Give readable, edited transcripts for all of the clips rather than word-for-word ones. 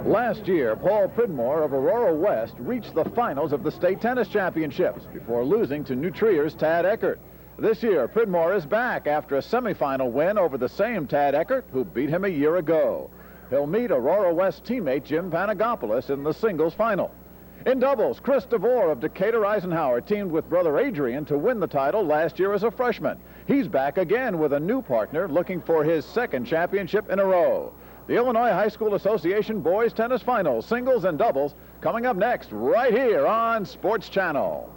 Last year, Paul Pridmore of Aurora West reached the finals of the state tennis championships before losing to New Trier's Tad Eckert. This year, Pridmore is back after a semifinal win over the same Tad Eckert who beat him a year ago. He'll meet Aurora West teammate Jim Panagopoulos in the singles final. In doubles, Chris DeVore of Decatur Eisenhower teamed with brother Adrian to win the title last year as a freshman. He's back again with a new partner looking for his second championship in a row. The Illinois High School Association Boys Tennis Finals, singles and doubles, coming up next right here on Sports Channel.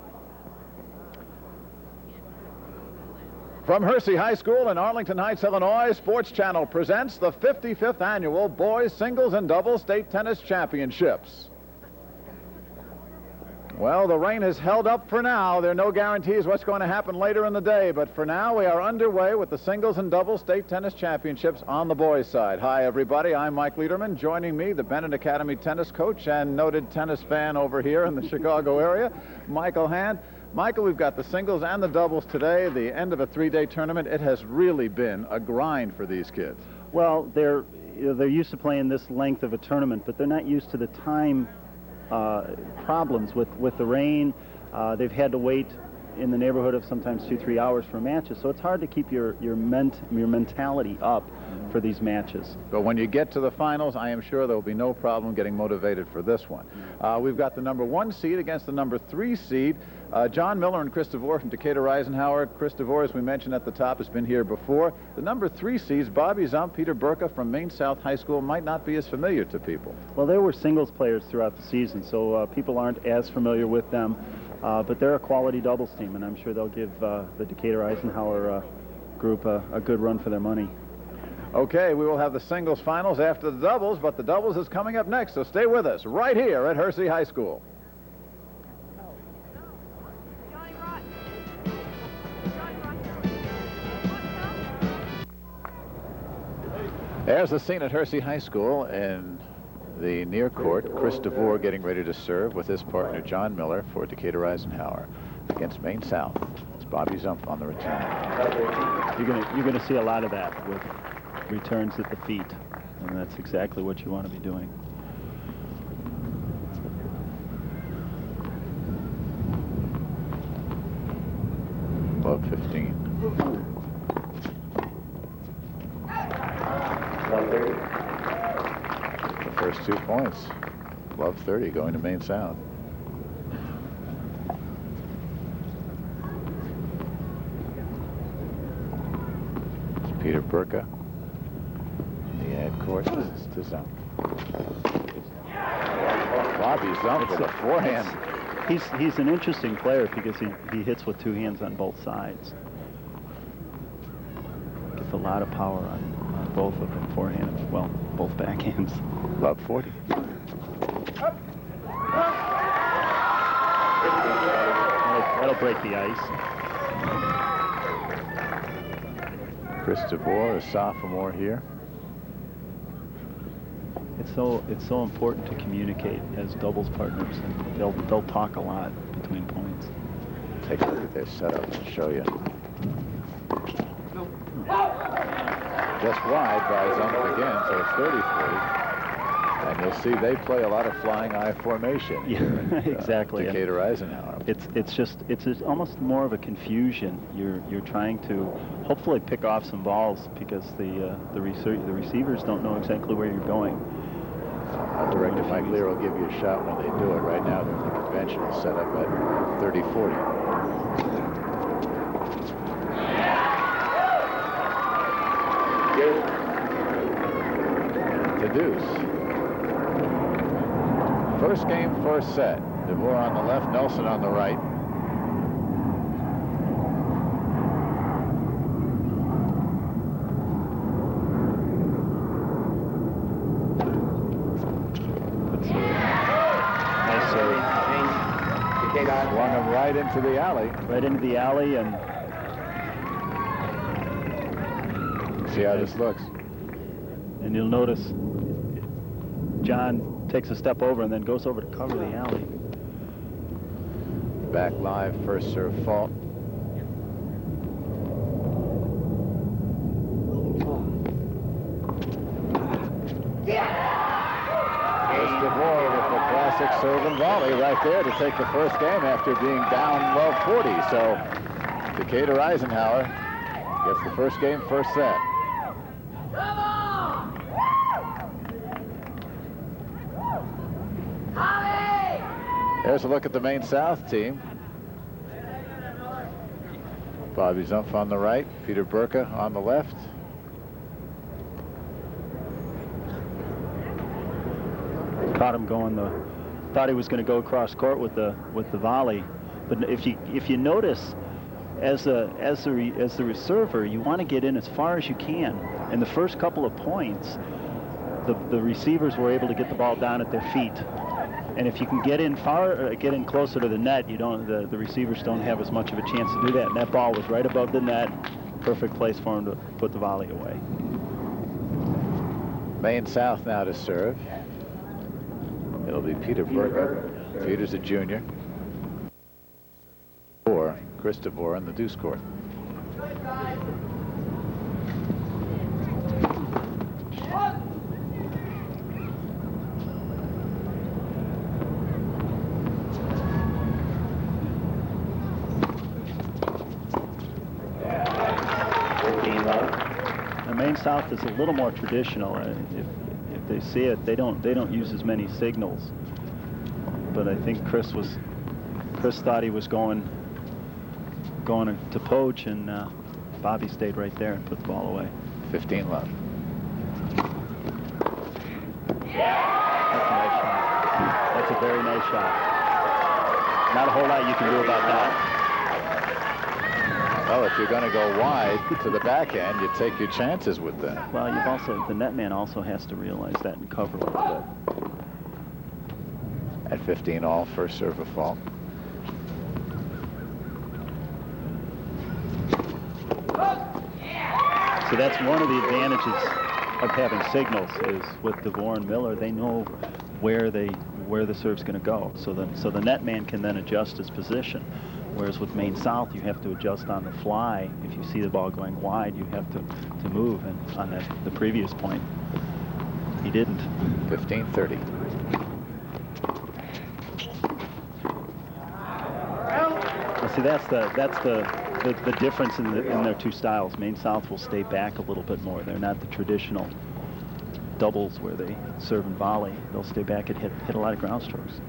From Hersey High School in Arlington Heights, Illinois, Sports Channel presents the 55th Annual Boys Singles and Doubles State Tennis Championships. Well, the rain has held up for now. There are no guarantees what's going to happen later in the day, but for now we are underway with the singles and doubles state tennis championships on the boys' side. Hi, everybody. I'm Mike Lederman. Joining me, the Bennett Academy tennis coach and noted tennis fan over here in the Chicago area, Michael Hand. Michael, we've got the singles and the doubles today, the end of a three-day tournament. It has really been a grind for these kids. Well, they're used to playing this length of a tournament, but they're not used to the time problems with the rain. They've had to wait in the neighborhood of sometimes 2-3 hours for matches, so it's hard to keep your mentality up for these matches. But when you get to the finals, I am sure there will be no problem getting motivated for this one. We've got the #1 seed against the #3 seed. John Miller and Chris DeVore from Decatur Eisenhower. Chris DeVore, as we mentioned at the top, has been here before. The #3 seeds, Bobby Zump, Peter Burka from Maine South High School, might not be as familiar to people. Well, they were singles players throughout the season, so people aren't as familiar with them. But they're a quality doubles team, and I'm sure they'll give the Decatur Eisenhower group a good run for their money. Okay, we will have the singles finals after the doubles, but the doubles is coming up next, so stay with us right here at Hersey High School. There's the scene at Hersey High School in the near court. Chris DeVore getting ready to serve with his partner John Miller for Decatur Eisenhower against Maine South. It's Bobby Zump on the return. You're gonna see a lot of that with returns at the feet, and that's exactly what you want to be doing. Above 15. The first 2 points, above 30, going to Maine South. It's Peter Burka in the ad court. This is to Zump. Bobby Zump with a forehand. He's an interesting player because he hits with two hands on both sides. Gets a lot of power on both of them, forehand, well, both backhands. Above 40. That'll break the ice. Chris DeVore, a sophomore here. It's so important to communicate as doubles partners, and they'll talk a lot between points. Take a look at their setup and show you. Just wide by Zump again, so it's 30-40. And you'll see they play a lot of flying eye formation. Yeah, exactly. Decatur Eisenhower. It's almost more of a confusion. You're trying to hopefully pick off some balls because the receivers don't know exactly where you're going. Director Mike Lear will give you a shot when they do it. Right now they're in the conventional setup at 30-40. The deuce. First game, first set. DeVore on the left, Nelson on the right. Nice serve. Swung him right into the alley. Right into the alley, and see how this looks. And you'll notice John takes a step over and then goes over to cover the alley. Back live, first serve fault. classic serve and volley right there to take the first game after being down low 40. So Decatur Eisenhower gets the first game, first set. There's a look at the Maine South team. Bobby Zumpf on the right, Peter Burka on the left. Caught him going thought he was going to go across court with the volley, but if you notice, as the reserver, you want to get in as far as you can. In the first couple of points, the receivers were able to get the ball down at their feet, and if you can get in closer to the net, the receivers don't have as much of a chance to do that. And that ball was right above the net, perfect place for him to put the volley away. Maine South now to serve. It'll be Peter Burka. Peter's a junior. Or Chris DeVore in the deuce court. The Maine South is a little more traditional. If they see it, they don't use as many signals. But I think Chris thought he was going to poach, and Bobby stayed right there and put the ball away. 15 love. That's a nice shot. That's a very nice shot. Not a whole lot you can do about that. Well, if you're going to go wide to the back end, you take your chances with that. Well, the netman also has to realize that and cover a little bit. At 15 all, first serve a fault. So that's one of the advantages of having signals, is with DeVore and Miller, they know where the serve's going to go. So the netman can then adjust his position. Whereas with Maine South, you have to adjust on the fly. If you see the ball going wide, you have to move. And on the previous point, he didn't. 15-30. See, that's the difference in their two styles. Maine South will stay back a little bit more. They're not the traditional doubles where they serve and volley. They'll stay back and hit a lot of ground strokes.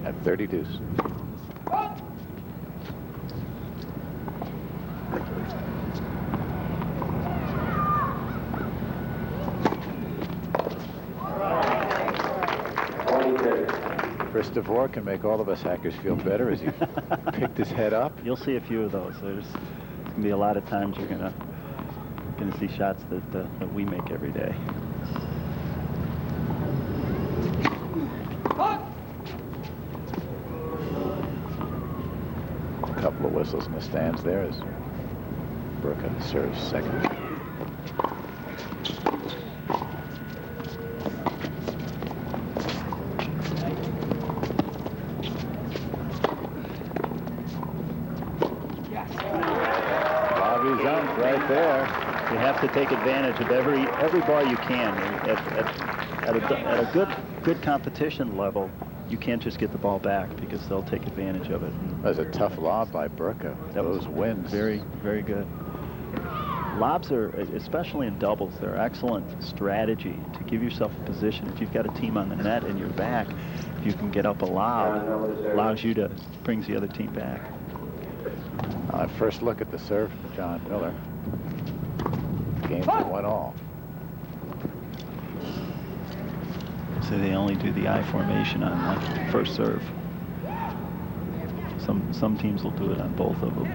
At 30 deuce. Chris DeVore can make all of us hackers feel better as he picked his head up. You'll see a few of those. There's going to be a lot of times you're going to see shots that we make every day. A couple of whistles in the stands there as Burka serves second. Right there. You have to take advantage of every ball you can. At a good competition level, you can't just get the ball back because they'll take advantage of it. That was a tough lob by Burka. Those wins. Very, very good. Lobs are, especially in doubles, they're excellent strategy to give yourself a position. If you've got a team on the net and you're back, if you can get up a lob, brings the other team back. First look at the serve from John Miller. Game's 1-all. So they only do the I formation on the first serve. Some teams will do it on both of them.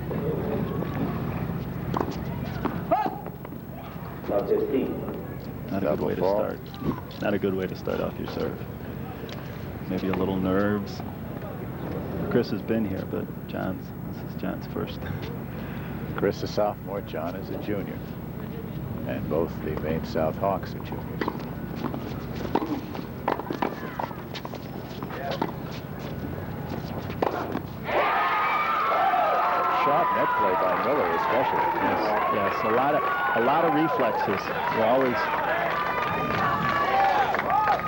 Not a good way to start. Not a good way to start off your serve. Maybe a little nerves. Chris has been here, but this is John's first. Chris a sophomore, John is a junior. And both the Maine South Hawks are juniors. Sharp net play by Miller especially. Yes, a lot of reflexes. He always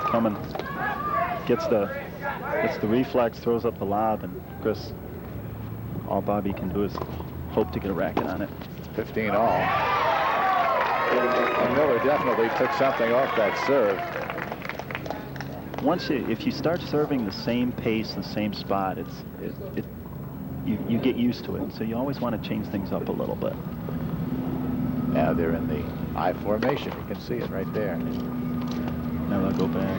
coming, gets Gets the reflex, throws up the lob, and Chris, all Bobby can do is hope to get a racket on it. 15 all. And Miller definitely took something off that serve. If you start serving the same pace, the same spot, you get used to it. So you always want to change things up a little bit. Now they're in the I formation. You can see it right there. Now they'll go back.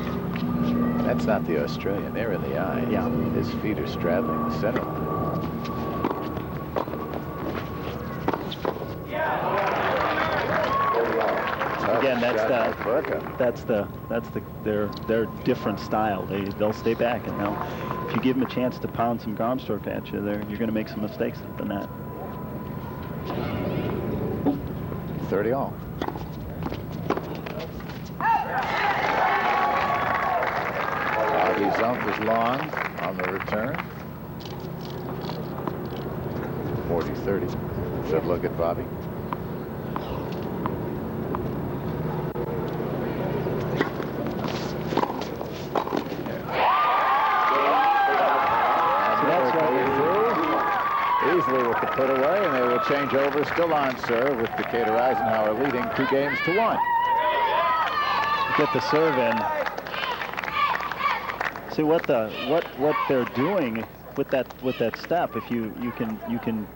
That's not the Australian. They're in the I. Yeah. His feet are straddling the center line. Again, that's their different style. They'll stay back, and if you give them a chance to pound some arm stroke at you, you're going to make some mistakes at the net. 30 all. Bobby Zump is long on the return. 40-30. Should look at Bobby. Easily with the put away, and they will change over, still on serve, with Decatur Eisenhower leading 2-1. Get the serve in. See what they're doing with that step. If you can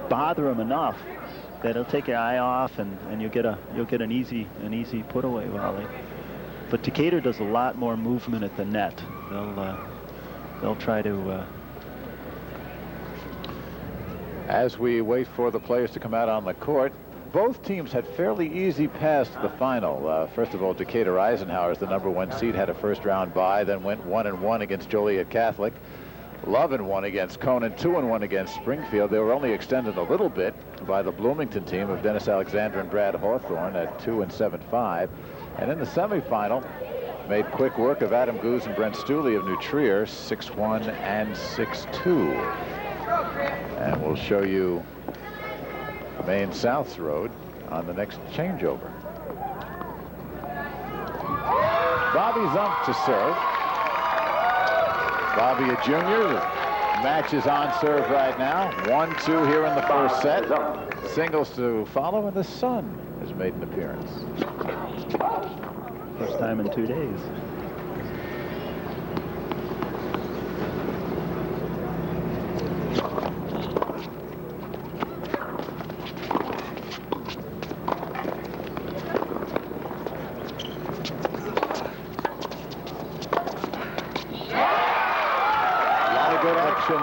bother them enough that it'll take your eye off, and you'll get an easy put away volley. But Decatur does a lot more movement at the net. They'll try to. As we wait for the players to come out on the court, both teams had fairly easy paths to the final. First of all, Decatur Eisenhower, as the #1 seed, had a first-round bye, then went 1-1 against Joliet Catholic. Love won against Conan, 2-1 against Springfield. They were only extended a little bit by the Bloomington team of Dennis Alexander and Brad Hawthorne at 2-7-5. And in the semifinal, made quick work of Adam Goose and Brent Stooley of New Trier, 6-1 and 6-2. And we'll show you Maine South's road on the next changeover. Bobby Zump to serve. Bobby, a junior, matches on serve right now. 1-2 here in the first set. Singles to follow, and the sun has made an appearance. First time in 2 days.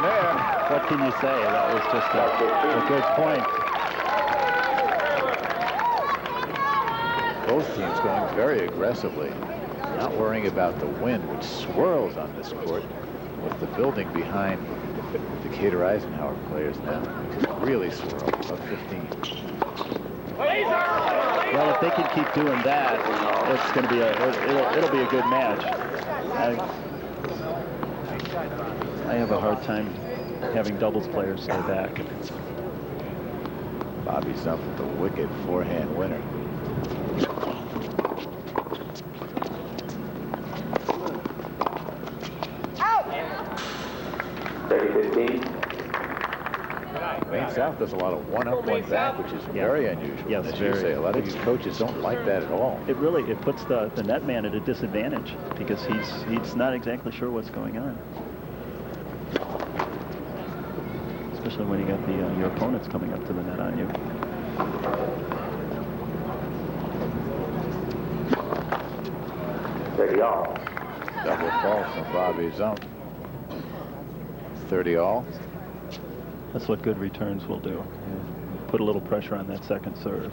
There. What can you say? That was just a good point. Both teams going very aggressively, not worrying about the wind, which swirls on this court, with the building behind Decatur Eisenhower players now. Really swirl, up 15. Well, if they can keep doing that, it's going to be it'll be a good match. I have a hard time having doubles players stay back. Bobby Zump with the wicked forehand winner. Out! 30-15. Maine South does a lot of one-up, one-back, which is very unusual. Yes, as you say, a lot of these coaches don't like that at all. It puts the net man at a disadvantage because he's not exactly sure what's going on. Especially when you got your opponents coming up to the net on you. All. Double fall from Bobby Zump. 30 all. That's what good returns will do. Put a little pressure on that second serve.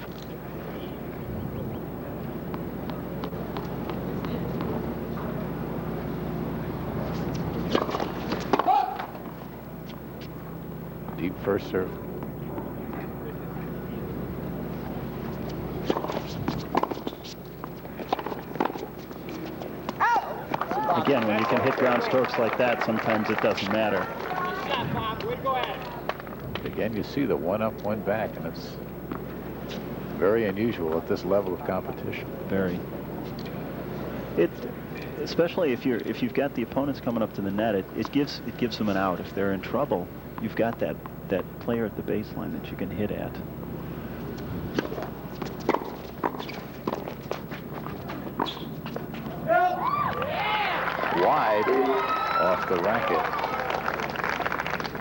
Deep first serve. Again, when you can hit ground strokes like that, sometimes it doesn't matter. Again, you see the one-up, one-back, and it's very unusual at this level of competition. Very. especially if you've got the opponents coming up to the net, it gives them an out. If they're in trouble, you've got that player at the baseline that you can hit at. Wide off the racket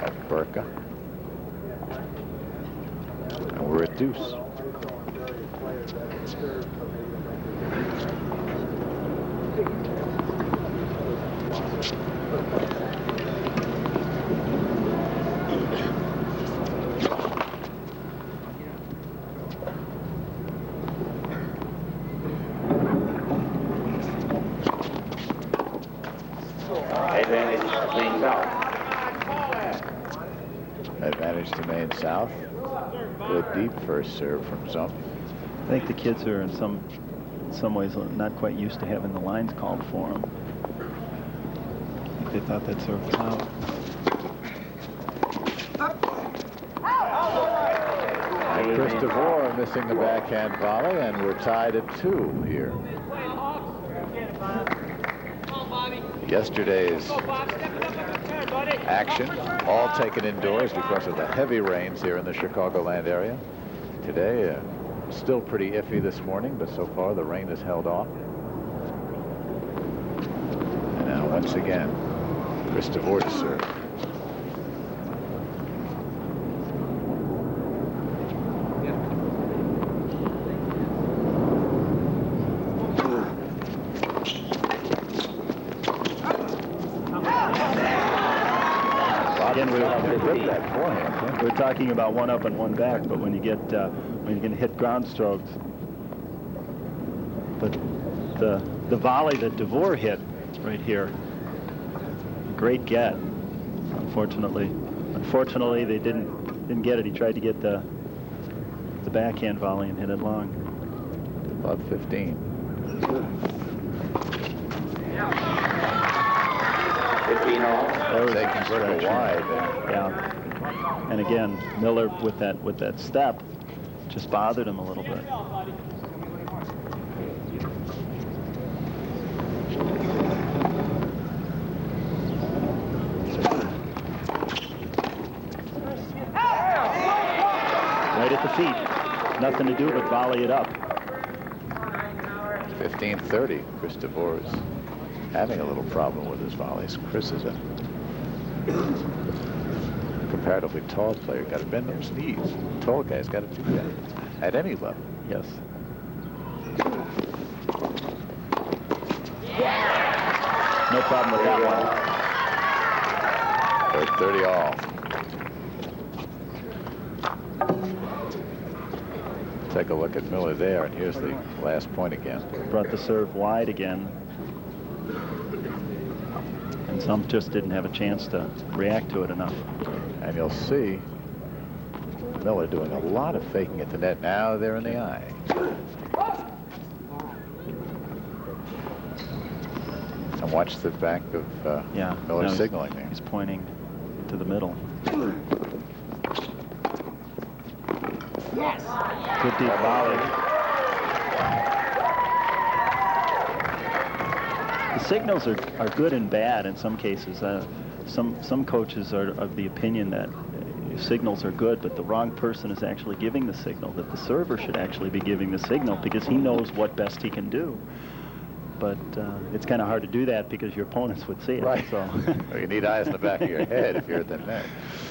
of Burka. And we're at deuce. Advantage to Maine South. Good deep first serve from Zump. I think the kids are in some ways not quite used to having the lines called for them. They thought that serve was out. And Chris DeVore missing the backhand volley, and we're tied at 2 here. Yesterday's action all taken indoors because of the heavy rains here in the Chicagoland area. Today, still pretty iffy this morning, but so far the rain has held off. And now once again, Chris DeVore to serve. We're talking about one up and one back, but when you get when you can hit ground strokes, but the volley that DeVore hit right here, great get. Unfortunately they didn't get it. He tried to get the backhand volley and hit it long. Above 15. 15 all. That was taking Burka wide. Yeah. And again, Miller with that step just bothered him a little bit. Right at the feet. Nothing to do but volley it up. 15-30. Chris DeVore is having a little problem with his volleys. Chris is a comparatively tall player. Got to bend those knees. Tall guy's got to do that at any level. Yes. No problem with that one. 30 all. Take a look at Miller there, and here's the last point again. Brought the serve wide again. And some just didn't have a chance to react to it enough. And you'll see Miller doing a lot of faking at the net. Now they're in the eye. And watch the back of Miller signaling there. He's pointing to the middle. Yes. Good deep volley. The signals are good and bad in some cases. Some coaches are of the opinion that signals are good, but the wrong person is actually giving the signal, that the server should actually be giving the signal because he knows what best he can do. But it's kind of hard to do that because your opponents would see it. Right. So you need eyes in the back of your head if you're at the net.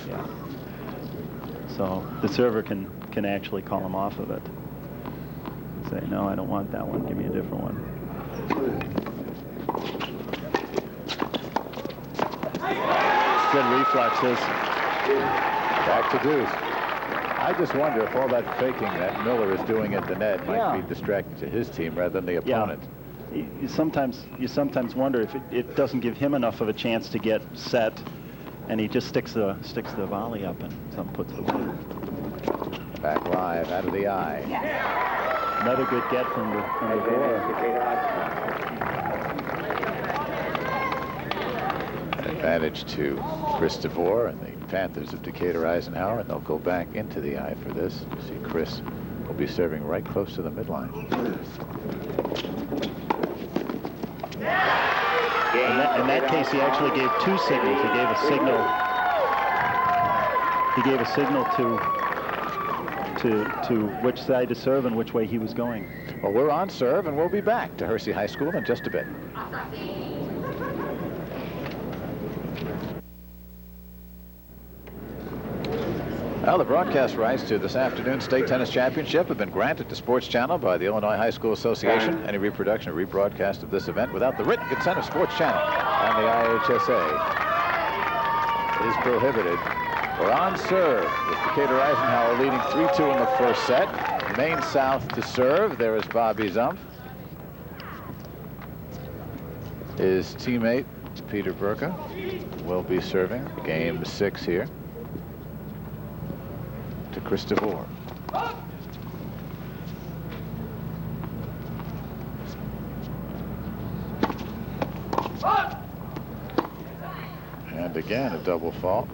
Yeah. So the server can actually call him off of it. Say, no, I don't want that one. Give me a different one. Good reflexes. Back to deuce. I just wonder if all that faking that Miller is doing at the net might be distracting to his team rather than the opponent. Yeah. You sometimes wonder if it doesn't give him enough of a chance to get set, and he just sticks the volley up and some puts it away. Back live out of the eye. Another good get from DeVore. Advantage to Chris DeVore and the Panthers of Decatur Eisenhower, and they'll go back into the eye for this. You see Chris will be serving right close to the midline. In that case, he actually gave two signals. He gave a signal. He gave a signal to which side to serve and which way he was going. Well, we're on serve, and we'll be back to Hersey High School in just a bit. Well, the broadcast rights to this afternoon's State Tennis Championship have been granted to Sports Channel by the Illinois High School Association. Any reproduction or rebroadcast of this event without the written consent of Sports Channel and the IHSA is prohibited. We're on serve with Decatur Eisenhower leading 3-2 in the first set. Maine South to serve. There is Bobby Zumpf. His teammate, Peter Burka, will be serving game 6 here to Christopher. And again, a double fault.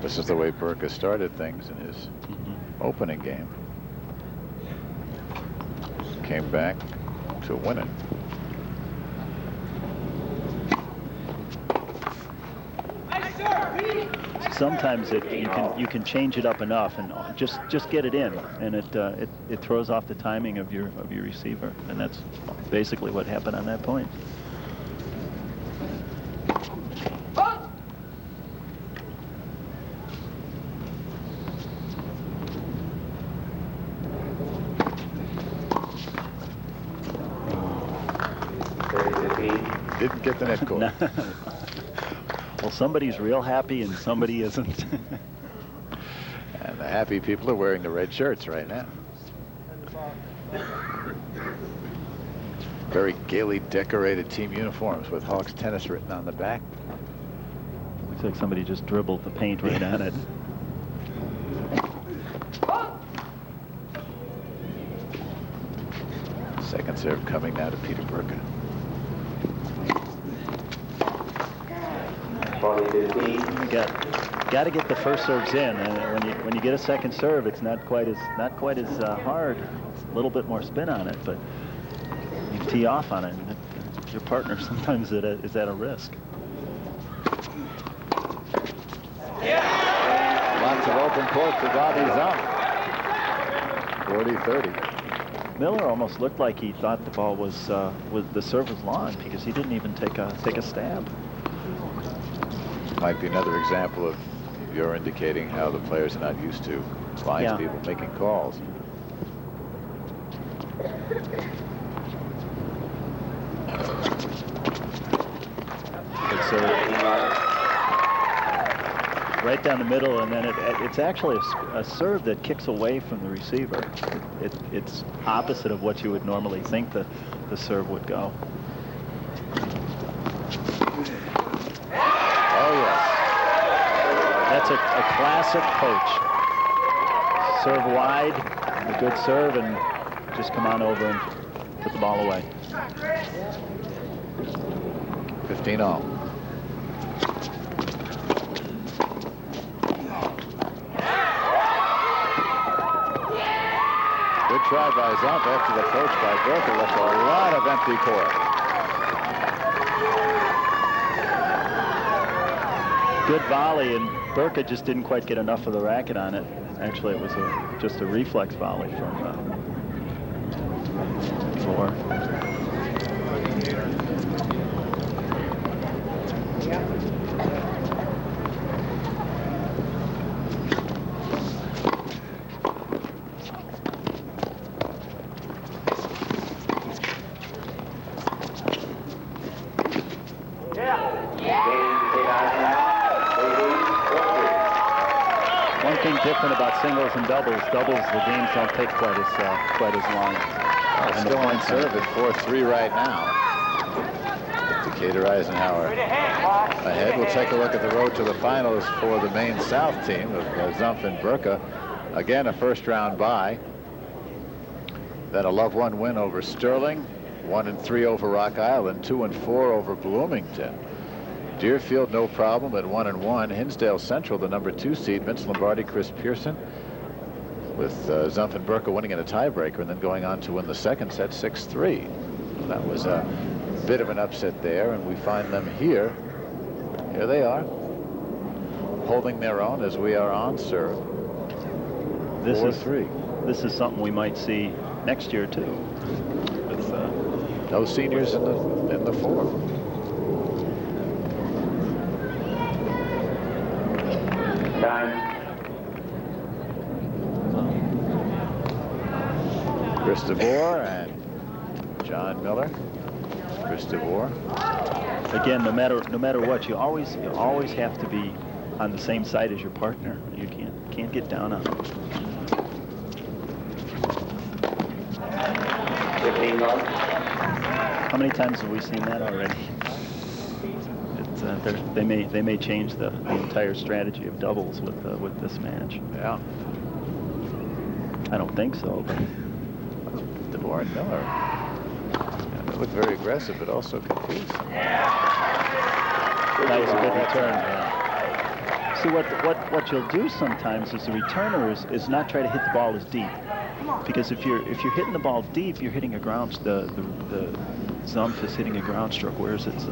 This is the way Burka started things in his opening game. Came back to win it. Sometimes you can change it up enough and just get it in, and it throws off the timing of your receiver, and that's basically what happened on that point. Didn't get the net call. No. Well, somebody's real happy and somebody isn't. And the happy people are wearing the red shirts right now. Very gaily decorated team uniforms with Hawks Tennis written on the back. Looks like somebody just dribbled the paint right on it. Second serve coming now to Peter Burka. You got to get the first serves in, and when you get a second serve, it's not quite as hard. It's a little bit more spin on it, but you tee off on it, and your partner sometimes is at a risk. Lots of open court for Bobby Zumpf. 40-30. Miller almost looked like he thought the ball was the serve was long because he didn't even take a stab. Might be another example of you're indicating how the players are not used to blind people making calls. It's right down the middle, and then it's actually a serve that kicks away from the receiver. It's opposite of what you would normally think the serve would go. That's a classic poach. Serve wide, a good serve, and just come on over and put the ball away. 15-all. Good try by Zumpf after the poach by Burka left a lot of empty court. Good volley, and Burka just didn't quite get enough of the racket on it. Actually, it was just a reflex volley from floor. Different about singles and doubles. Doubles, the games don't take quite as long. Still on serve at 4-3 right now. Decatur Eisenhower ahead. We'll take a look at the road to the finals for the Maine South team of Zumpf and Burka. Again, a first-round bye. Then a Love 1 win over Sterling, 1-3 over Rock Island, 2-4 over Bloomington. Deerfield, no problem at 1-1. Hinsdale Central, the number 2 seed. Vince Lombardi, Chris Pearson, with Zumpf and Burka winning in a tiebreaker and then going on to win the second set 6-3. That was a bit of an upset there, and we find them here. Here they are, holding their own as we are on serve. This 4-3. This is something we might see next year too. With, no seniors in the fourth. Time. Chris DeVore and John Miller. Chris DeVore. Again, no matter what, you always have to be on the same side as your partner. You can't get down on them. 15 love. How many times have we seen that already? It's, they may change the entire strategy of doubles with this match. Yeah. I don't think so, but DeVore and Miller. Yeah, they look very aggressive, but also confused. that was a good return. Yeah. See, what you'll do sometimes as a returner is not try to hit the ball as deep, because if you're hitting the ball deep, you're hitting a ground. The Zumpf is hitting a ground stroke, whereas it's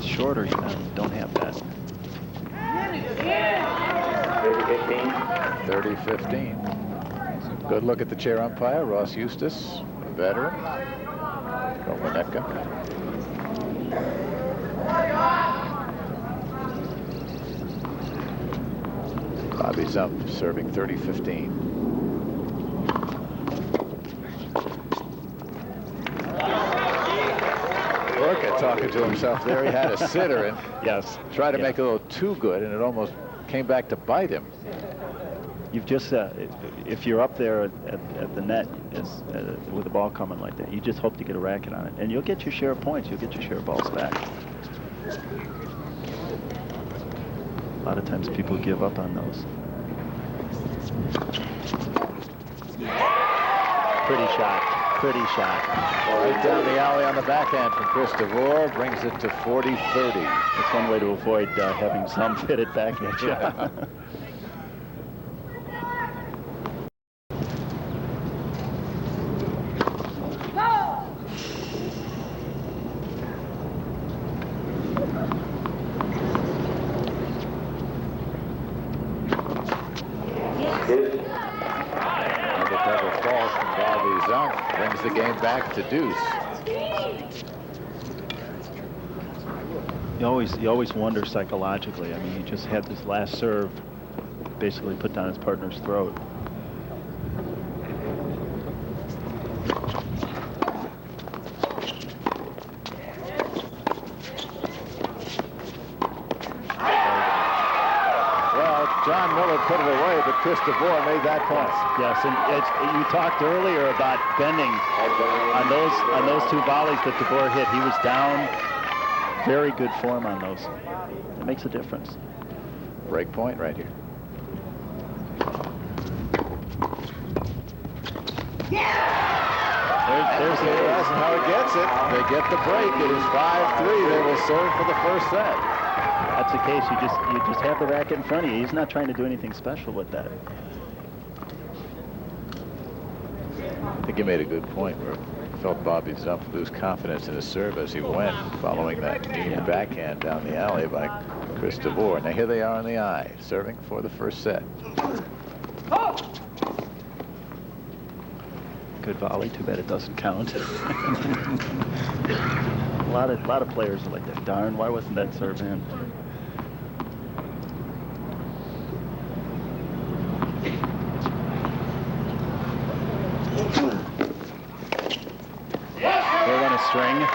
shorter, you don't have that. 30-15. 30-15. Good look at the chair umpire, Ross Eustace, a veteran. Komanetka. Bobby Zumpf serving 30-15. Orca talking to himself there. He had a sitter and Yes. tried to make it a little too good, and it almost came back to bite him. You've just, if you're up there at the net with the ball coming like that, you just hope to get a racket on it, and you'll get your share of points. You'll get your share of balls back. A lot of times people give up on those. Pretty shot. Pretty shot. Right down the alley on the backhand from Chris DeVore, brings it to 40-30. That's one way to avoid having Zumpf hit it back at you. Undercover falls from Bobby Zumpf, brings the game back to deuce. You always wonder psychologically. I mean, he just had this last serve basically put down his partner's throat. John Miller put it away, but Chris DeVore made that point. Yes, and you talked earlier about bending on those two volleys that DeVore hit. He was down. Very good form on those. It makes a difference. Break point right here. There's that's how it gets it. They get the break. It is 5-3. They will serve for the first set. That's the case. You just have the racket in front of you. He's not trying to do anything special with that. I think he made a good point where he felt Bobby Zumpf lose confidence in his serve as he went, following that mean backhand down the alley by Chris DeVore. Now here they are in the eye, serving for the first set. Good volley. Too bad it doesn't count. A lot of players are like that. Darn, why wasn't that serve in? They're on a string.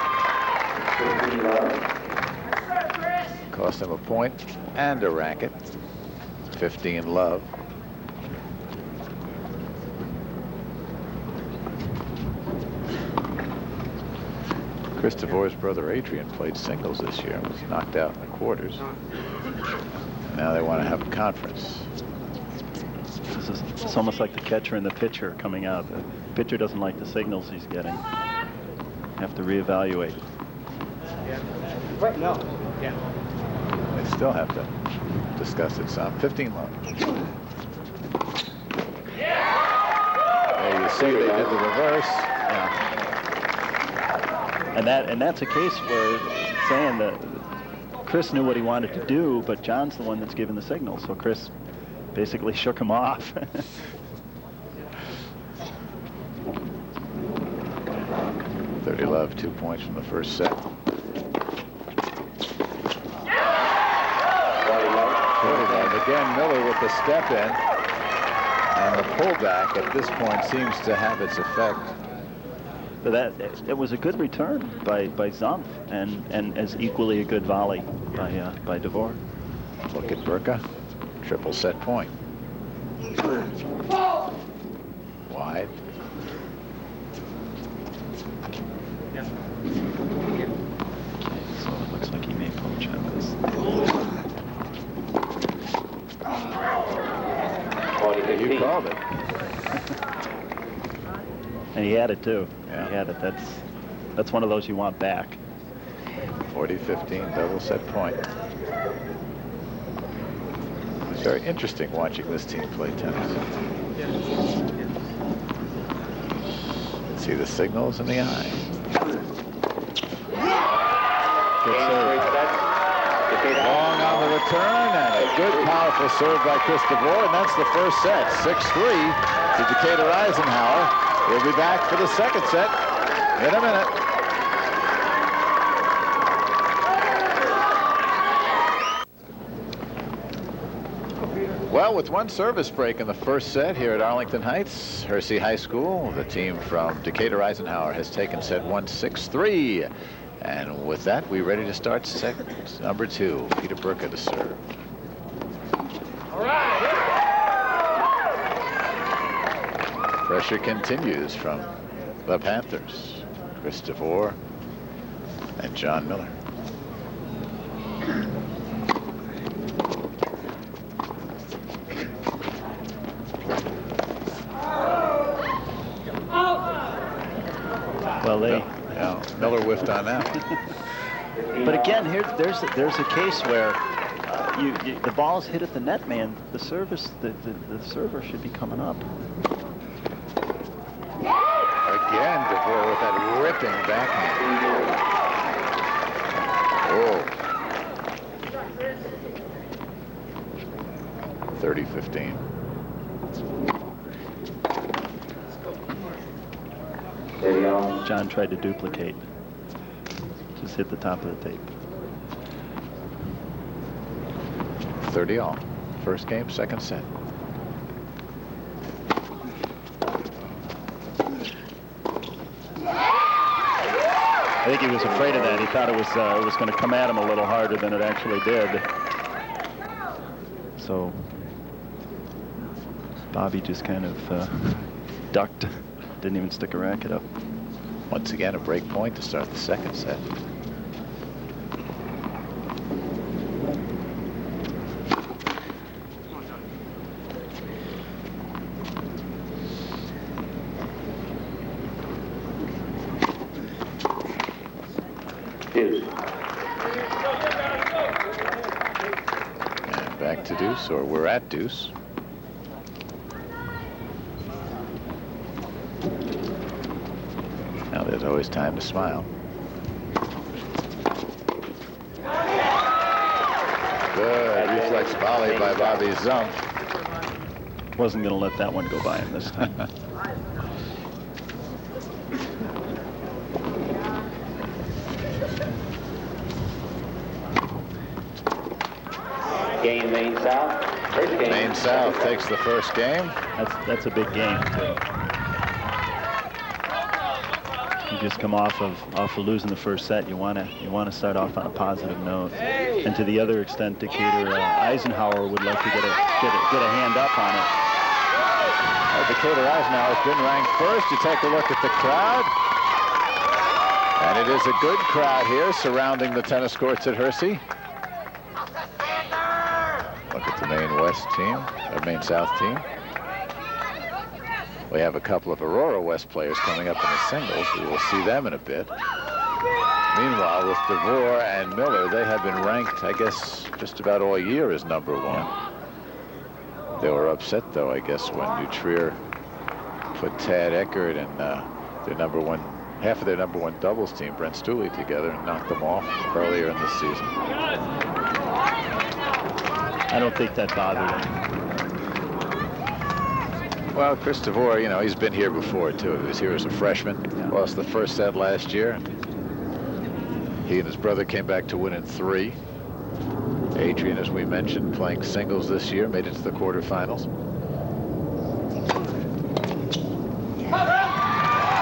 Cost him a point and a racket. 15 love. Chris DeVore's brother Adrian played singles this year and was knocked out in the quarters. Now they want to have a conference. It's almost like the catcher and the pitcher coming out. The pitcher doesn't like the signals he's getting. Have to reevaluate. Right, no. Yeah. They still have to discuss it some. 15 love. There you see they did the reverse. Yeah. And that's a case where saying that Chris knew what he wanted to do, but John's the one that's given the signal. So Chris basically shook him off. 30 love, 2 points from the first set. 40 love. Again, Miller with the step in. And the pullback at this point seems to have its effect. But it was a good return by Zumpf, and as equally a good volley by DeVore. Look at Burka. Triple set point. Wide. So it looks like he may poach on this. You called it. And he had it too. Yeah. He had it. That's one of those you want back. 40-15 double set point. It's very interesting watching this team play tennis. See the signals in the eye. Good serve. Long on the return, and a good, powerful serve by Chris DeVore, and that's the first set. 6-3 to Decatur Eisenhower. We'll be back for the second set in a minute. Well, with one service break in the first set here at Arlington Heights, Hersey High School, the team from Decatur Eisenhower has taken set 1, 6-3. And with that, we're ready to start set number 2. Peter Burka to serve. All right. Pressure continues from the Panthers. Chris DeVore and John Miller. Well, Miller whiffed on that one. But again, there's a case where the ball's hit at the net man. The server should be coming up. Again, DeVore with that ripping backhand. Oh. 30-15. John tried to duplicate. Just hit the top of the tape. 30 all. First game, second set. I think he was afraid of that. He thought it was going to come at him a little harder than it actually did. So Bobby just kind of ducked. Didn't even stick a racket up. Once again, a break point to start the second set. Deuce. And back to deuce, or we're at deuce. Now there's always time to smile. Good reflex volley by Bobby Zumpf. Wasn't going to let that one go by him this time. Game Maine South. First game. Maine South takes the first game. That's a big game too. You just come off of losing the first set. You want to start off on a positive note. And to the other extent, Decatur Eisenhower would like to get a hand up on it. Well, Decatur Eisenhower has been ranked first. You take a look at the crowd. And it is a good crowd here surrounding the tennis courts at Hersey. Look at the Maine West team, Maine South team. We have a couple of Aurora West players coming up in the singles. We will see them in a bit. Meanwhile, with DeVore and Miller, they have been ranked, I guess, just about all year as number 1. They were upset, though, I guess, when New Trier put Tad Eckert and their number 1 half of their #1 doubles team, Brent Stooley, together and knocked them off earlier in this season. I don't think that bothered him. Well, Christopher, you know, he's been here before, too. He was here as a freshman, lost the first set last year. He and his brother came back to win in 3. Adrian, as we mentioned, playing singles this year, made it to the quarterfinals.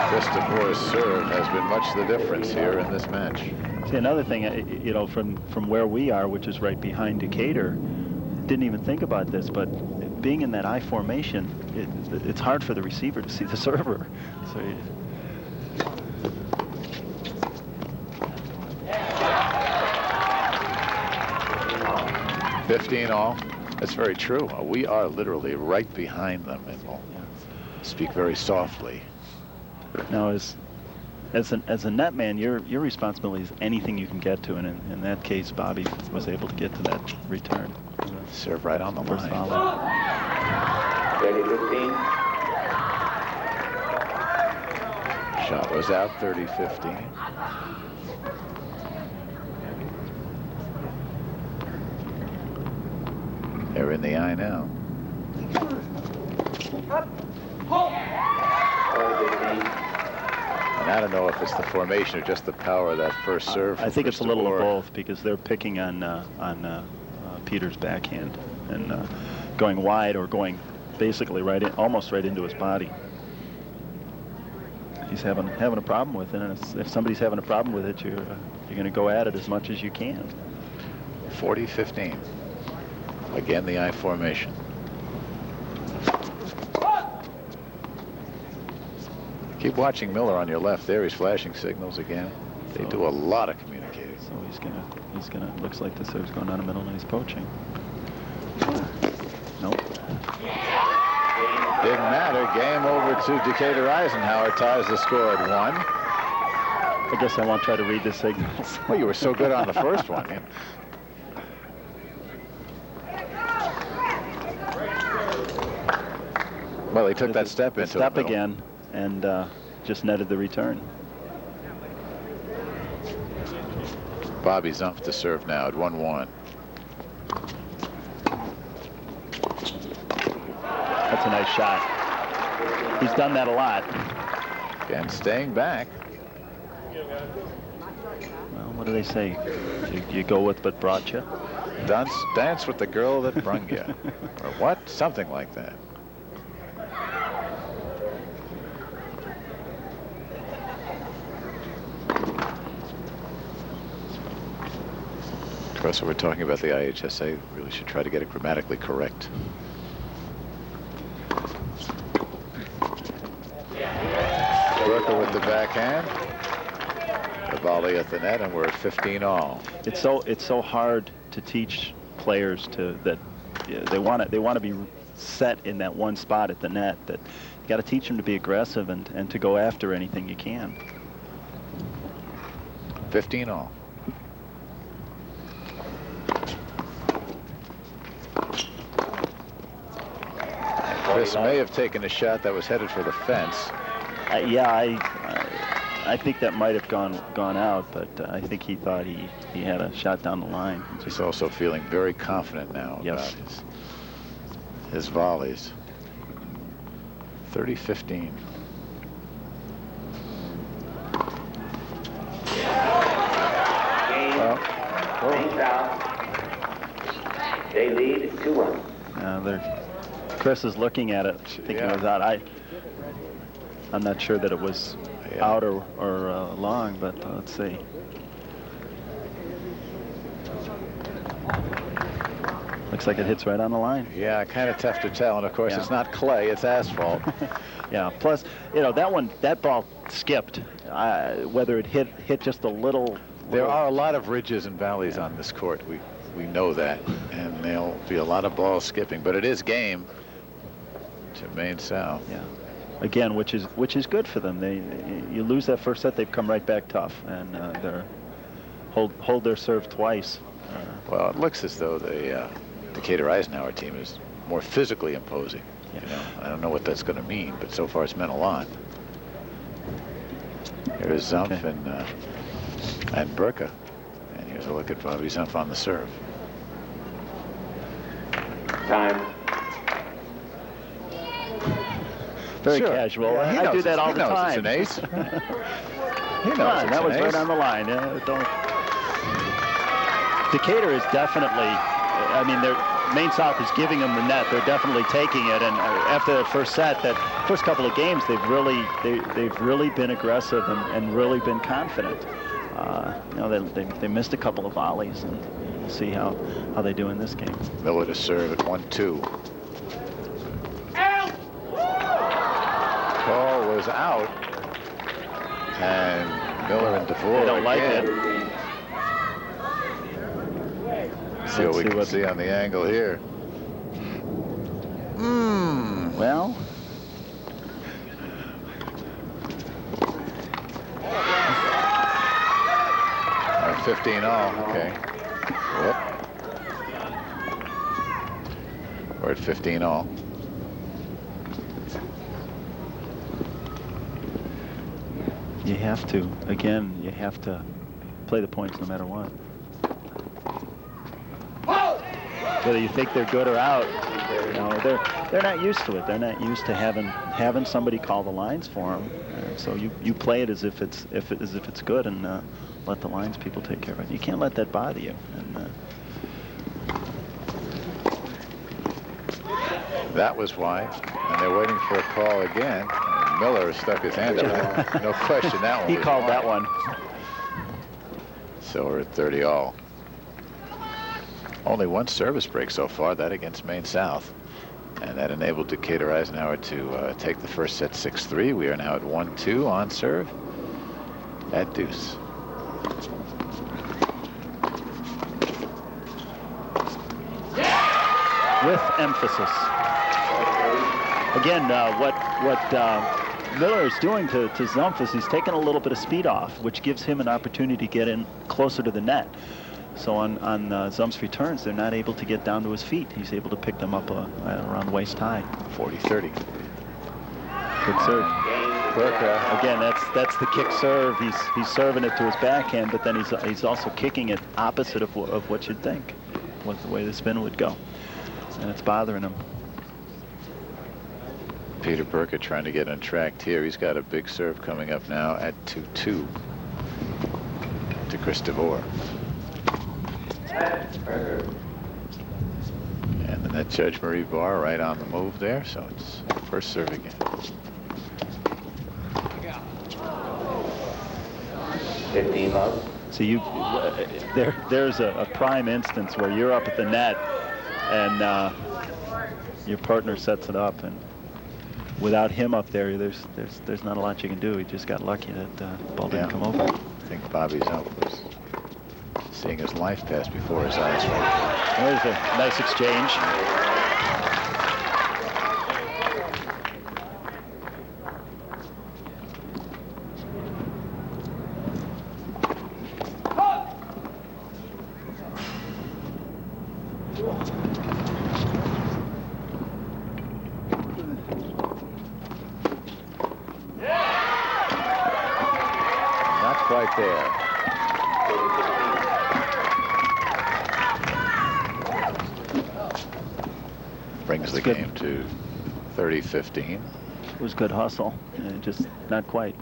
Christopher's serve has been much the difference here in this match. See, another thing, you know, from where we are, which is right behind Decatur, didn't even think about this, but being in that I formation, it's hard for the receiver to see the server. So. 15 all. That's very true. We are literally right behind them, and we'll speak very softly. Now, as a net man, your responsibility is anything you can get to, and in that case, Bobby was able to get to that return. Serve right on the line. Ready, 15. Shot was out, 30-15. They're in the eye now. And I don't know if it's the formation or just the power of that first serve. I think it's a little of both, because they're picking on Peter's backhand and going wide or going basically right in, almost right into his body. He's having a problem with it, and if somebody's having a problem with it, you're going to go at it as much as you can. 40-15. Again, the I formation. Keep watching Miller on your left there. He's flashing signals again. They do a lot of communicating. So he's gonna. Looks like the serve's going down the middle, and he's poaching. Nope. Didn't matter. Game over to Decatur. Eisenhower ties the score at 1. I guess I won't try to read the signals. Well, you were so good on the first one. Yeah. Well, he took that step into step the middle. again, and just netted the return. Bobby Zumpf to serve now at 1-1. That's a nice shot. He's done that a lot. Again, staying back. Well, what do they say? You go with what brought you? Dance with the girl that brung you. Or what? Something like that. Of course, we're talking about the IHSA. Really should try to get it grammatically correct. Brooker with the backhand. The volley at the net, and we're at 15 all. It's so hard to teach players that they want to be set in that one spot at the net. That you got to teach them to be aggressive and to go after anything you can. 15 all. Chris may have taken a shot that was headed for the fence. Yeah, I think that might have gone out, but I think he thought he had a shot down the line. He's also feeling very confident now about his volleys. 30-15. Well, they lead 2-1. Chris is looking at it, thinking it was out. I'm not sure that it was out or long, but let's see. Looks like it hits right on the line. Yeah, kind of tough to tell, and of course it's not clay, it's asphalt. Yeah. Plus, you know, that ball skipped. Whether it hit just a little. There are a lot of ridges and valleys on this court. We know that, and there'll be a lot of balls skipping, but it is game to Maine South. Yeah. Again, which is good for them. You lose that first set, they've come right back tough, and they're hold their serve twice. Well, it looks as though the Decatur Eisenhower team is more physically imposing. Yeah. You know, I don't know what that's going to mean, but so far it's meant a lot. Here's Zumpf and Burka. And here's a look at Bobby Zumpf on the serve. Time. Very casual. Yeah, I do that all the time. It's an ace. He knows that was right on the line. Yeah, Decatur is definitely, I mean, Maine South is giving them the net. They're definitely taking it. And after that first set, that first couple of games, they've really been aggressive and really been confident. You know, they missed a couple of volleys, and we'll see how they do in this game. Miller to serve at 1-2. Call was out, and Miller and DeVore. They don't like it. See what we can see on the angle here. Well, 15 all. Okay. Whoop. We're at 15 all. you have to play the points no matter what. Whether you think they're good or out, you know, they're not used to it. They're not used to having somebody call the lines for them. So you play it as if it's good, and let the lines people take care of it. You can't let that bother you. And, that was why, and they're waiting for a call again. And Miller stuck his hand up. No question, that one. He called that one. So we're at 30 all. Only one service break so far, that against Maine South. And that enabled Decatur Eisenhower to take the first set 6-3. We are now at 1-2 on serve at deuce. With emphasis. Again, what Miller is doing to Zumpf is he's taking a little bit of speed off, which gives him an opportunity to get in closer to the net. So on Zumpf's returns, they're not able to get down to his feet. He's able to pick them up around the waist high. 40-30. Good serve. Again, that's the kick serve. He's serving it to his backhand, but then he's also kicking it opposite of what you'd think, what the way the spin would go, and it's bothering him. Peter Burka trying to get untracked here. He's got a big serve coming up now at 2-2 to Chris DeVore. And the net judge Marie Barr right on the move there, so it's first serve again. 15 love. So there's a prime instance where you're up at the net and your partner sets it up, and without him up there, there's not a lot you can do. He just got lucky that the ball didn't come over. I think Bobby's out was seeing his life pass before his eyes. Right? There's a nice exchange. Not quite there. Brings the game to 30-15. It was good hustle, just not quite.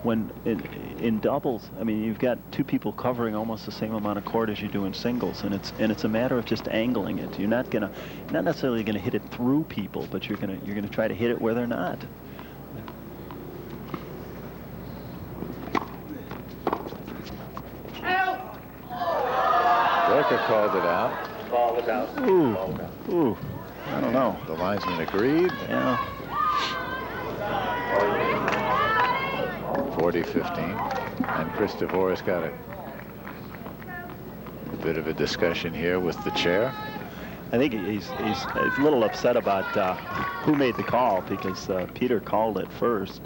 When in doubles, I mean, you've got two people covering almost the same amount of court as you do in singles, and it's a matter of just angling it. You're not necessarily gonna hit it through people, but you're gonna try to hit it where they're not. Burka called it out. Ball was out. Ooh, I don't know. The linesman agreed. Yeah. 40-15. And Chris DeVore has got a bit of a discussion here with the chair. I think he's a little upset about who made the call, because Peter called it first,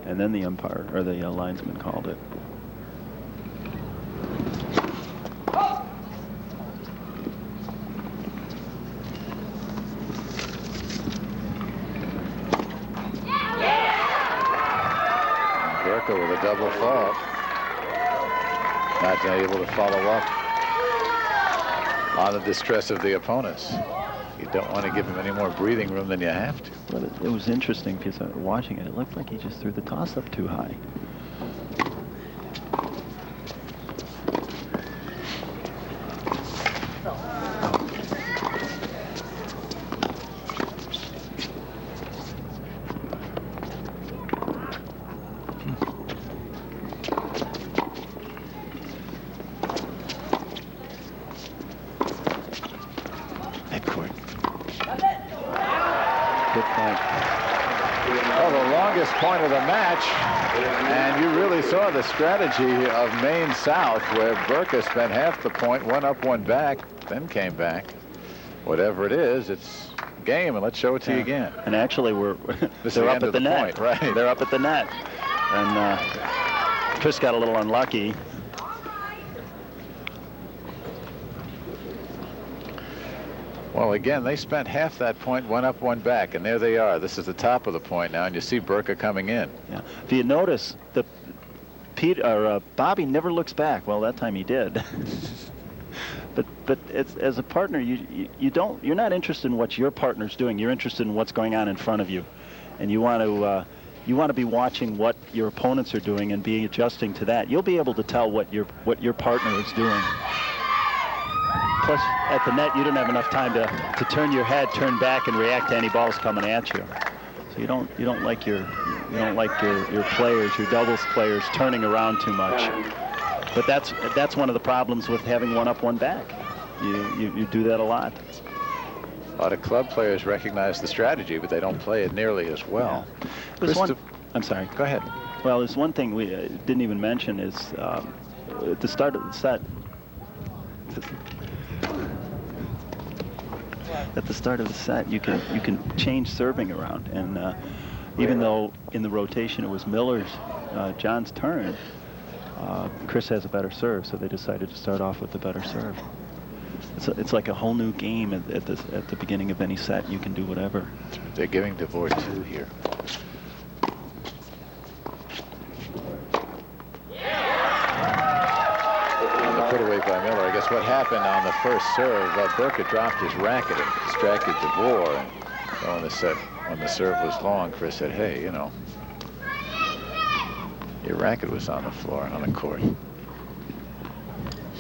and then the umpire or the linesman called it. Not able to follow up on the distress of the opponents. You don't want to give him any more breathing room than you have to. Well, it was interesting because watching it, it looked like he just threw the toss up too high. Point of the match, and you really saw the strategy of Maine South, where Burka spent half the point, one up, one back, then came back. Whatever it is, it's game, and let's show it to you again. And actually, they're up at the net. Point, right? They're up at the net, and Chris got a little unlucky. Well, again, they spent half that point, one up, one back, and there they are. This is the top of the point now, and you see Burka coming in. Yeah. If you notice, Bobby never looks back. Well, that time he did. but as a partner, you're not interested in what your partner's doing. You're interested in what's going on in front of you, and you want to be watching what your opponents are doing and be adjusting to that. You'll be able to tell what your partner is doing. Plus, at the net, you don't have enough time to turn your head, turn back, and react to any balls coming at you. So you don't like your players, your doubles players, turning around too much. But that's one of the problems with having one up, one back. You do that a lot. A lot of club players recognize the strategy, but they don't play it nearly as well. Yeah. I'm sorry. Go ahead. Well, there's one thing we didn't even mention is at the start of the set. At the start of the set, you can change serving around, and even though in the rotation it was John's turn, Chris has a better serve, so they decided to start off with the better serve. It's like a whole new game at the beginning of any set. You can do whatever. They're giving DeVore 2 here. Put away by Miller. I guess what happened on the first serve, Burka dropped his racket and distracted DeVore. And when the serve was long, Chris said, "Hey, you know, your racket was on the floor, on the court."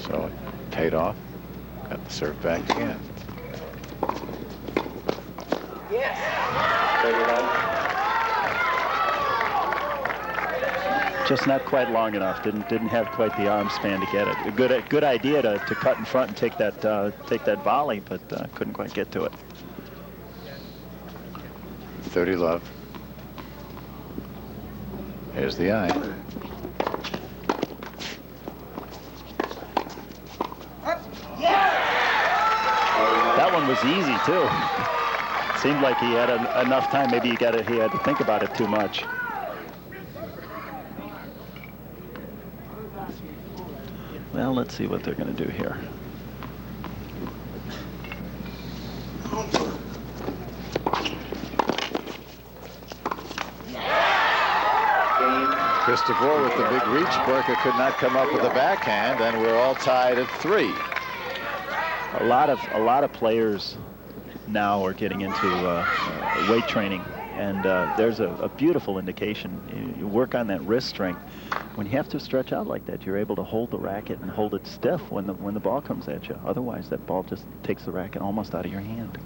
So it paid off. Got the serve back again. Just not quite long enough. Didn't have quite the arm span to get it. A good idea to cut in front and take that volley, but couldn't quite get to it. 30 love. Here's the eye. That one was easy too. Seemed like he had enough time. Maybe he had to think about it too much. Well, let's see what they're going to do here. Chris DeVore with the big reach. Burka could not come up with a backhand, and we're all tied at 3. A lot of players now are getting into weight training, and there's a beautiful indication. You work on that wrist strength. When you have to stretch out like that, you're able to hold the racket and hold it stiff when the ball comes at you. Otherwise, that ball just takes the racket almost out of your hand.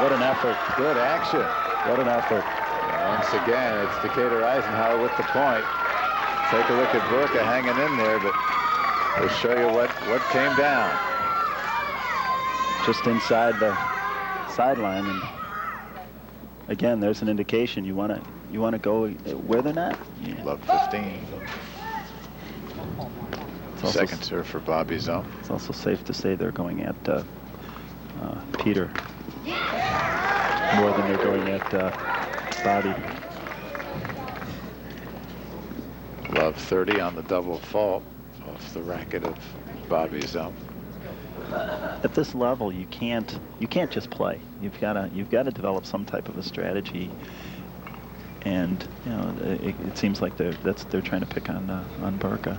What an effort. Good action. What an effort. Once again, it's Decatur Eisenhower with the point. Take a look at Burka hanging in there, but we'll show you what came down. Just inside the sideline, and again, there's an indication you want to go where they're not. Yeah. Love 15. Second serve for Bobby Zone. It's also safe to say they're going at Peter more than they're going at Bobby. Love 30 on the double fault off the racket of Bobby Zone. at this level, you can't just play. You've got to develop some type of a strategy. And you know, it seems like they're trying to pick on Burka.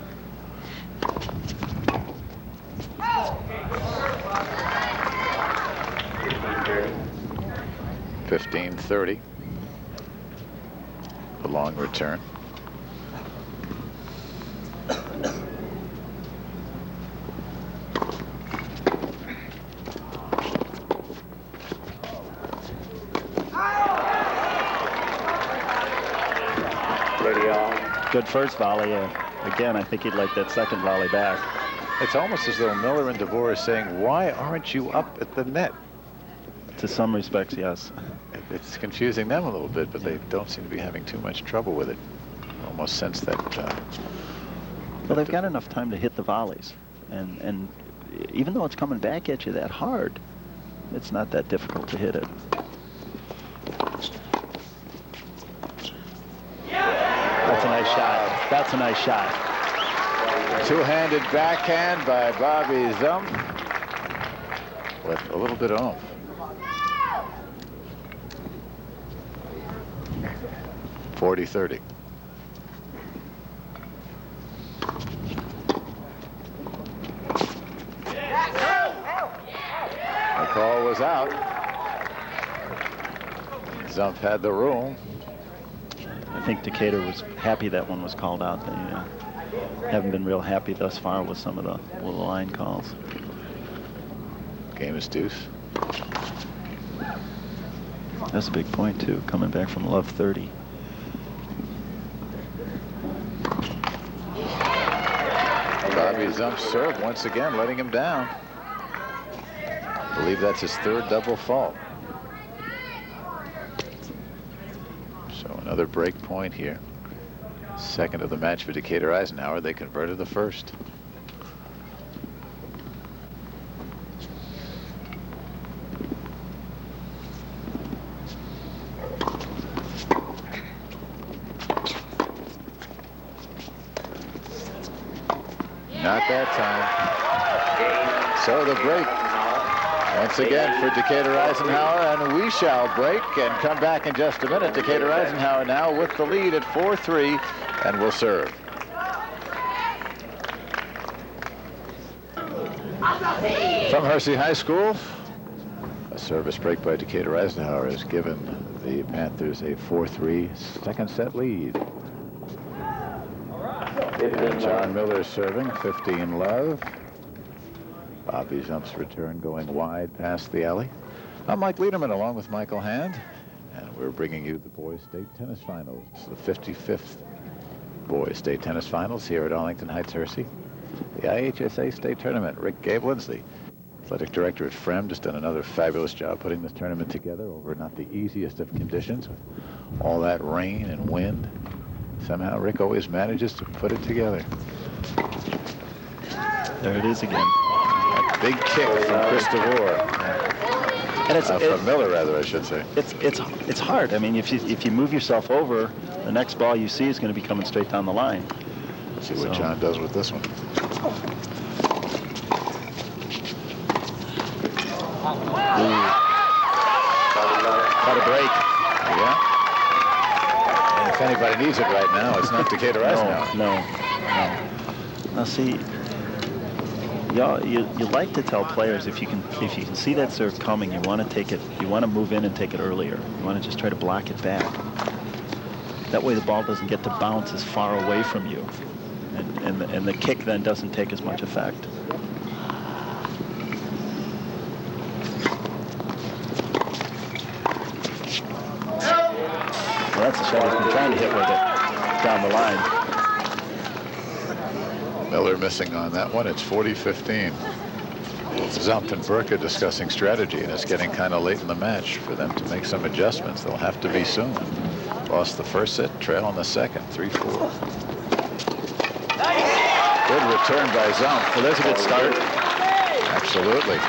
15-30. The long return. Good first volley. Again, I think he'd like that second volley back. It's almost as though Miller and DeVore are saying, why aren't you up at the net? To some respects, yes. It's confusing them a little bit, but they don't seem to be having too much trouble with it. Almost sense that. Well, they've got enough time to hit the volleys. And even though it's coming back at you that hard, it's not that difficult to hit it. That's a nice shot. That's a nice shot. Two-handed backhand by Bobby Zump with a little bit of oomph. .40-30. The call was out. Zump had the room. I think Decatur was happy that one was called out. They haven't been real happy thus far with some of the line calls. Game is deuce. That's a big point, too, coming back from love 30. Bobby Zump serve once again, letting him down. I believe that's his third double fault. So another break point here. Second of the match for Decatur Eisenhower. They converted the first. Not that time. So the break once again for Decatur Eisenhower, and we shall break and come back in just a minute. Decatur Eisenhower now with the lead at 4-3 and will serve. From Hersey High School, a service break by Decatur Eisenhower has given the Panthers a 4-3 second set lead. And John Miller serving, 15 love. Bobby Zump's return going wide past the alley. I'm Mike Liederman along with Michael Hand, and we're bringing you the Boys State Tennis Finals, the 55th Boys State Tennis Finals here at Arlington Heights Hersey. The IHSA State Tournament. Rick Gablins, the athletic director at FREM, just done another fabulous job putting this tournament together over not the easiest of conditions with all that rain and wind. Somehow Rick always manages to put it together. There it is again. Big kick from Chris DeVore. And from Miller, rather, I should say. It's hard. I mean, if you move yourself over, the next ball you see is going to be coming straight down the line. Let's see what John does with this one. Got a break. Yeah. And if anybody needs it right now, it's not Decatur Eisenhower. No. Now see, you like to tell players if you can see that serve coming, you want to take it. You want to move in and take it earlier. You want to just try to block it back. That way the ball doesn't get to bounce as far away from you, and the kick then doesn't take as much effect. Well, that's the shot he's been trying to hit with it down the line. Miller missing on that one. It's 40-15. Zump and Burka discussing strategy, and it's getting kind of late in the match for them to make some adjustments. They'll have to be soon. Lost the first set, trail in the second, 3-4. Good return by Zump. Well, there's a good start. Absolutely.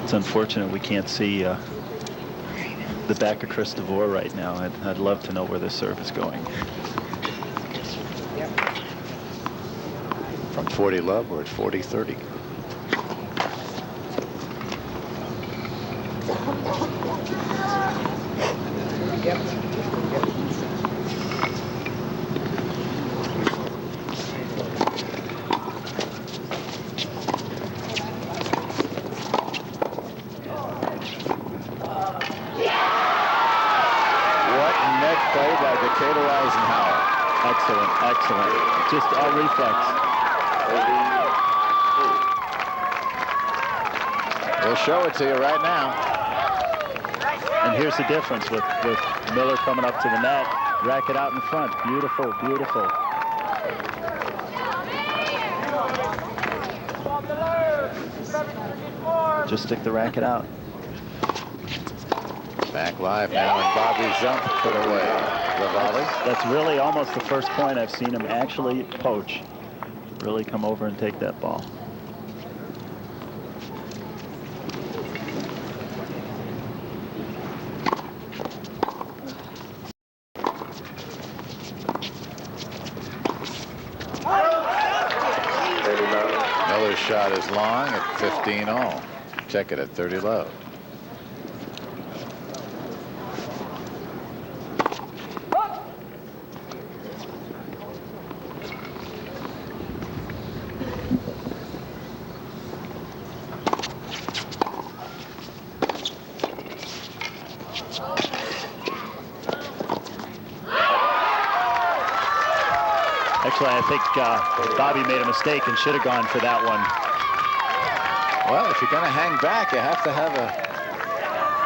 It's unfortunate we can't see the back of Chris DeVore right now. I'd love to know where this serve is going. From 40 love, we're at 40-30. Excellent, excellent. Just all reflex. We'll show it to you right now. And here's the difference with Miller coming up to the net. Racket out in front. Beautiful, beautiful. Just stick the racket out. Back live now, and Bobby Zump put away the volley. That's really almost the first point I've seen him actually poach. Really come over and take that ball. Miller's shot is long at 15 all. Check it at 30 low. Actually, I think Bobby made a mistake and should have gone for that one. Well, if you're going to hang back, you have to have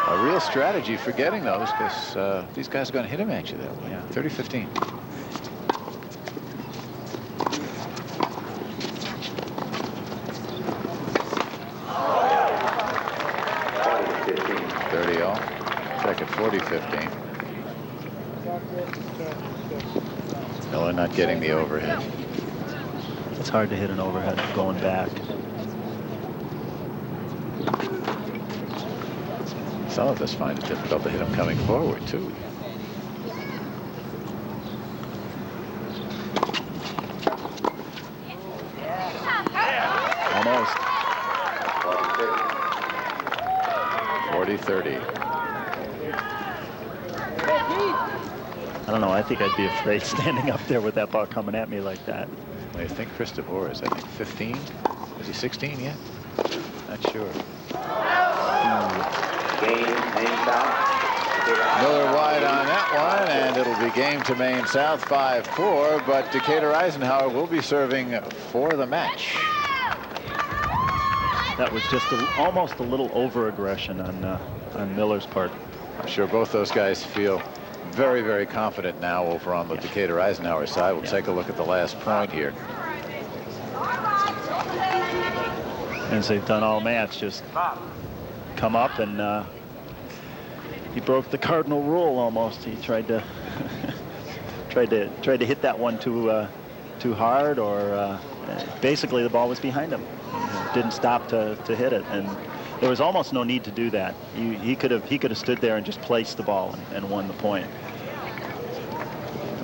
a real strategy for getting those, because these guys are going to hit him at you that way. Yeah. 30-15. Check at 40-15. Miller not getting the overhead. It's hard to hit an overhead going back. Some of us find it difficult to hit him coming forward, too. Almost. 40-30. I don't know. I think I'd be afraid standing up there with that ball coming at me like that. Well, I think Chris DeVore is, I think, 15. Is he 16 yet? Not sure. Miller wide on that one, and it'll be game to Maine South 5-4, but Decatur Eisenhower will be serving for the match. That was just almost a little over-aggression on Miller's part. I'm sure both those guys feel very, very confident now over on the Decatur Eisenhower side. We'll take a look at the last point here. As they've done all match, just come up and he broke the cardinal rule almost. He tried to tried to hit that one too hard, or basically the ball was behind him. He didn't stop to hit it, and there was almost no need to do that. He could have stood there and just placed the ball and won the point.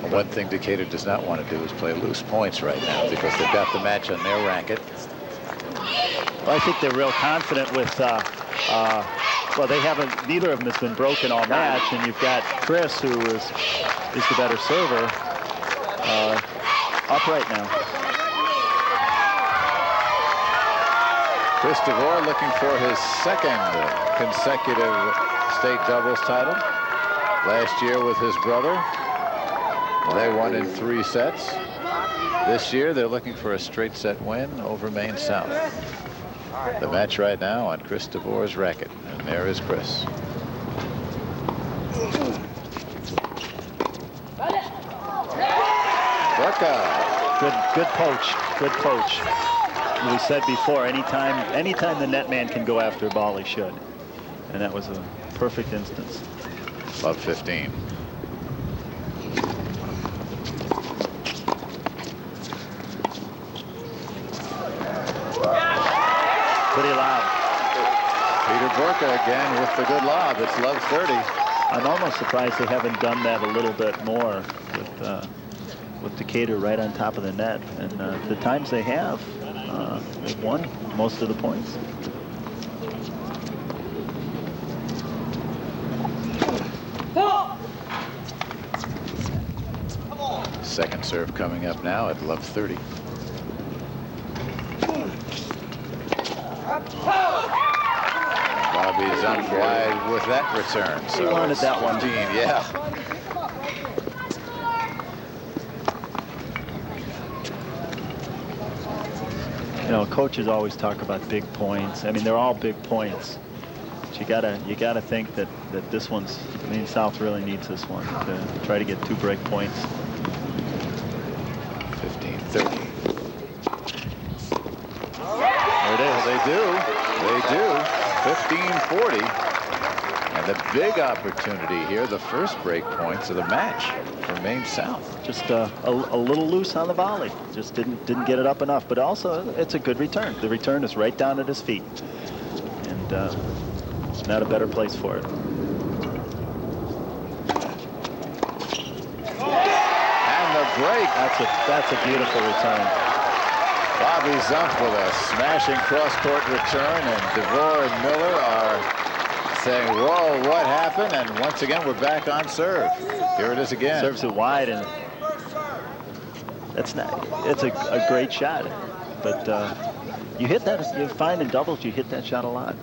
One thing Decatur does not want to do is play loose points right now, because they've got the match on their racket. Well, I think they're real confident with, well, they haven't, neither of them has been broken all match, and you've got Chris, who is the better server, up right now. Chris DeVore looking for his second consecutive state doubles title. Last year with his brother, they won in 3 sets. This year they're looking for a straight set win over Maine South. The match right now on Chris DeVore's racket, and there is Chris. Burka. Good poach. Good poach. We said before, anytime the netman can go after a ball, he should. And that was a perfect instance. Love 15. Pretty loud. Peter Burka again with the good lob. It's love 30. I'm almost surprised they haven't done that a little bit more with Decatur right on top of the net, and the times they have, they've won most of the points. Second serve coming up now at love 30. Bobby's up wide with that return. So he wanted that 15, one. Yeah. You know, coaches always talk about big points. I mean, they're all big points. But you gotta think that this one's. I mean, South really needs this one to try to get 2 break points. 15-30. There it is. They do. 15-40. And the big opportunity here, the first break points of the match for Maine South. Just a little loose on the volley. Just didn't get it up enough. But also, it's a good return. The return is right down at his feet, and not a better place for it. And the break. That's a beautiful return. Bobby Zumpf with a smashing cross-court return, and DeVore and Miller are saying, whoa, what happened? And once again, we're back on serve. Here it is again. Serves it wide, and it's a great shot. But you hit that, you find in doubles, you hit that shot a lot.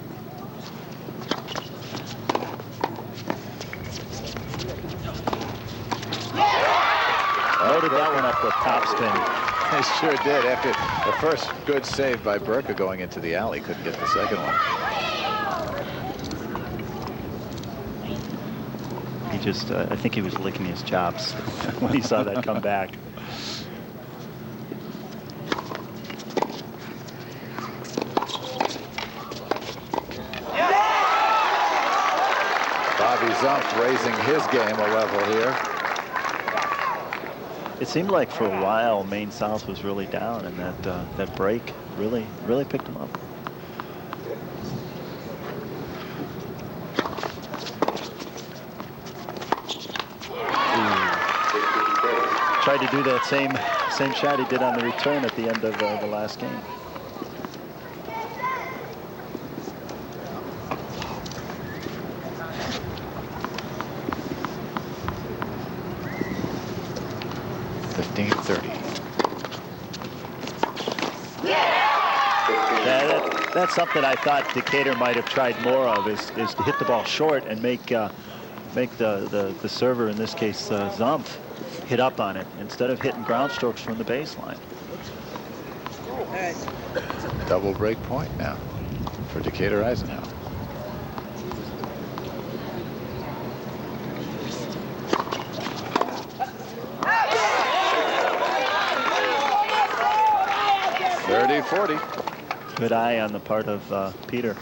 Loaded that one up with topspin. They sure did. After the first good save by Burka going into the alley, couldn't get the second one. He just, I think he was licking his chops when he saw that come back. Bobby Zumpf raising his game a level here. It seemed like for a while Maine South was really down, and that break really picked him up. Tried to do that same shot he did on the return at the end of the last game. That's something I thought Decatur might have tried more of, is to hit the ball short and make the server, in this case Zumpf, hit up on it instead of hitting ground strokes from the baseline. Double break point now for Decatur Eisenhower. .30-40. Good eye on the part of Peter.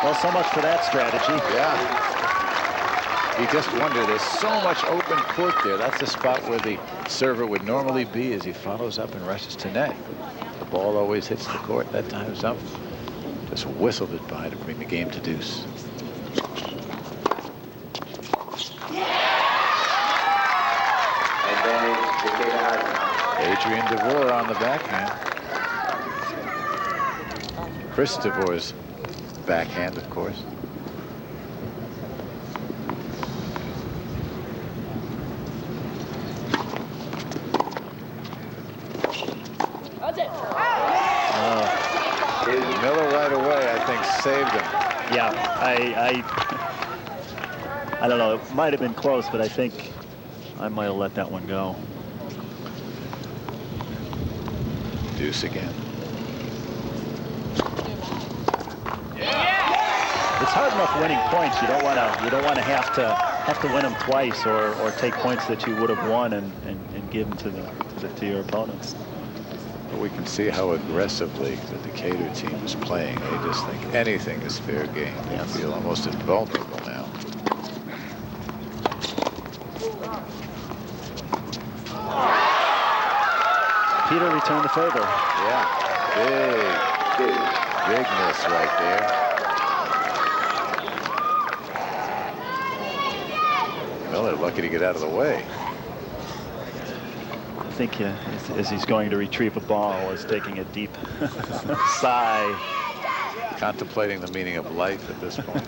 Well, so much for that strategy. Yeah. You just wonder, there's so much open court there. That's the spot where the server would normally be as he follows up and rushes to net. The ball always hits the court. That time Zumpf just whistled it by to bring the game to deuce. Adrian DeVore on the backhand. Chris DeVore's backhand, of course. Miller right away, I think, saved him. Yeah, I don't know. It might have been close, but I think I might have let that one go. Deuce again. It's hard enough winning points. You don't want to have to win them twice, or take points that you would have won and give them to your opponents. But we can see how aggressively the Decatur team is playing. They just think anything is fair game. They feel almost invulnerable now. Peter returned the favor. Yeah. Big miss right there. Miller lucky to get out of the way. I think as he's going to retrieve a ball, is taking a deep sigh. Contemplating the meaning of life at this point.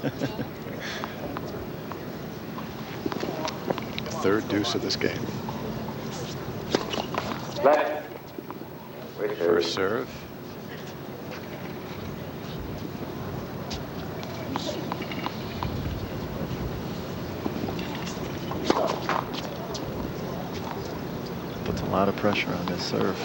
Third deuce of this game. Left. First serve. Puts a lot of pressure on this serve.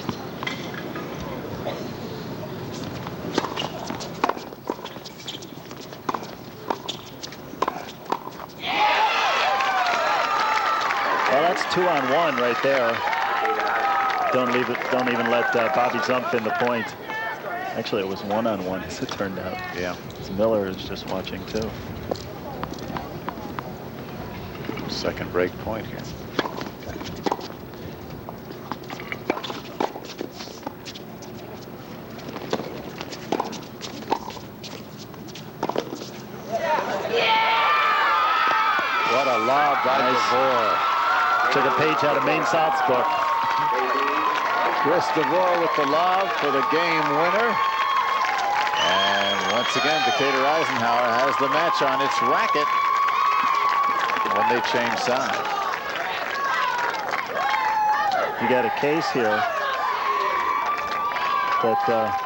Well, that's 2-on-1 right there. Don't even let Bobby Zumpf in the point. Actually, it was 1-on-1 as it turned out. Yeah. Miller is just watching too. Second break point here. What a lob by DeVore. Took a page out of Maine South's book. Chris DeVore with the lob for the game winner. And once again, Decatur Eisenhower has the match on its racket when they change sides. You got a case here. But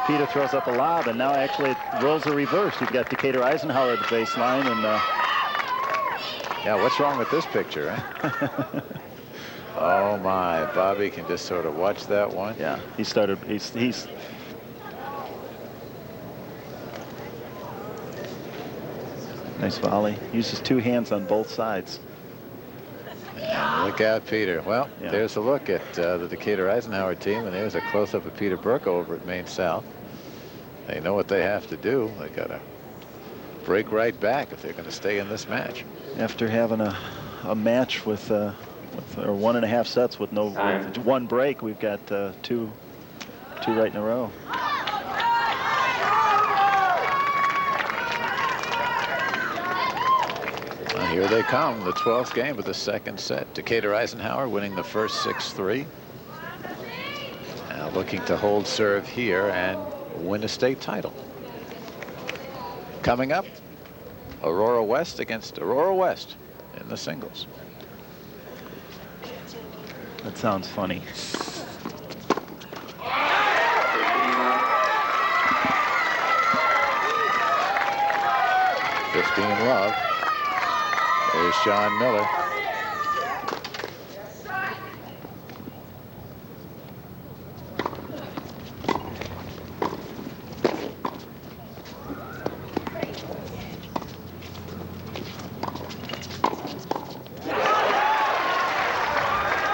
Peter throws up a lob, and now actually it roles are reversed. You've got Decatur Eisenhower at the baseline, and yeah, what's wrong with this picture, eh? Oh my, Bobby can just sort of watch that one. Yeah, he's nice volley. Uses two hands on both sides. And look out, Peter. Well, yeah. There's a look at the Decatur Eisenhower team, and there's a close-up of Peter Burke over at Maine South. They know what they have to do. They got to break right back if they're going to stay in this match. After having a match with 1.5 sets with one break, we've got two right in a row. Well, here they come, the 12th game of the second set. Decatur Eisenhower winning the first 6-3. Now looking to hold serve here and win a state title. Coming up, Aurora West against Aurora West in the singles. That sounds funny. Love. There's Sean Miller.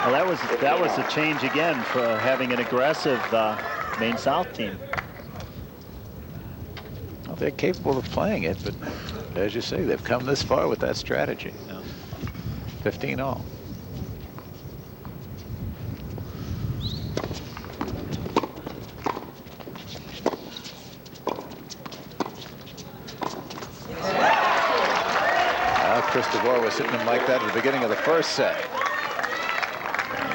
Well, that was a change again for having an aggressive Maine South team. Well, they're capable of playing it, but as you say, they've come this far with that strategy. 15 all. Chris DeVore was hitting him like that at the beginning of the first set.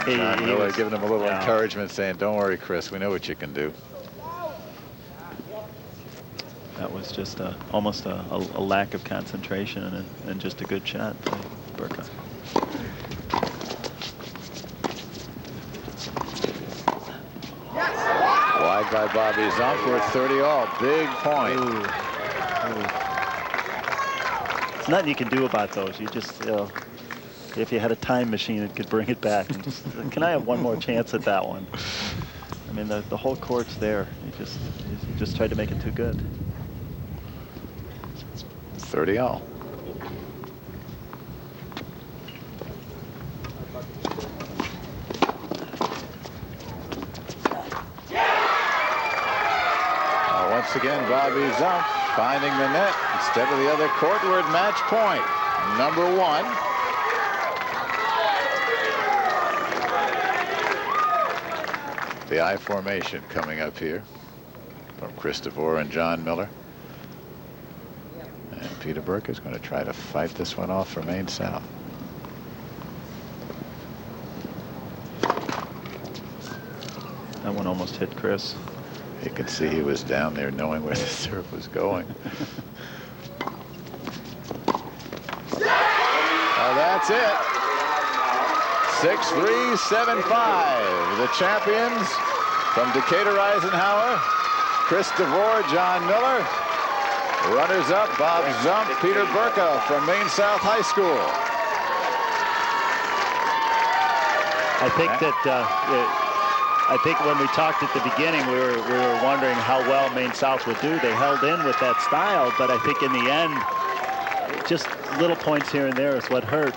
He was giving him a little encouragement, saying, "Don't worry, Chris, we know what you can do." That was just almost a lack of concentration and just a good shot by Burka. Wide by Bobby Zumpf. We're 30 all. Big point. Ooh. There's nothing you can do about those. You just, if you had a time machine, it could bring it back. And just, can I have one more chance at that one? I mean, the whole court's there. You just tried to make it too good. 30 all. Once again, Bobby Zumpf finding the net instead of the other courtward. Match point number 1. The I formation coming up here. from Chris DeVore and John Miller. And Peter Burke is going to try to fight this one off for Maine South. That one almost hit Chris. You could see he was down there knowing where the serve was going. Oh, that's it. 6-3, 7-5. The champions from Decatur Eisenhower, Chris DeVore, John Miller. Runners up, Bob Zump, Peter Burka from Maine South High School. I think that I think when we talked at the beginning, we were wondering how well Maine South would do. They held in with that style, but I think in the end, just little points here and there is what hurt.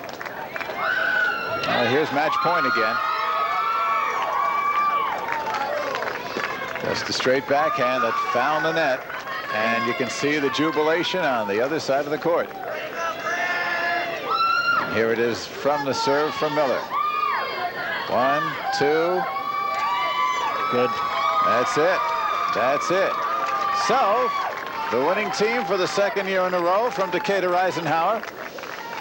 Here's match point again. Just a straight backhand that found the net, and you can see the jubilation on the other side of the court. And here it is from the serve from Miller. 1, 2. Good. That's it. That's it. So, the winning team for the second year in a row from Decatur Eisenhower,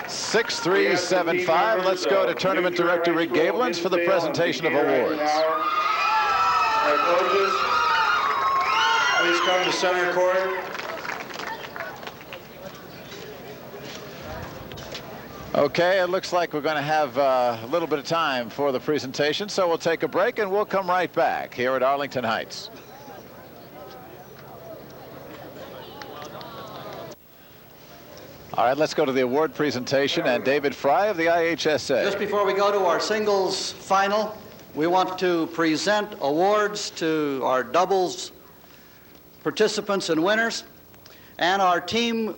6-3, 7-5. Let's go to Tournament Director Rick Gablins for the presentation of awards. Our coaches, please come to center court. Okay, it looks like we're going to have a little bit of time for the presentation, so we'll take a break and we'll come right back here at Arlington Heights. All right, let's go to the award presentation, and David Fry of the IHSA. Just before we go to our singles final, we want to present awards to our doubles participants and winners and our team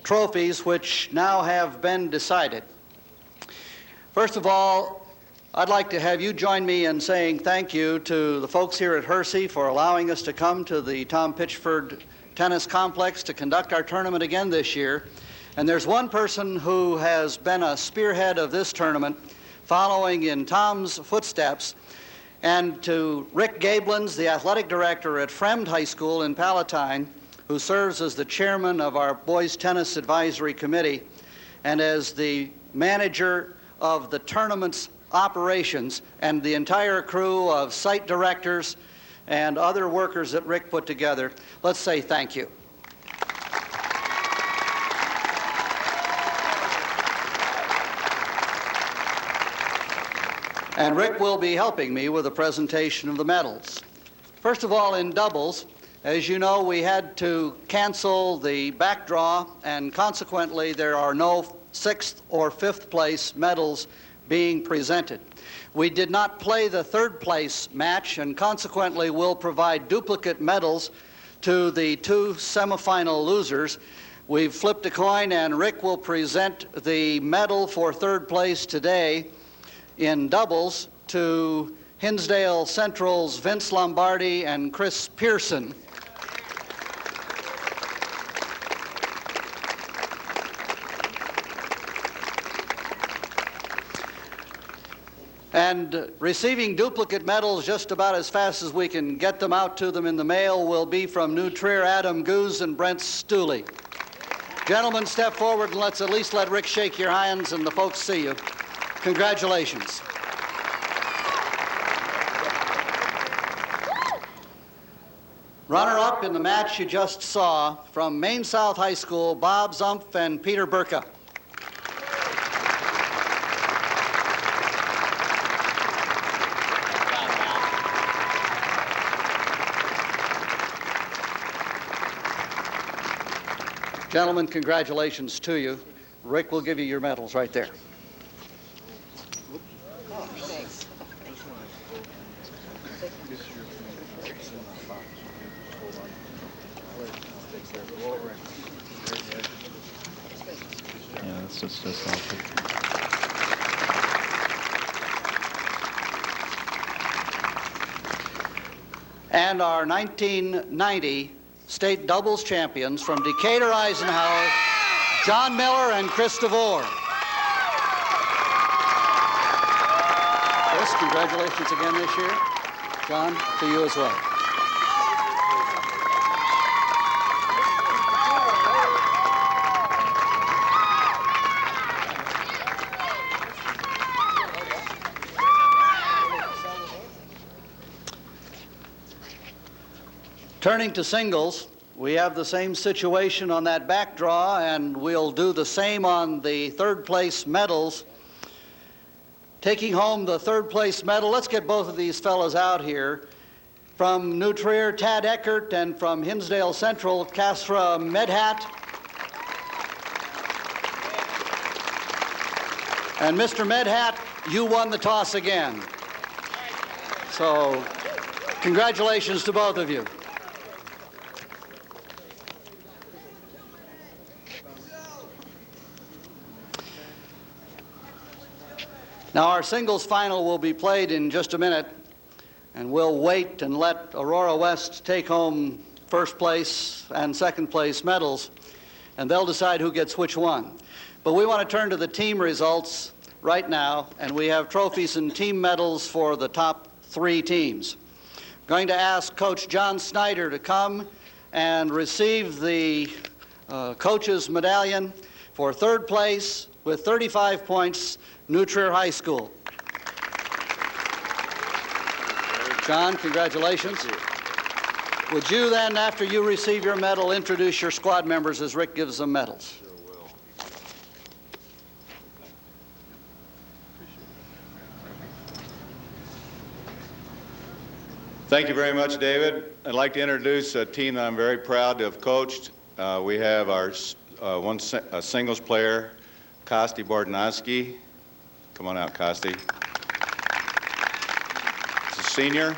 trophies, which now have been decided. First of all, I'd like to have you join me in saying thank you to the folks here at IHSA for allowing us to come to the Tom Pitchford Tennis Complex to conduct our tournament again this year. And there's one person who has been a spearhead of this tournament, following in Tom's footsteps, and to Rick Gablins, the athletic director at Fremd High School in Palatine, who serves as the chairman of our Boys Tennis Advisory Committee and as the manager of the tournament's operations, and the entire crew of site directors and other workers that Rick put together. Let's say thank you. And Rick will be helping me with a presentation of the medals. First of all, in doubles, as you know, we had to cancel the back draw, and consequently there are no 6th or 5th place medals being presented. We did not play the 3rd place match, and consequently will provide duplicate medals to the 2 semifinal losers. We've flipped a coin, and Rick will present the medal for 3rd place today in doubles to Hinsdale Central's Vince Lombardi and Chris Pearson. And receiving duplicate medals just about as fast as we can get them out to them in the mail will be from New Trier, Adam Goose and Brent Stooley. Gentlemen, step forward and let's at least let Rick shake your hands and the folks see you. Congratulations. Runner-up in the match you just saw from Maine South High School, Bob Zumpf and Peter Burka. Gentlemen, congratulations to you. Rick will give you your medals right there. Yeah, that's just awful. And our 1990 state doubles champions from Decatur Eisenhower, John Miller and Chris DeVore. Chris, congratulations again this year. John, to you as well. Turning to singles, we have the same situation on that back draw, and we'll do the same on the third place medals. Taking home the third place medal, let's get both of these fellas out here. From New Trier, Tad Eckert, and from Hinsdale Central, Kasra Medhat. And Mr. Medhat, you won the toss again. So, congratulations to both of you. Now, our singles final will be played in just a minute, and we'll wait and let Aurora West take home first place and second place medals, and they'll decide who gets which one. But we want to turn to the team results right now, and we have trophies and team medals for the top 3 teams. I'm going to ask Coach John Snyder to come and receive the coach's medallion for third place with 35 points, New Trier High School. John, congratulations. Would you then, after you receive your medal, introduce your squad members as Rick gives them medals? Sure will. Thank you very much, David. I'd like to introduce a team that I'm very proud to have coached. We have our singles player, Kosti Bordnowski. Come on out, Kosti. He's a senior.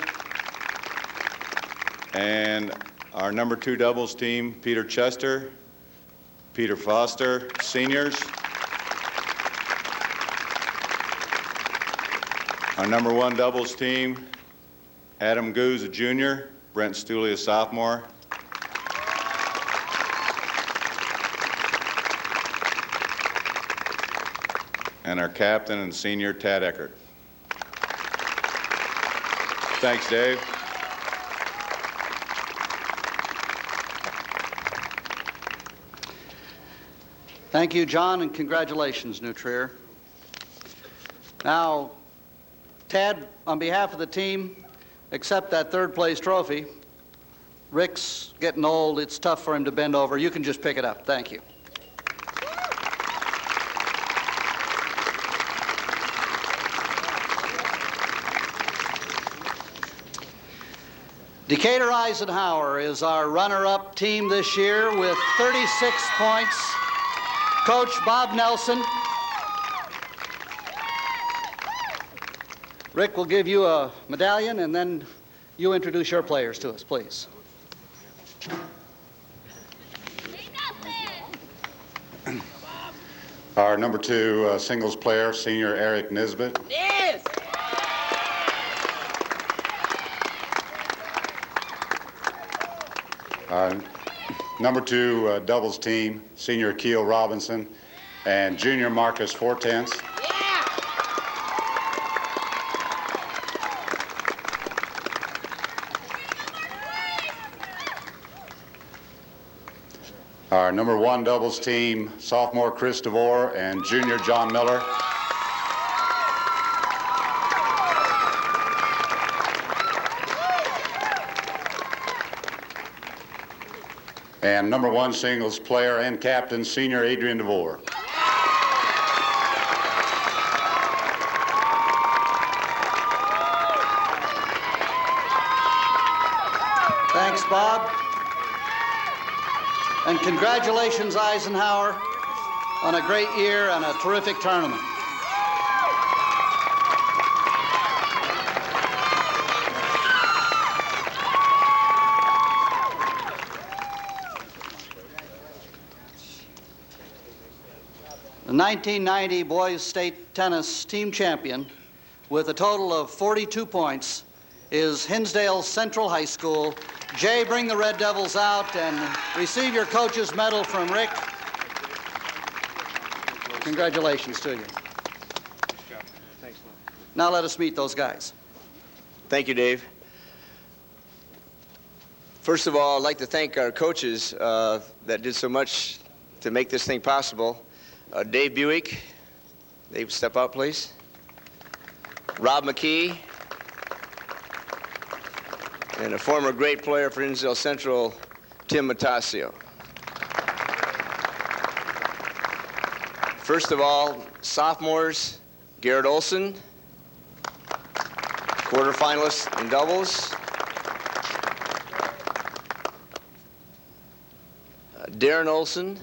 And our number 2 doubles team, Peter Chester, Peter Foster, seniors. Our number 1 doubles team, Adam Goose, a junior, Brent Stooley, a sophomore. And our captain and senior, Tad Eckert. Thanks, Dave. Thank you, John, and congratulations, New Trier. Now, Tad, on behalf of the team, accept that third place trophy. Rick's getting old. It's tough for him to bend over. You can just pick it up. Thank you. Decatur Eisenhower is our runner-up team this year with 36 points. Coach Bob Nelson. Rick will give you a medallion, and then you introduce your players to us, please. Our number 2 singles player, senior Eric Nisbet. Yes! Our number 2 doubles team, senior Keel Robinson and junior Marcus Fortense. Yeah! Our number 1 doubles team, sophomore Chris DeVore and junior John Miller. And number 1 singles player and captain, senior Adrian DeVore. Thanks, Bob. And congratulations, Eisenhower, on a great year and a terrific tournament. The 1990 boys state tennis team champion with a total of 42 points is Hinsdale Central High School. Jay, bring the Red Devils out and receive your coach's medal from Rick. Congratulations to you. Now let us meet those guys. Thank you, Dave. First of all, I'd like to thank our coaches that did so much to make this thing possible. Dave Buick. Dave, step out, please. Rob McKee. and a former great player for Hinsdale Central, Tim Matasio. First of all, sophomores, Garrett Olson, quarterfinalist in doubles. Darren Olson,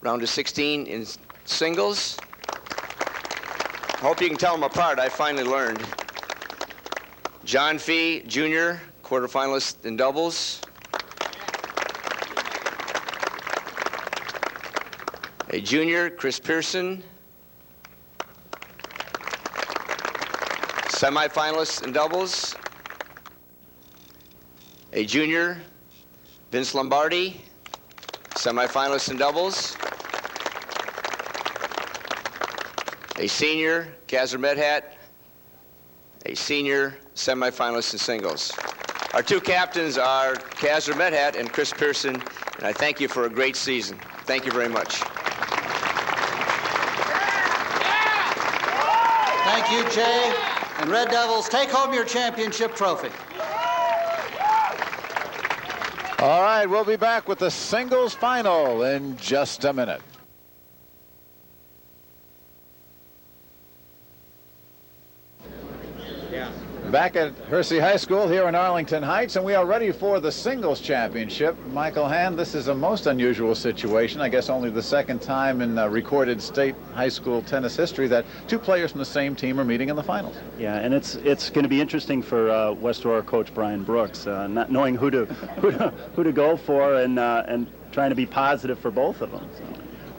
round of 16 in singles. I hope you can tell them apart. I finally learned. John Fee, Jr., quarterfinalist in doubles. A junior, Chris Pearson, semifinalist in doubles. A junior, Vince Lombardi, semifinalist in doubles. A senior, Kazar Medhat, a senior, semifinalist in singles. Our two captains are Kazar Medhat and Chris Pearson, and I thank you for a great season. Thank you very much. Thank you, Jay. And Red Devils, take home your championship trophy. All right, we'll be back with the singles final in just a minute. Back at Hersey High School here in Arlington Heights, and we are ready for the singles championship. Michael Hand, this is a most unusual situation. I guess only the second time in recorded state high school tennis history that two players from the same team are meeting in the finals. Yeah, and it's going to be interesting for West Aurora coach Brian Brooks, not knowing who to go for and trying to be positive for both of them. So.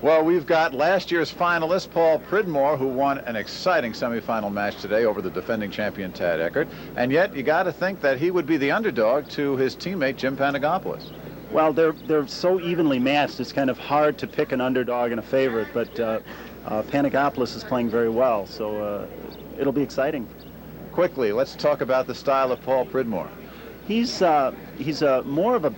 Well, we've got last year's finalist, Paul Pridmore, who won an exciting semifinal match today over the defending champion, Tad Eckert. And yet, you got to think that he would be the underdog to his teammate, Jim Panagopoulos. Well, they're so evenly matched, it's kind of hard to pick an underdog and a favorite, but Panagopoulos is playing very well, so it'll be exciting. Quickly, let's talk about the style of Paul Pridmore. He's more of a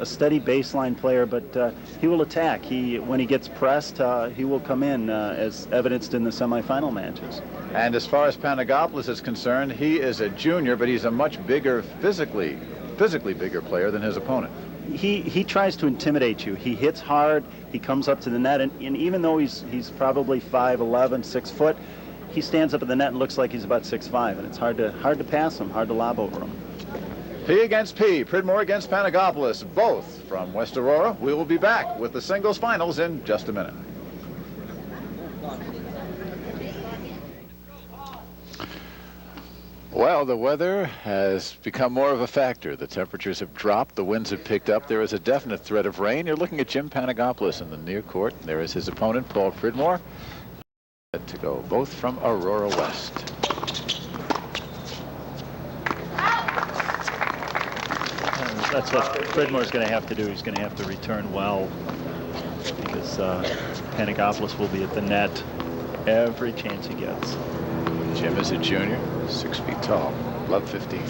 steady baseline player, but he will attack. When he gets pressed, he will come in, as evidenced in the semifinal matches. And as far as Panagopoulos is concerned, he is a junior, but he's a much bigger, physically bigger player than his opponent. He tries to intimidate you. He hits hard. He comes up to the net, and even though he's probably 5'11", 6 foot, he stands up at the net and looks like he's about 6'5", and it's hard to pass him, hard to lob over him. P against P, Pridmore against Panagopoulos, both from West Aurora. We will be back with the singles finals in just a minute. Well, the weather has become more of a factor. The temperatures have dropped, the winds have picked up. There is a definite threat of rain. You're looking at Jim Panagopoulos in the near court. There is his opponent, Paul Pridmore, to go, both from Aurora West. That's what Pridmore's going to have to do. He's going to have to return well, because Panagopoulos will be at the net every chance he gets. Jim is a junior, 6 feet tall, glove 15.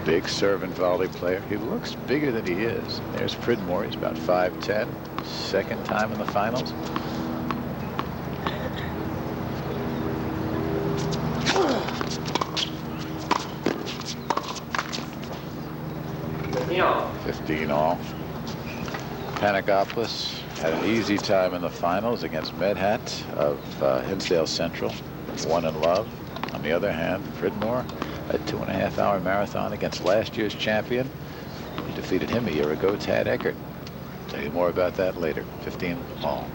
Big serve and volley player. He looks bigger than he is. There's Pridmore. He's about 5'10", second time in the finals. Yeah. 15 all. Panagopoulos had an easy time in the finals against Medhat of Hinsdale Central, won in love. On the other hand, Pridmore, a 2.5-hour marathon against last year's champion. He defeated him a year ago, Tad Eckert. Tell you more about that later. 15 all.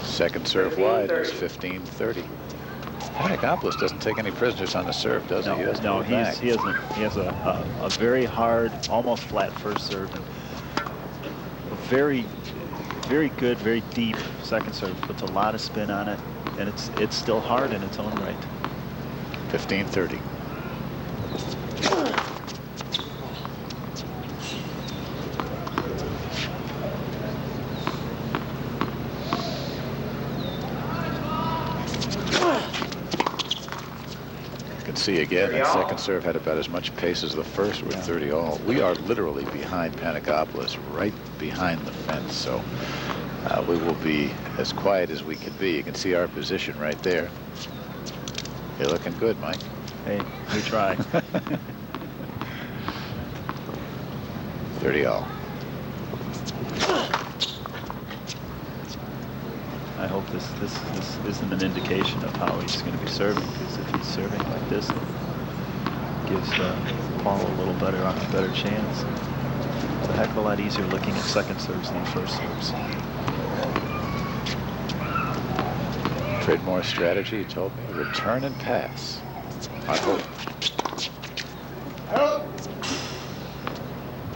Second serve wide is 15-30. Panagopoulos doesn't take any prisoners on the serve, does he? No, he has a very hard, almost flat first serve, and a very good, very deep second serve. Puts a lot of spin on it, and it's still hard in its own right. 15-30. see again that second serve had about as much pace as the first with 30 all. We are literally behind Panagopoulos, right behind the fence, so we will be as quiet as we can be. You can see our position right there. You're looking good, Mike. Hey, we try. 30 all. I hope this isn't an indication of how he's going to be serving, because if he's serving like this, it gives Paul a little better chance. It's a heck of a lot easier looking at second serves than first serves. Pridmore's strategy, he told me, return and pass. I hope.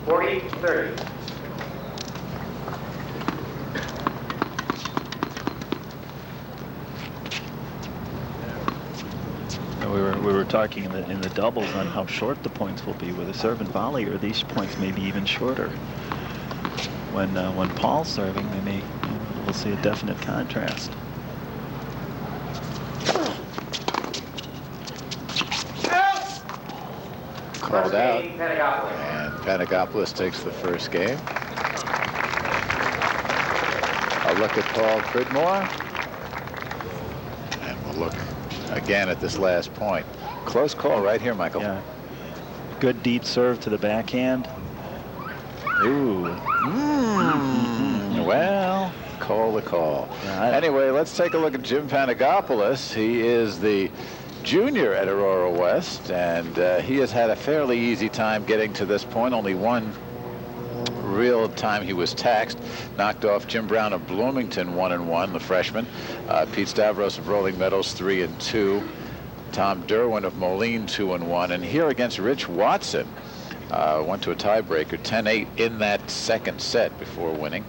40-30. We were talking in the doubles on how short the points will be with a serve and volley, or these points may be even shorter. When Paul's serving, we'll see a definite contrast. Called out, and Panagopoulos takes the first game. A look at Paul Pridmore, and we'll look again at this last point. Close call right here, Michael. Yeah. Good deep serve to the backhand. Ooh. Well, call the call. Yeah, anyway, let's take a look at Jim Panagopoulos. He is the junior at Aurora West, and he has had a fairly easy time getting to this point. Only one real time he was taxed. Knocked off Jim Brown of Bloomington 1-1, the freshman. Pete Stavros of Rolling Meadows 3-2. Tom Derwin of Moline 2-1. And here against Rich Watson, went to a tiebreaker 10-8 in that second set before winning.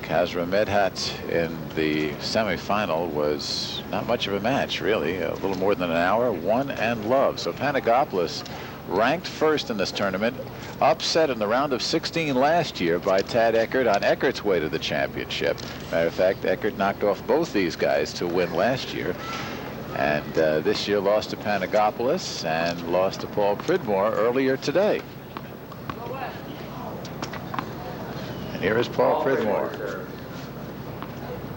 Kazra Medhat in the semifinal was not much of a match, really. A little more than an hour, won and loved. So Panagopoulos ranked first in this tournament, upset in the round of 16 last year by Tad Eckert on Eckert's way to the championship. Matter of fact, Eckert knocked off both these guys to win last year. And this year lost to Panagopoulos and lost to Paul Pridmore earlier today. And here is Paul Pridmore.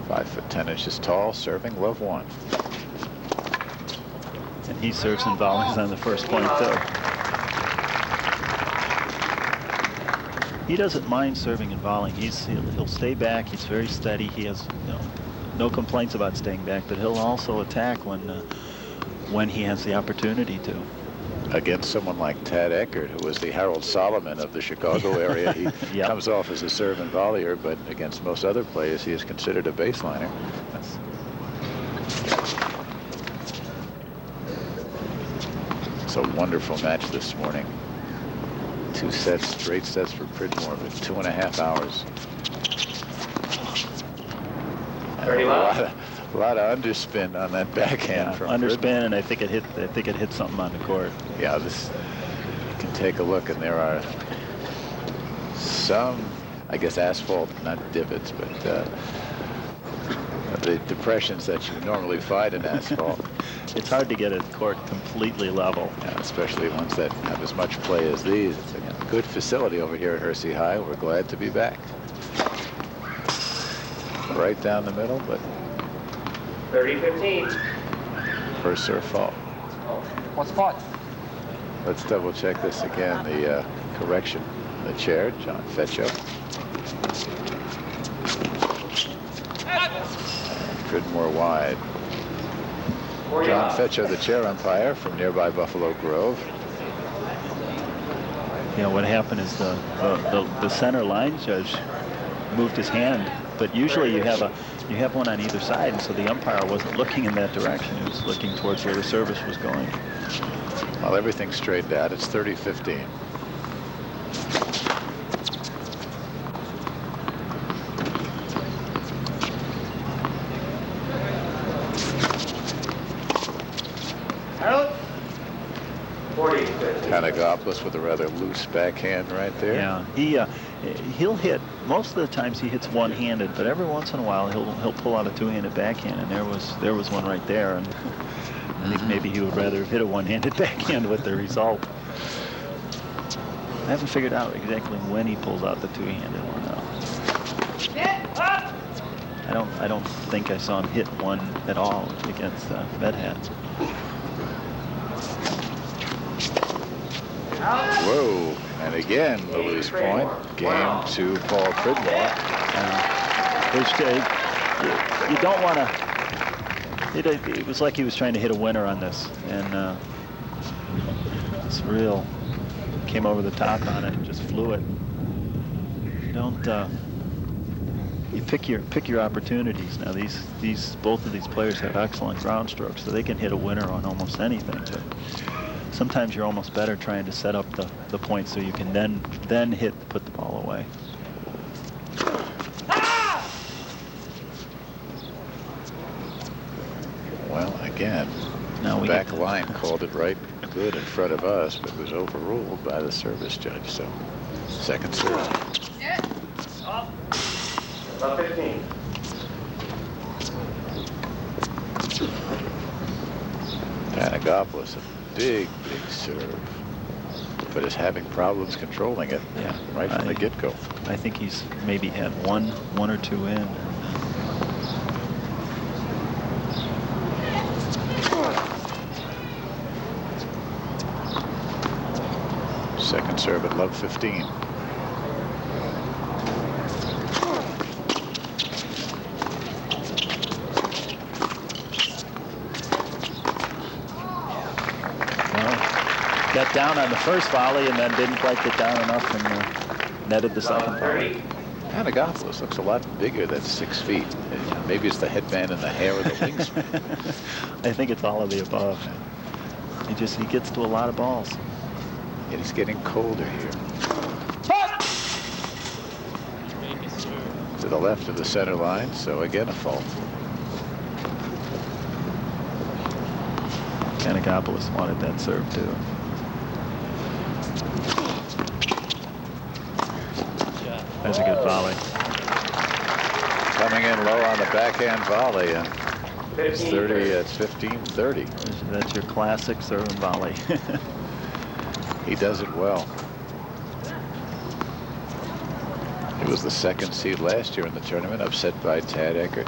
5'10" tall, serving love one. And he serves and volleys on the first point, too. He doesn't mind serving and volleying. He'll stay back. He's very steady. He has no complaints about staying back, but he'll also attack when he has the opportunity to. Against someone like Tad Eckert, who was the Harold Solomon of the Chicago area, he Yep. comes off as a serve and volleyer, but against most other players, he is considered a baseliner. It's a wonderful match this morning. 2 sets, straight sets for Pridmore, but 2.5 hours. A lot of underspin on that backhand from underspin, Pridmore. and I think it hit something on the court. Yeah, this, you can take a look, and there are some, I guess, asphalt, not divots, but the depressions that you normally find in asphalt. It's hard to get a court completely level. Yeah, especially ones that have as much play as these. It's a good facility over here at Hersey High. We're glad to be back. Right down the middle, but 30-15. first serve fault. What's fault? Let's double check this again. The correction, the chair, John Fetcho. Pridmore wide. John Fetcho, the chair umpire from nearby Buffalo Grove. Yeah, what happened is the center line judge moved his hand, but usually you have one on either side, and so the umpire wasn't looking in that direction. He was looking towards where the service was going. Well, everything's straightened out. It's 30-15. Panagopoulos with a rather loose backhand right there. Yeah, he'll hit, most of the times he hits one-handed, but every once in a while he'll pull out a two-handed backhand, and there was one right there, and I think maybe he would rather have hit a one-handed backhand with the result. I haven't figured out exactly when he pulls out the two-handed one though. I don't think I saw him hit one at all against Medhat. Whoa, and again the loose point. Game to Paul Pridmore. You don't want to. It was like he was trying to hit a winner on this, and it's real. Came over the top on it and just flew it. Don't. You pick your opportunities. Now both of these players have excellent ground strokes, so they can hit a winner on almost anything. But sometimes you're almost better trying to set up the point so you can then put the ball away. Well, again, now the back line called it right good in front of us, but was overruled by the service judge. So, second serve. About 15. Panagopoulos, a big serve, but is having problems controlling it. Yeah, right from the get-go. I think he's maybe had one or two in. Second serve at love 15. Got down on the first volley and then didn't quite get down enough and netted the second volley. Panagopoulos looks a lot bigger than 6 feet. Maybe it's the headband and the hair of the wingspan. I think it's all of the above. He gets to a lot of balls. And he's getting colder here. To the left of the center line, so again a fault. Panagopoulos wanted that serve too. That's a good volley. Coming in low on the backhand volley. It's 30. It's 15-30. That's your classic serve and volley. He does it well. He was the second seed last year in the tournament, upset by Tad Eckert.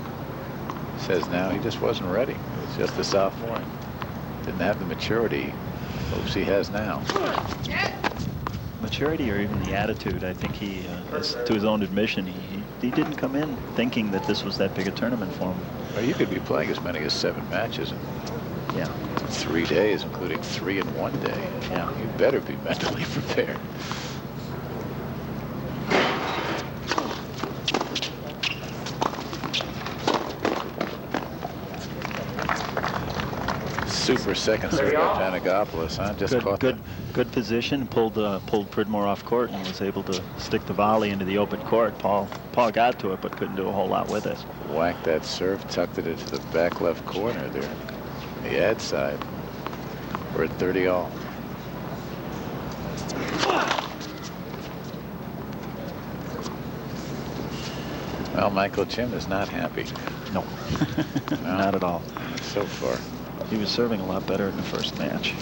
Says now he just wasn't ready. He was just a sophomore. Didn't have the maturity. Hopes he has now. Maturity or even the attitude. I think he, to his own admission, he didn't come in thinking that this was that big a tournament for him. Well, you could be playing as many as 7 matches in 3 days, including 3 in 1 day. Yeah, you better be mentally prepared. Super second serve by Panagopoulos, huh? Just caught good position. Pulled Pridmore off court and was able to stick the volley into the open court. Paul got to it, but couldn't do a whole lot with it. Whacked that serve, tucked it into the back left corner there. The ad side. We're at 30 all. Well, Michael Jim is not happy. No, not at all. So far. He was serving a lot better in the first match.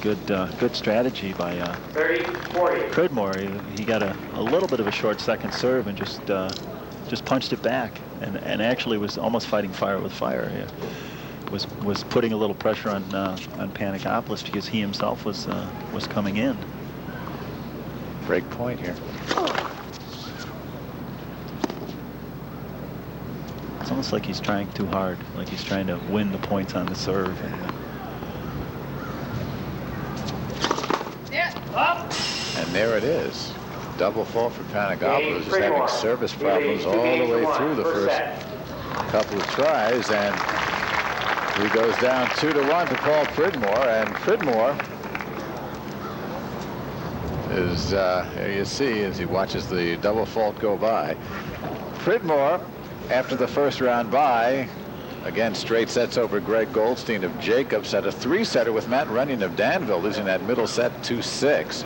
Good strategy by Pridmore. He got a little bit of a short second serve and just punched it back, and actually was almost fighting fire with fire. Was putting a little pressure on Panagopoulos because he himself was coming in. Break point here. It's almost like he's trying too hard, like he's trying to win the points on the serve. And there it is. Double fault for Panagopoulos. He's having service problems all the way through the first couple of tries, and he goes down 2-1 to Paul Pridmore, and Pridmore is, here you see as he watches the double fault go by. Pridmore, after the first round bye again, straight sets over Greg Goldstein of Jacobs. Had a 3-setter with Matt Runyon of Danville, losing that middle set 2-6.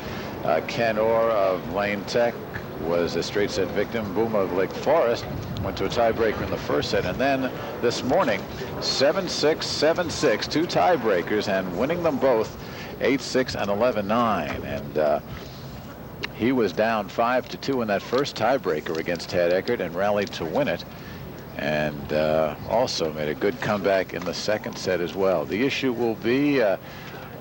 Ken Orr of Lane Tech was a straight set victim. Boom of Lake Forest went to a tiebreaker in the first set. And then this morning, 7-6, 7-6, 2 tiebreakers, and winning them both 8-6 and 11-9. And he was down 5-2 in that first tiebreaker against Tad Eckert and rallied to win it. And also made a good comeback in the second set as well. The issue will be,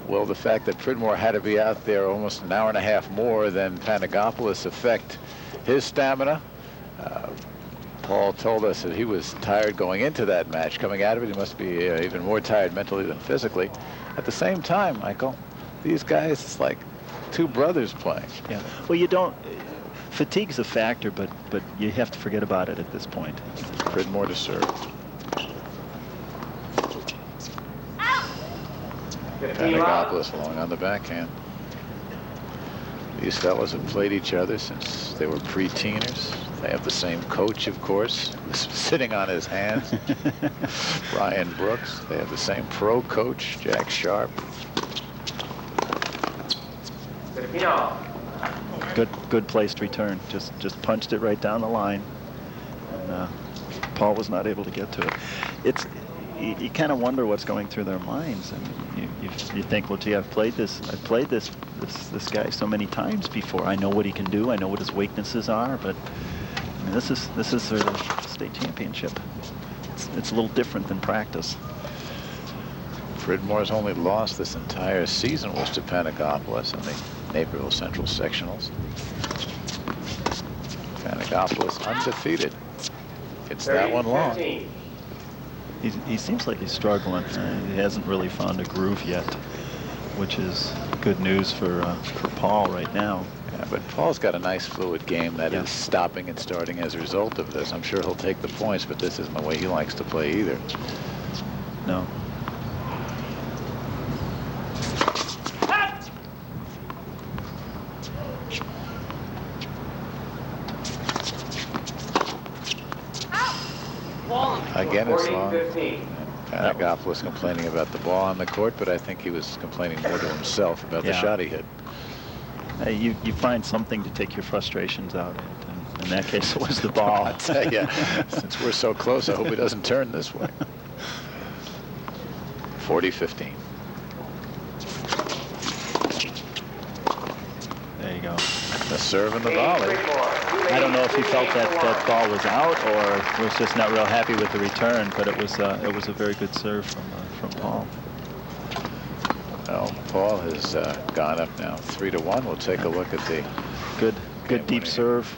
will the fact that Pridmore had to be out there almost an hour and a half more than Panagopoulos affect his stamina? Paul told us that he was tired going into that match. Coming out of it, he must be even more tired mentally than physically. At the same time, Michael, these guys, it's like two brothers playing. Yeah. Well, you don't. Fatigue's a factor, but you have to forget about it at this point. Pridmore to serve. Panagopoulos along on the backhand. These fellas have played each other since they were pre-teeners. They have the same coach, of course, sitting on his hands, Brian Brooks. They have the same pro coach, Jack Sharp. Good placed return. Just punched it right down the line, and Paul was not able to get to it. You kind of wonder what's going through their minds, and you think, well, gee, I've played this guy so many times before. I know what he can do. I know what his weaknesses are. But I mean, this is sort of state championship. It's a little different than practice. Pridmore's only loss this entire season was to Panagopoulos in the Naperville Central Sectionals. Panagopoulos undefeated. It's that one long. He seems like he's struggling. He hasn't really found a groove yet, which is good news for Paul right now. Yeah, but Paul's got a nice fluid game that is stopping and starting as a result of this. I'm sure he'll take the points, but this isn't the way he likes to play either. No. Again, it's long. Panagopoulos complaining about the ball on the court, but I think he was complaining more to himself about the shot he hit. You find something to take your frustrations out, and in that case, it was the ball. I tell you, since we're so close, I hope he doesn't turn this way. 40-15. There you go. The serve and the volley. I don't know if he felt that ball was out or was just not real happy with the return, but it was a very good serve from Paul. Well, Paul has gone up now 3-1. We'll take a look at the good deep serve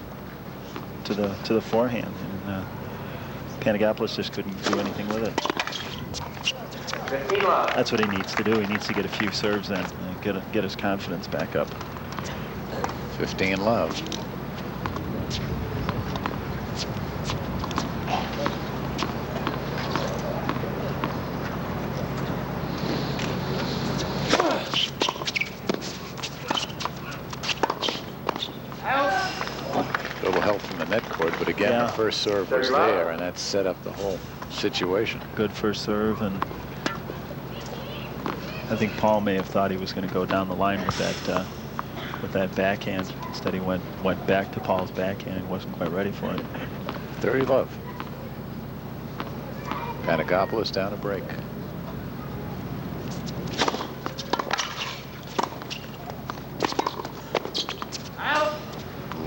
to the forehand, and Panagopoulos just couldn't do anything with it. That's what he needs to do. He needs to get a few serves in and get his confidence back up. 15 love. A little help from the net court, but again, the first serve was there, and that set up the whole situation. Good first serve, and I think Paul may have thought he was going to go down the line with that backhand. Instead, he went back to Paul's backhand and wasn't quite ready for it. 30 love. Panagopoulos down a break.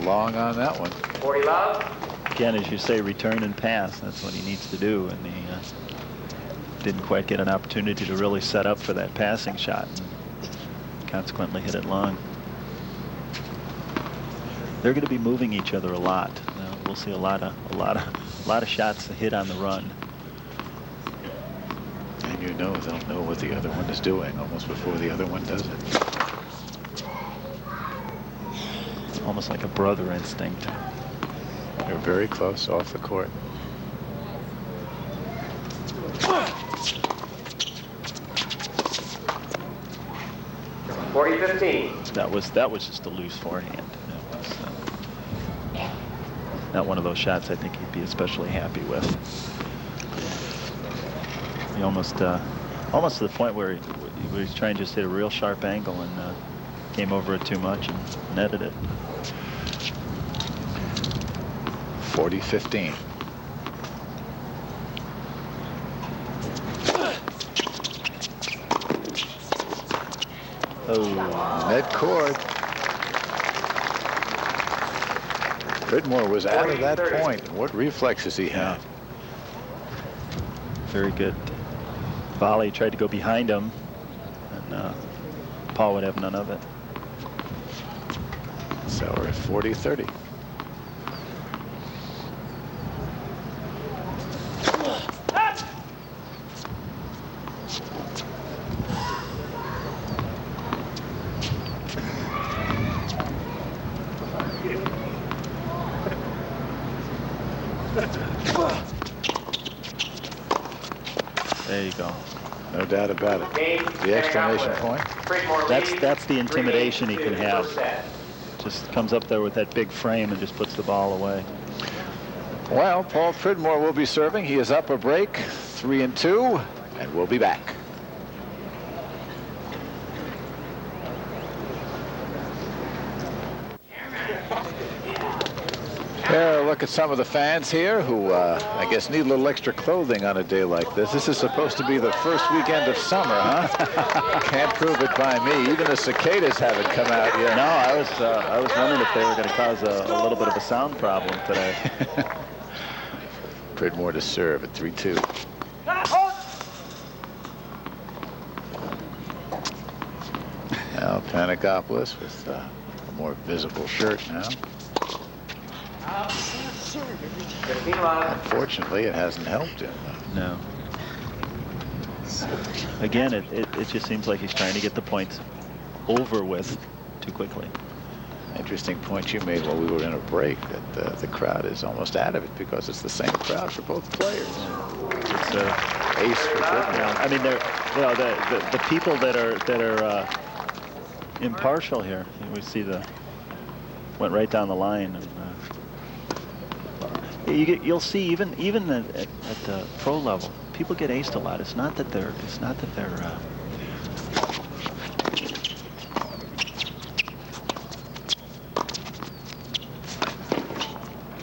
Long on that one. 40 love. Again, as you say, return and pass. That's what he needs to do, and he didn't quite get an opportunity to really set up for that passing shot, and consequently hit it long. They're going to be moving each other a lot. We'll see a lot of shots hit on the run. And you know they'll know what the other one is doing almost before the other one does it. Almost like a brother instinct. They're very close off the court. That was just a loose forehand. That was not one of those shots I think he'd be especially happy with. He almost to the point where he's trying to just hit a real sharp angle and came over it too much and netted it. 40-15. Oh, net cord. Pridmore was out of that point. What reflexes he had. Very good volley. Tried to go behind him, and Paul would have none of it. So we're at 40-30. There you go. No doubt about it. The exclamation point. That's the intimidation he can have. Just comes up there with that big frame and just puts the ball away. Well, Paul Pridmore will be serving. He is up a break, 3-2, and we'll be back. Here, look at some of the fans here who, I guess, need a little extra clothing on a day like this. This is supposed to be the first weekend of summer, huh? Can't prove it by me. Even the cicadas haven't come out yet. No, I was wondering if they were going to cause a little bit of a sound problem today. Pridmore to serve at 3-2. Now Panagopoulos with a more visible shirt now. Unfortunately, it hasn't helped him. No. Again, it just seems like he's trying to get the points over with too quickly. Interesting point you made while we were in a break, that the crowd is almost out of it because it's the same crowd for both players. It's ace for Pridmore. I mean, they're, the people that are impartial here. We see went right down the line. And, you'll see even at the pro level, people get aced a lot. It's not that they're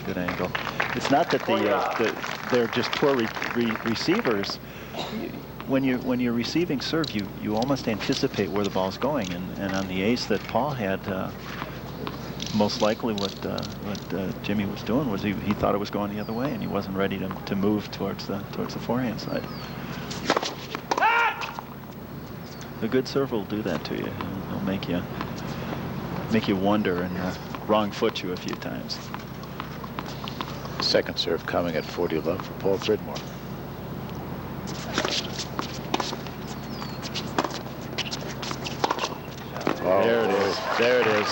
good angle. It's not that they're just poor receivers. When you're receiving serve, you almost anticipate where the ball's going, and on the ace that Paul had. Most likely what Jimmy was doing was he thought it was going the other way, and he wasn't ready to move towards the forehand side. A good serve will do that to you. It'll make you wonder and wrong foot you a few times. Second serve coming at 40 love for Paul Pridmore. Oh, there it is. There it is.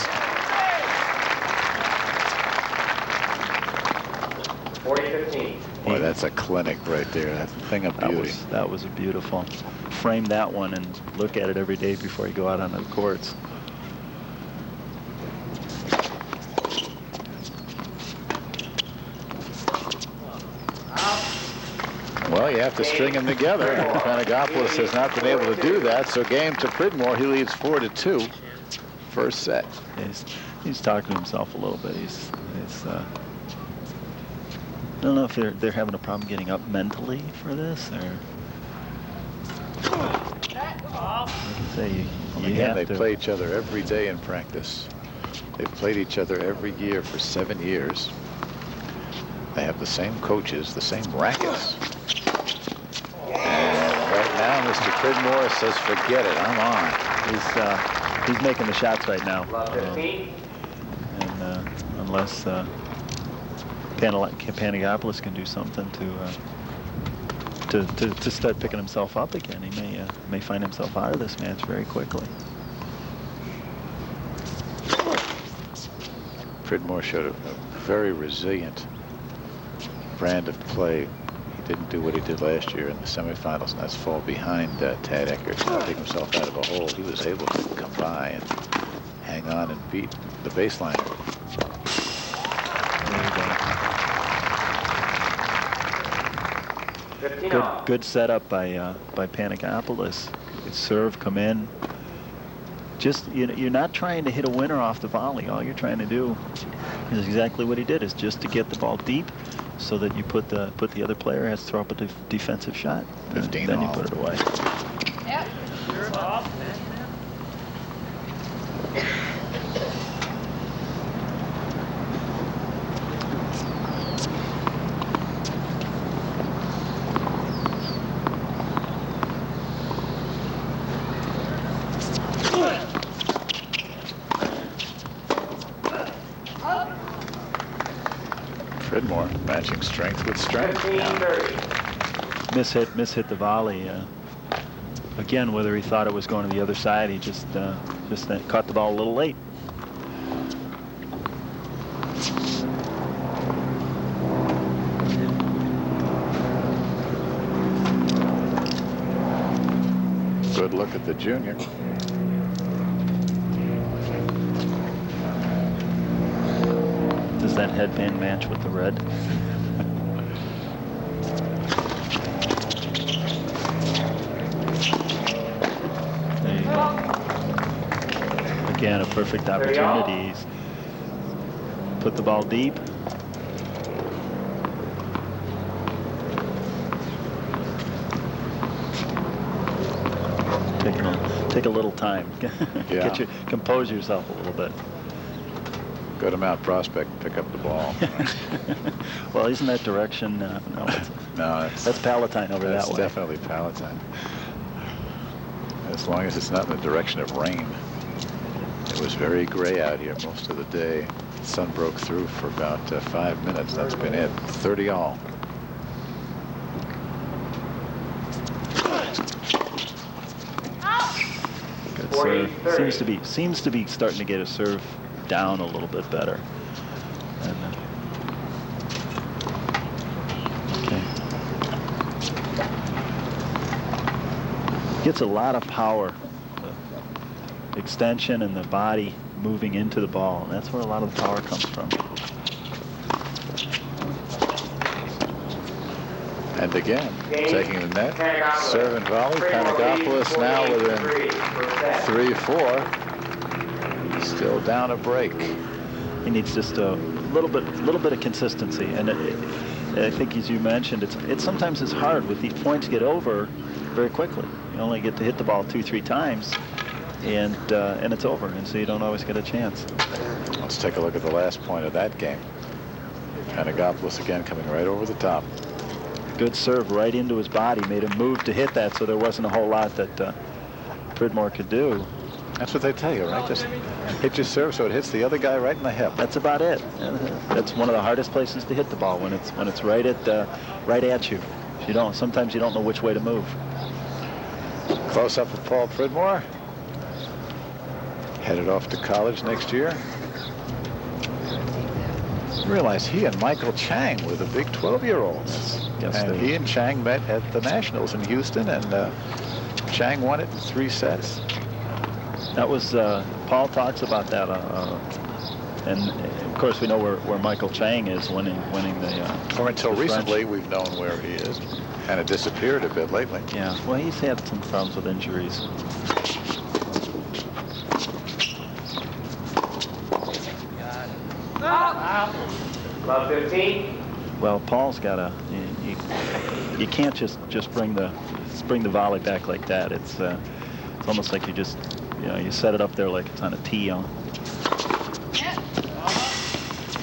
40-15. Boy, that's a clinic right there. That thing of beauty. That was a beautiful. Frame that one and look at it every day before you go out onto the courts. Well, you have to string them together. And Panagopoulos has not been able to do that. So game to Pridmore. He leads 4-2. First set. He's talking to himself a little bit. I don't know if they're having a problem getting up mentally for this, or like I say, they play each other every day in practice. They've played each other every year for 7 years. They have the same coaches, the same rackets. And right now, Mr. Pridmore says, "Forget it, I'm on." He's making the shots right now, and unless Panagopoulos can do something to start picking himself up again, he may find himself out of this match very quickly. Pridmore showed a very resilient brand of play. He didn't do what he did last year in the semifinals, and that's fall behind Tad Eckert, not pick himself out of a hole. He was able to come by and hang on and beat the baseliner. There you go. Good setup by Panagopoulos. Good serve, come in. Just you're not trying to hit a winner off the volley. All you're trying to do is exactly what he did, is just to get the ball deep, so that you put the other player has to throw up a defensive shot, and then you put it away. Yep. Pridmore matching strength with strength. Mishit the volley. Again, whether he thought it was going to the other side, he just caught the ball a little late. Good look at the junior. Does that headband match with the red? There you go. Again, a perfect opportunity. He's put the ball deep. Take a little time. Yeah. Compose yourself a little bit. Good amount prospect, pick up the ball. Well, isn't that direction? No, that's Palatine over that way. That's definitely Palatine. As long as it's not in the direction of rain. It was very gray out here most of the day. The sun broke through for about 5 minutes. That's been it. 30 all. Good serve. Seems to be starting to get his serve down a little bit better. And, okay. Gets a lot of power. The extension and the body moving into the ball. And that's where a lot of the power comes from. And again, taking the net, serve and volley. Panagopoulos now within 3-4. Still down a break. He needs just a little bit of consistency. And I think, as you mentioned, it's sometimes it's hard with these points get over very quickly. You only get to hit the ball 2-3 times, and it's over. And so you don't always get a chance. Let's take a look at the last point of that game. Panagopoulos again coming right over the top. Good serve right into his body, made him move to hit that, so there wasn't a whole lot that Pridmore could do. That's what they tell you, right? Just hit your serve so it hits the other guy right in the hip. That's about it. That's one of the hardest places to hit the ball, when it's right at you. Sometimes you don't know which way to move. Close up with Paul Pridmore. Headed off to college next year. Realize he and Michael Chang were the big 12-year-olds. Yes, and he and Chang met at the Nationals in Houston, and Chang won it in 3 sets. That was, Paul talks about that, and of course we know where Michael Chang is winning the. Or until the recently, French. we've known where he is. Kind of disappeared a bit lately. Yeah, well, he's had some problems with injuries. Love 15. Well, Paul's got you can't just bring the volley back like that. It's almost like you just, you set it up there like it's on a tee.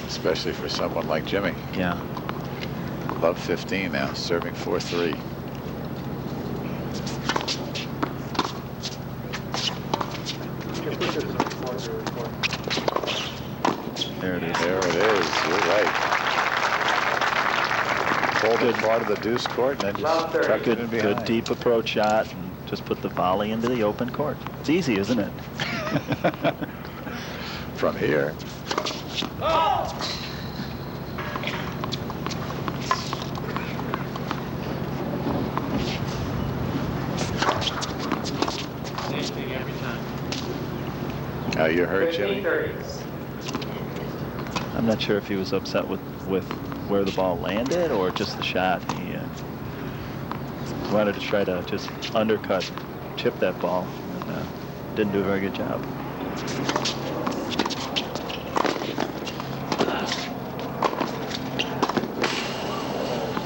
Especially for someone like Jimmy. Yeah. Love 15 now, serving 4-3. There it is. There it is. You're right. Pulled it part of the deuce court and then just tucked it in behind. Good deep approach shot, and just put the volley into the open court. It's easy, isn't it? From here. Now you're hurt, Jimmy. I'm not sure if he was upset with where the ball landed or just the shot. wanted to try to just undercut, chip that ball, and didn't do a very good job.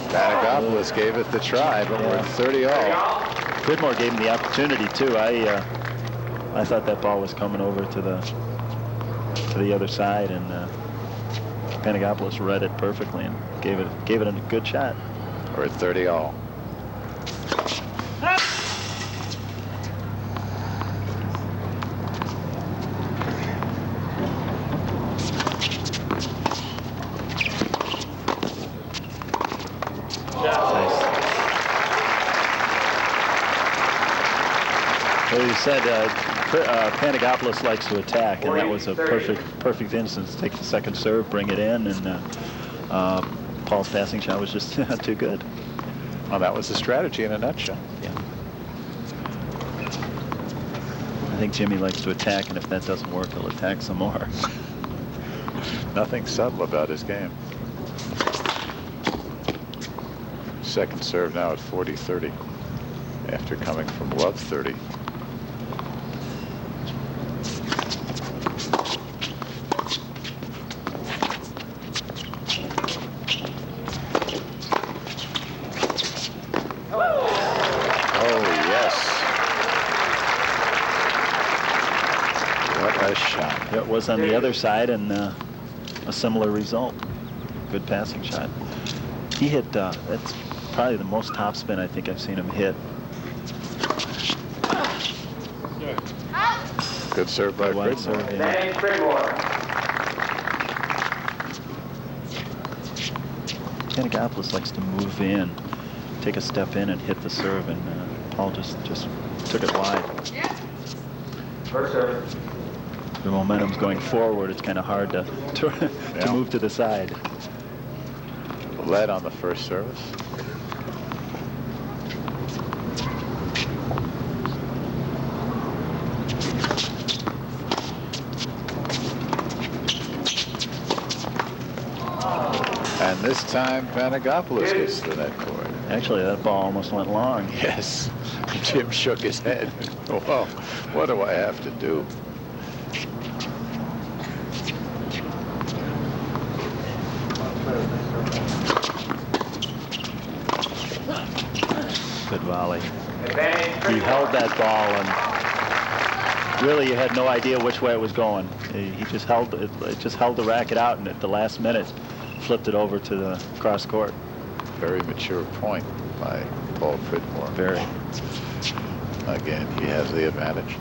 Panagopoulos gave it the try, but we're 30-all. Pridmore gave him the opportunity too. I thought that ball was coming over to the other side, and Panagopoulos read it perfectly and gave it a good shot. We're at 30-all. Well, you said Panagopoulos likes to attack, and that was a perfect instance. Take the second serve, bring it in, and Paul's passing shot was just not too good. Well, that was the strategy in a nutshell. Yeah. I think Jimmy likes to attack, and if that doesn't work, he'll attack some more. Nothing subtle about his game. Second serve now at 40-30 after coming from love 30. It was on the other side, and a similar result. Good passing shot. He hit, that's probably the most topspin I think I've seen him hit. Good serve by Pridmore. Panagopoulos likes to move in, take a step in and hit the serve, and Paul just took it wide. First serve. The momentum's going forward. It's kind of hard to move to the side. Led on the first service. And this time Panagopoulos gets to that court. Actually, that ball almost went long. Yes. Jim shook his head. Well, what do I have to do? Good volley. He held that ball, and really you had no idea which way it was going. He just held it. Just held the racket out, and at the last minute, flipped it over to the cross court. Very mature point by Paul Pridmore. Very. Again, he has the advantage.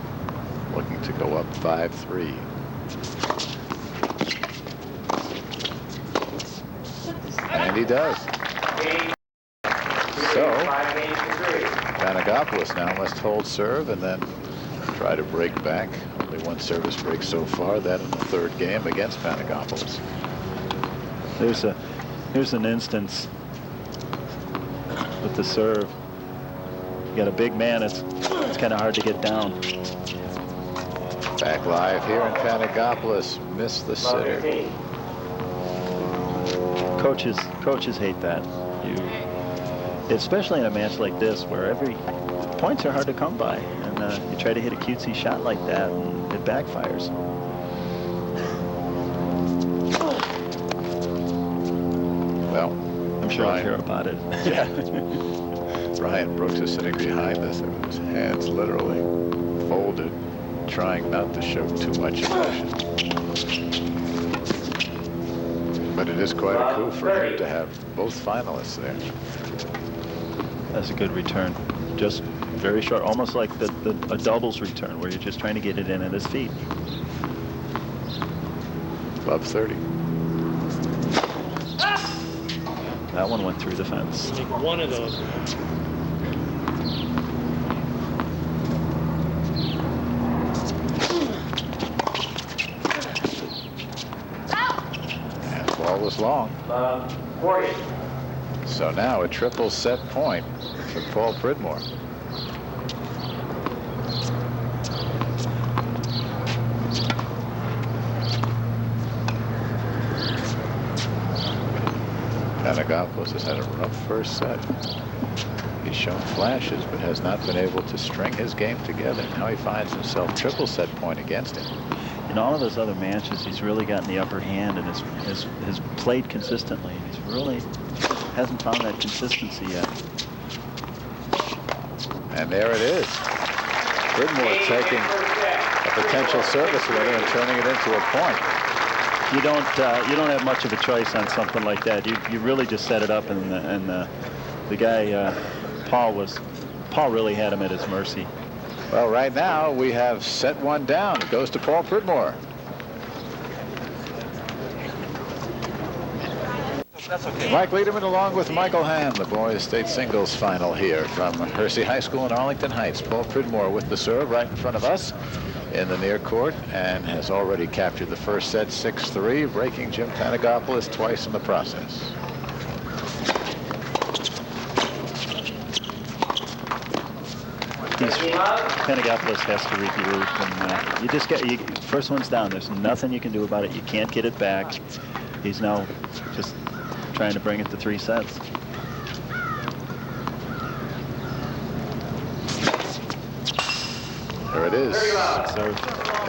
Looking to go up 5-3. And he does. So, Panagopoulos now must hold serve and then try to break back. Only one service break so far, that in the third game against Panagopoulos. Here's an instance with the serve. You got a big man, it's kind of hard to get down. Back live here in Panagopoulos, missed the sitter. Coaches hate that. Especially in a match like this, where points are hard to come by, and you try to hit a cutesy shot like that, and it backfires. Well, I'm sure I'll hear about it. Yeah. Brian Brooks is sitting behind us, and his hands literally folded, trying not to show too much emotion. But it is quite a coup for him to have both finalists there. That's a good return. Just very short, almost like a doubles return, where you're just trying to get it in at his feet. Love 30. That one went through the fence. Make one of those. And the ball was long. 40. So now a triple set point for Paul Pridmore. Panagopoulos has had a rough first set. He's shown flashes, but has not been able to string his game together. Now he finds himself triple set point against him. In all of his other matches, he's really gotten the upper hand and has played consistently. He's really hasn't found that consistency yet. And there it is. Pridmore taking a potential service winner and turning it into a point. You don't have much of a choice on something like that. You really just set it up, and the guy Paul really had him at his mercy. Well, right now we have set one down. It goes to Paul Pridmore. That's okay. Mike Liederman along with Michael Hand, the boys state singles final here from Hersey High School in Arlington Heights. Paul Pridmore with the serve right in front of us in the near court and has already captured the first set 6-3, breaking Jim Panagopoulos twice in the process. Panagopoulos has to regroup, and you just first one's down. There's nothing you can do about it. You can't get it back. He's now just trying to bring it to 3 sets. There it is. Serve.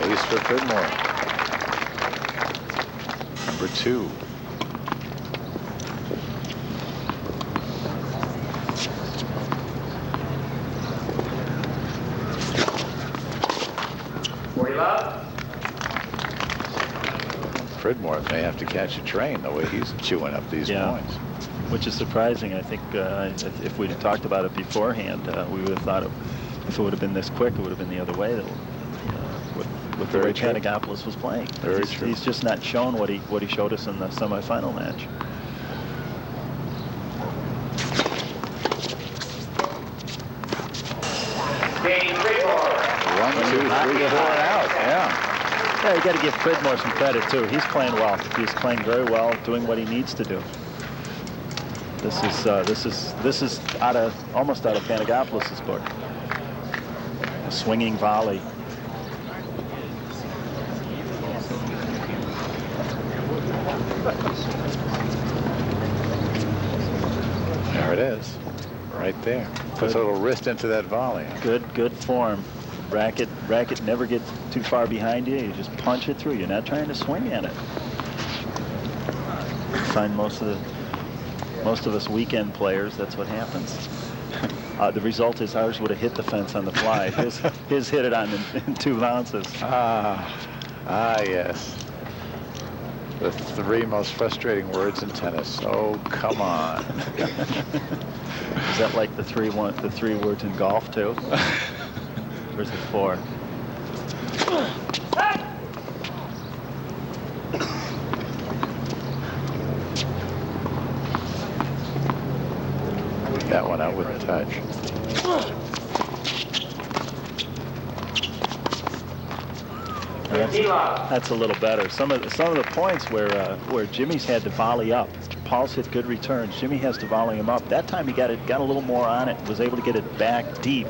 Ace for Pridmore. Number 2. Pridmore may have to catch a train the way he's chewing up these points. Which is surprising. I think if we'd have talked about it beforehand, we would have thought if it would have been this quick, it would have been the other way. With the way Panagopoulos was playing, he's just not shown what he showed us in the semifinal match. One, two, three, 4 out. Yeah, you got to give Pridmore some credit too. He's playing well. He's playing very well, doing what he needs to do. This is almost out of Panagopoulos' book. A swinging volley. There it is, right there. Puts a little wrist into that volley. Good form. Racket never gets too far behind you. You just punch it through. You're not trying to swing at it. You find most of us weekend players, that's what happens. The result is ours would have hit the fence on the fly. His hit it on in 2 bounces. Yes. The 3 most frustrating words in tennis. Oh, come on. Is that like the 3 words in golf too? Or is it 4? That one out with a touch. That's a little better. Some of the points where Jimmy's had to volley up. Paul's hit good returns. Jimmy has to volley him up. That time he got a little more on it. Was able to get it back deep,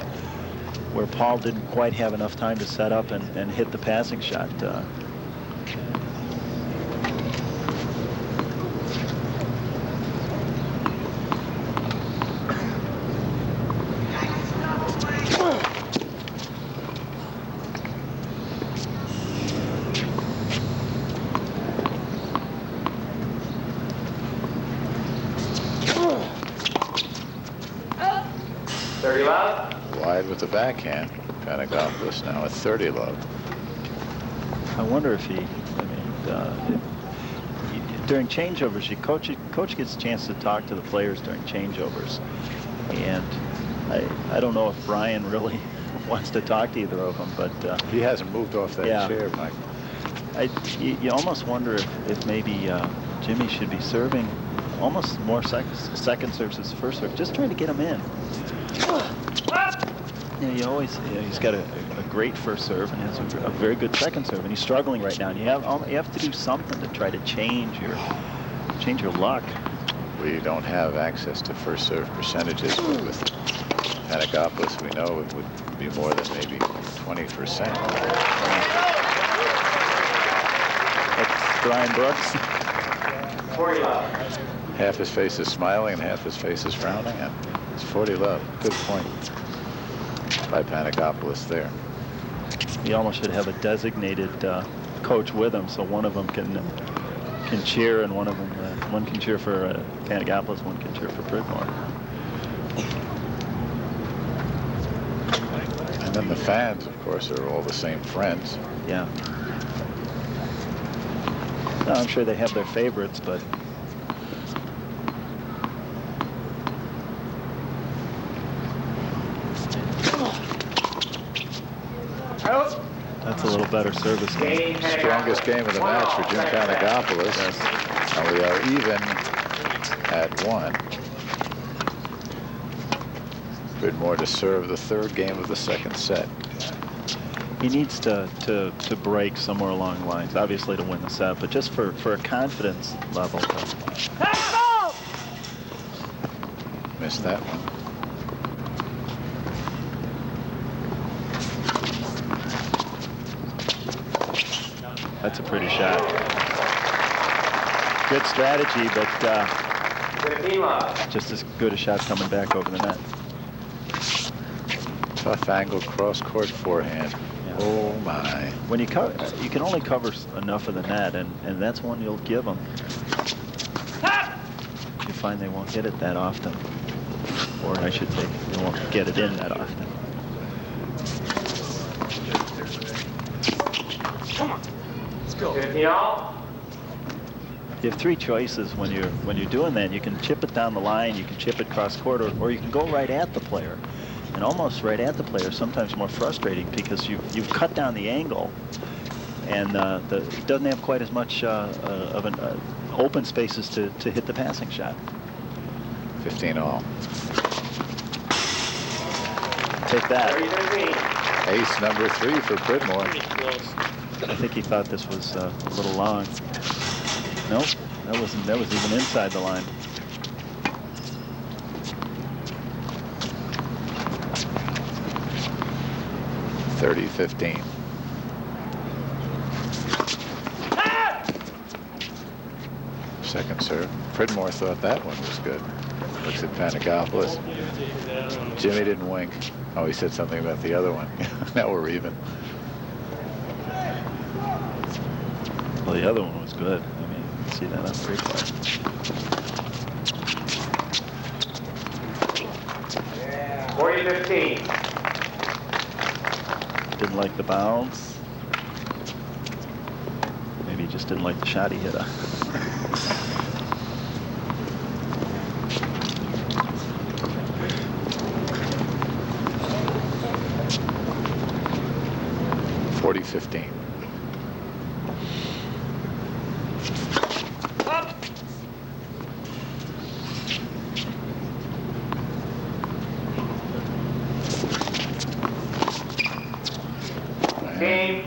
where Paul didn't quite have enough time to set up and hit the passing shot. Wide with the backhand. Panagopoulos now at 30 love. I wonder if during changeovers, coach gets a chance to talk to the players during changeovers, and I don't know if Brian really wants to talk to either of them, but he hasn't moved off that chair, Mike. You almost wonder if maybe Jimmy should be serving almost more second serves as first serve, just trying to get him in. He's got a great first serve and has a very good second serve, and he's struggling right now. And you have to do something to try to change your luck. We don't have access to first serve percentages, but with Panagopoulos, we know it would be more than maybe 20%. That's Brian Brooks. Half his face is smiling and half his face is frowning. And It's 40 love. Good point by Panagopoulos there. He almost should have a designated coach with him, so one of them can cheer, and one of them one can cheer for Panagopoulos, one can cheer for Pridmore. And then the fans, of course, are all the same friends. Yeah. No, I'm sure they have their favorites, but that's a little better service game. Strongest game of the match for Jim Panagopoulos. Yes. And we are even at 1. Pridmore to serve the 3rd game of the 2nd set. He needs to break somewhere along the lines, obviously to win the set, but just for a confidence level. Missed that one. That's a pretty shot. Good strategy, but just as good a shot coming back over the net. Tough angle cross-court forehand. Yeah. Oh my! When you cover, you can only cover enough of the net, and that's one you'll give them. You find they won't hit it that often, or I should say, they won't get it in that often. Come on. Go. You have 3 choices when you're doing that. You can chip it down the line, you can chip it cross court, or you can go right at the player. And almost right at the player, sometimes more frustrating because you've cut down the angle, and it doesn't have quite as much of an open spaces to hit the passing shot. 15 all. Take that. Ace number 3 for Pridmore. I think he thought this was a little long. Nope, that was even inside the line. (30-15). Second serve. Pridmore thought that one was good. Looks at Panagopoulos. Jimmy didn't wink. Oh, he said something about the other one. Now we're even. Well, the other one was good. I mean, you can see that on replay. Yeah. 40-15. Didn't like the bounce. Maybe he just didn't like the shot he hit. 40-15.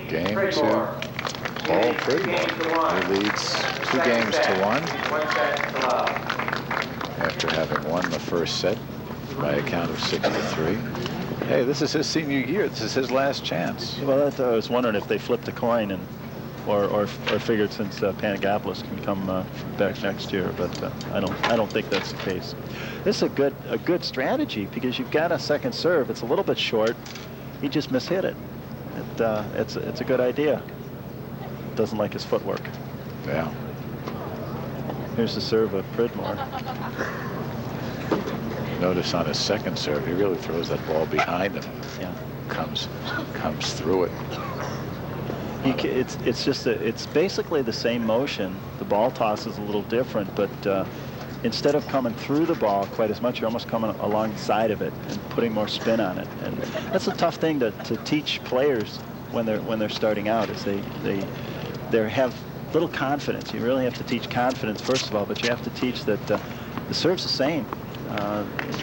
Game 2. All Pridmore. He leads 2 games to 1 after having won the first set by a count of 6-3. Hey, this is his senior year. This is his last chance. Well, I was wondering if they flipped a coin or figured since Panagopoulos can come back next year, but I don't think that's the case. This is a good strategy because you've got a second serve. It's a little bit short. He just mishit it. It's a good idea. Doesn't like his footwork. Yeah. Here's the serve of Pridmore. Notice on his second serve, he really throws that ball behind him. Yeah. Comes through it. It's basically the same motion. The ball toss is a little different, but instead of coming through the ball quite as much, you're almost coming alongside of it and putting more spin on it. And that's a tough thing to teach players when they're starting out. Is they have little confidence. You really have to teach confidence first of all, but you have to teach that the serve's the same.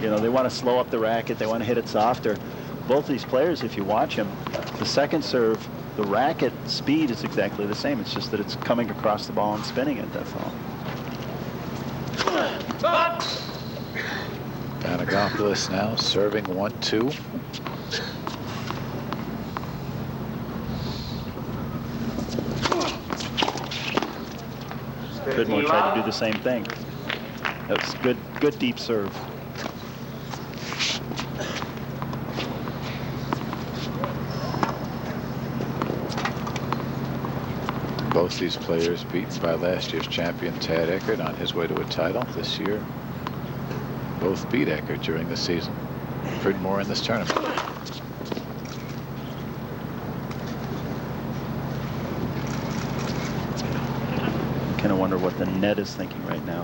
They want to slow up the racket. They want to hit it softer. Both of these players, if you watch them, the second serve, the racket speed is exactly the same. It's just that it's coming across the ball and spinning it, that's all. Panagopoulos now serving 1-2. Pridmore tried to do the same thing. That was good deep serve. Both these players beaten by last year's champion Tad Eckert on his way to a title this year. Both beat Eckert during the season. Pridmore in this tournament. Kind of wonder what the net is thinking right now.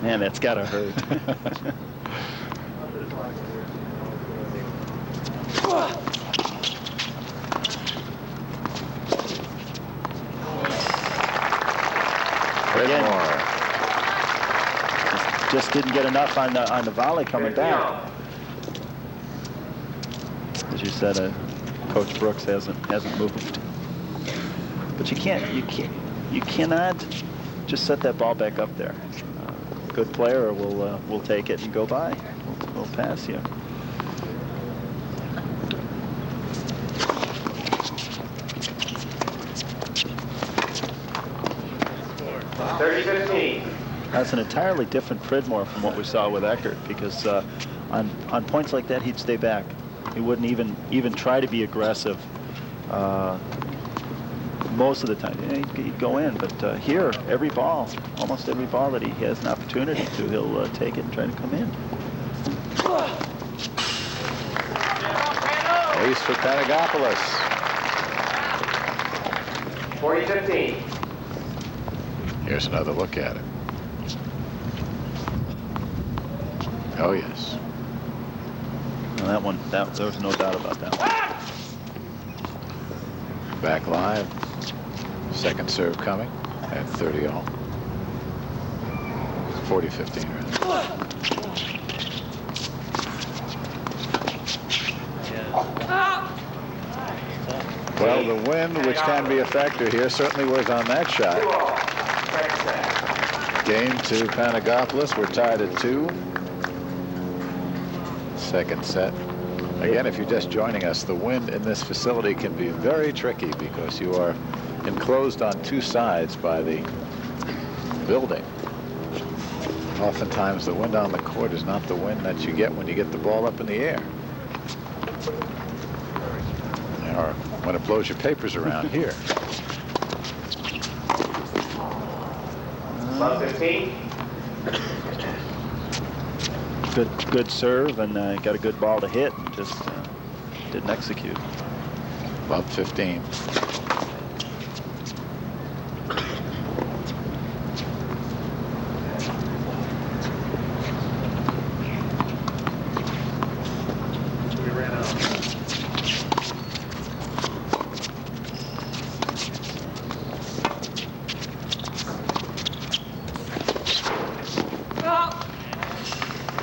Man, that's gotta hurt. Pridmore just didn't get enough on the volley coming back. As you said, Coach Brooks hasn't moved. But you cannot just set that ball back up there. Good player will take it and go by. We'll pass you. That's an entirely different Pridmore from what we saw with Eckert, because on points like that he'd stay back. He wouldn't even try to be aggressive. Most of the time, he'd go in, but here, almost every ball that he has an opportunity to, he'll take it and try to come in. Ace for Panagopoulos. 40-15. Here's another look at it. Oh yes. Well, that one, there was no doubt about that one. Back live. Second serve coming at 30-all. 40-15 rather. Well, the wind, which can be a factor here, certainly was on that shot. Game to Panagopoulos. We're tied at 2. Second set. Again, if you're just joining us, the wind in this facility can be very tricky because you are enclosed on two sides by the building. Oftentimes the wind on the court is not the wind that you get when you get the ball up in the air, or when it blows your papers around here. 15. Good serve, and got a good ball to hit, and just didn't execute. Above 15.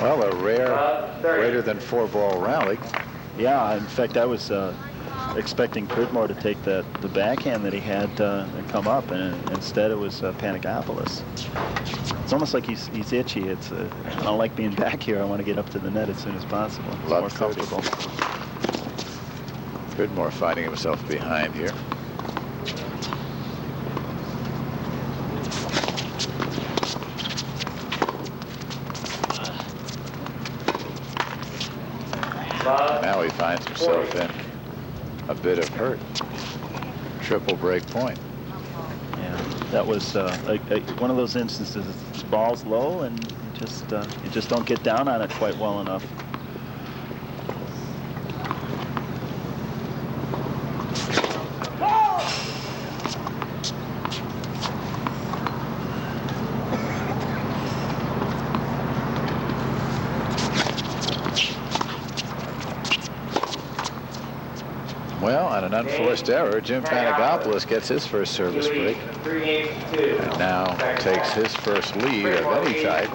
Well, a rare greater than 4-ball rally. Yeah, in fact, I was expecting Pridmore to take the backhand that he had and come up, and instead it was Panagopoulos. It's almost like he's itchy. I don't like being back here. I want to get up to the net as soon as possible. It's more comfortable. Pridmore finding himself behind here. Now he finds himself in a bit of hurt. Triple break point. Yeah, that was one of those instances. The ball's low, and you just don't get down on it quite well enough. Well, on an unforced error, Jim Panagopoulos gets his first service break. And now takes his first lead of any type.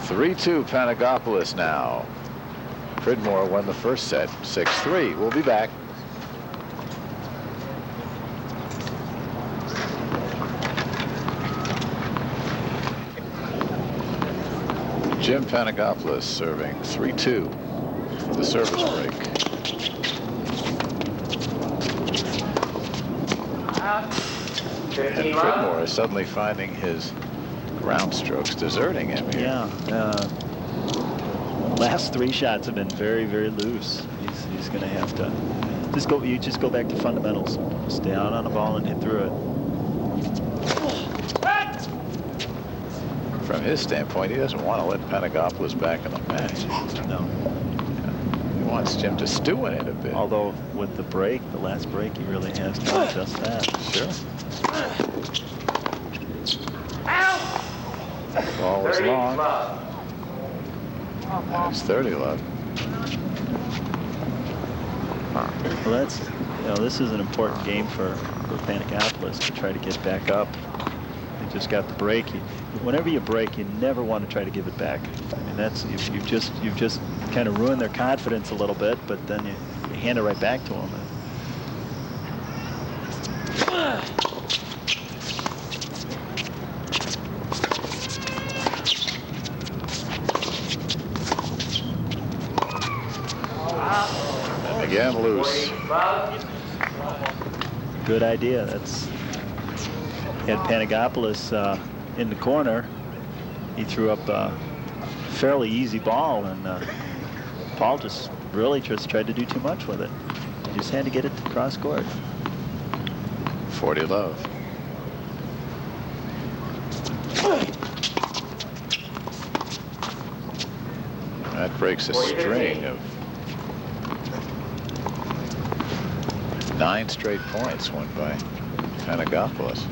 3-2 Panagopoulos now. Pridmore won the first set, 6-3. We'll be back. Jim Panagopoulos serving 3-2 for the service break. And Pridmore is suddenly finding his ground strokes deserting him here. Yeah. Last 3 shots have been very, very loose. He's going to have to You just go back to fundamentals. Stay out on the ball and hit through it. From his standpoint, he doesn't want to let Panagopoulos back in the match. No. He wants Jim to stew in it a bit. Although with the break, the last break, he really has done just that. Sure. Ball was long. And it's 30 love. Well, that's, this is an important game for Panagopoulos to try to get back up. They just got the break. Whenever you break, you never want to try to give it back. I mean, that's you've just kind of ruined their confidence a little bit, but then you hand it right back to them. And again, loose. Good idea. That's had Panagopoulos in the corner. He threw up a fairly easy ball, and Paul just really tried to do too much with it. He just had to get it to cross court. 40 love. That breaks a string of 9 straight points won by Panagopoulos.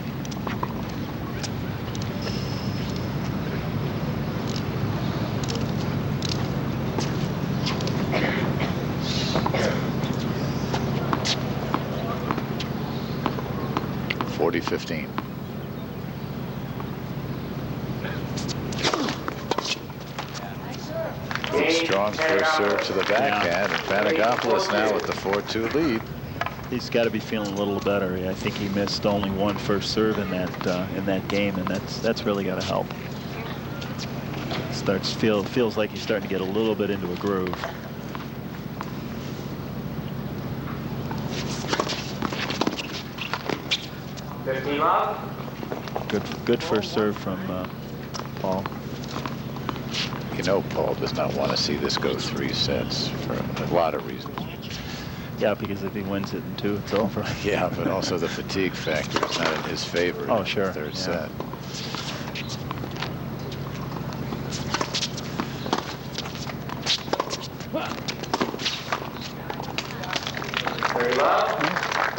.40-15. Strong first serve to the backhand, and Panagopoulos now with the 4-2 lead. He's got to be feeling a little better. I think he missed only one first serve in that game, and that's really got to help. Feels like he's starting to get a little bit into a groove. Good first serve from Paul. You know, Paul does not want to see this go 3 sets for a lot of reasons. Yeah, because if he wins it in 2, it's over. Yeah, but also the fatigue factor is not in his favor. Oh, sure. Third set.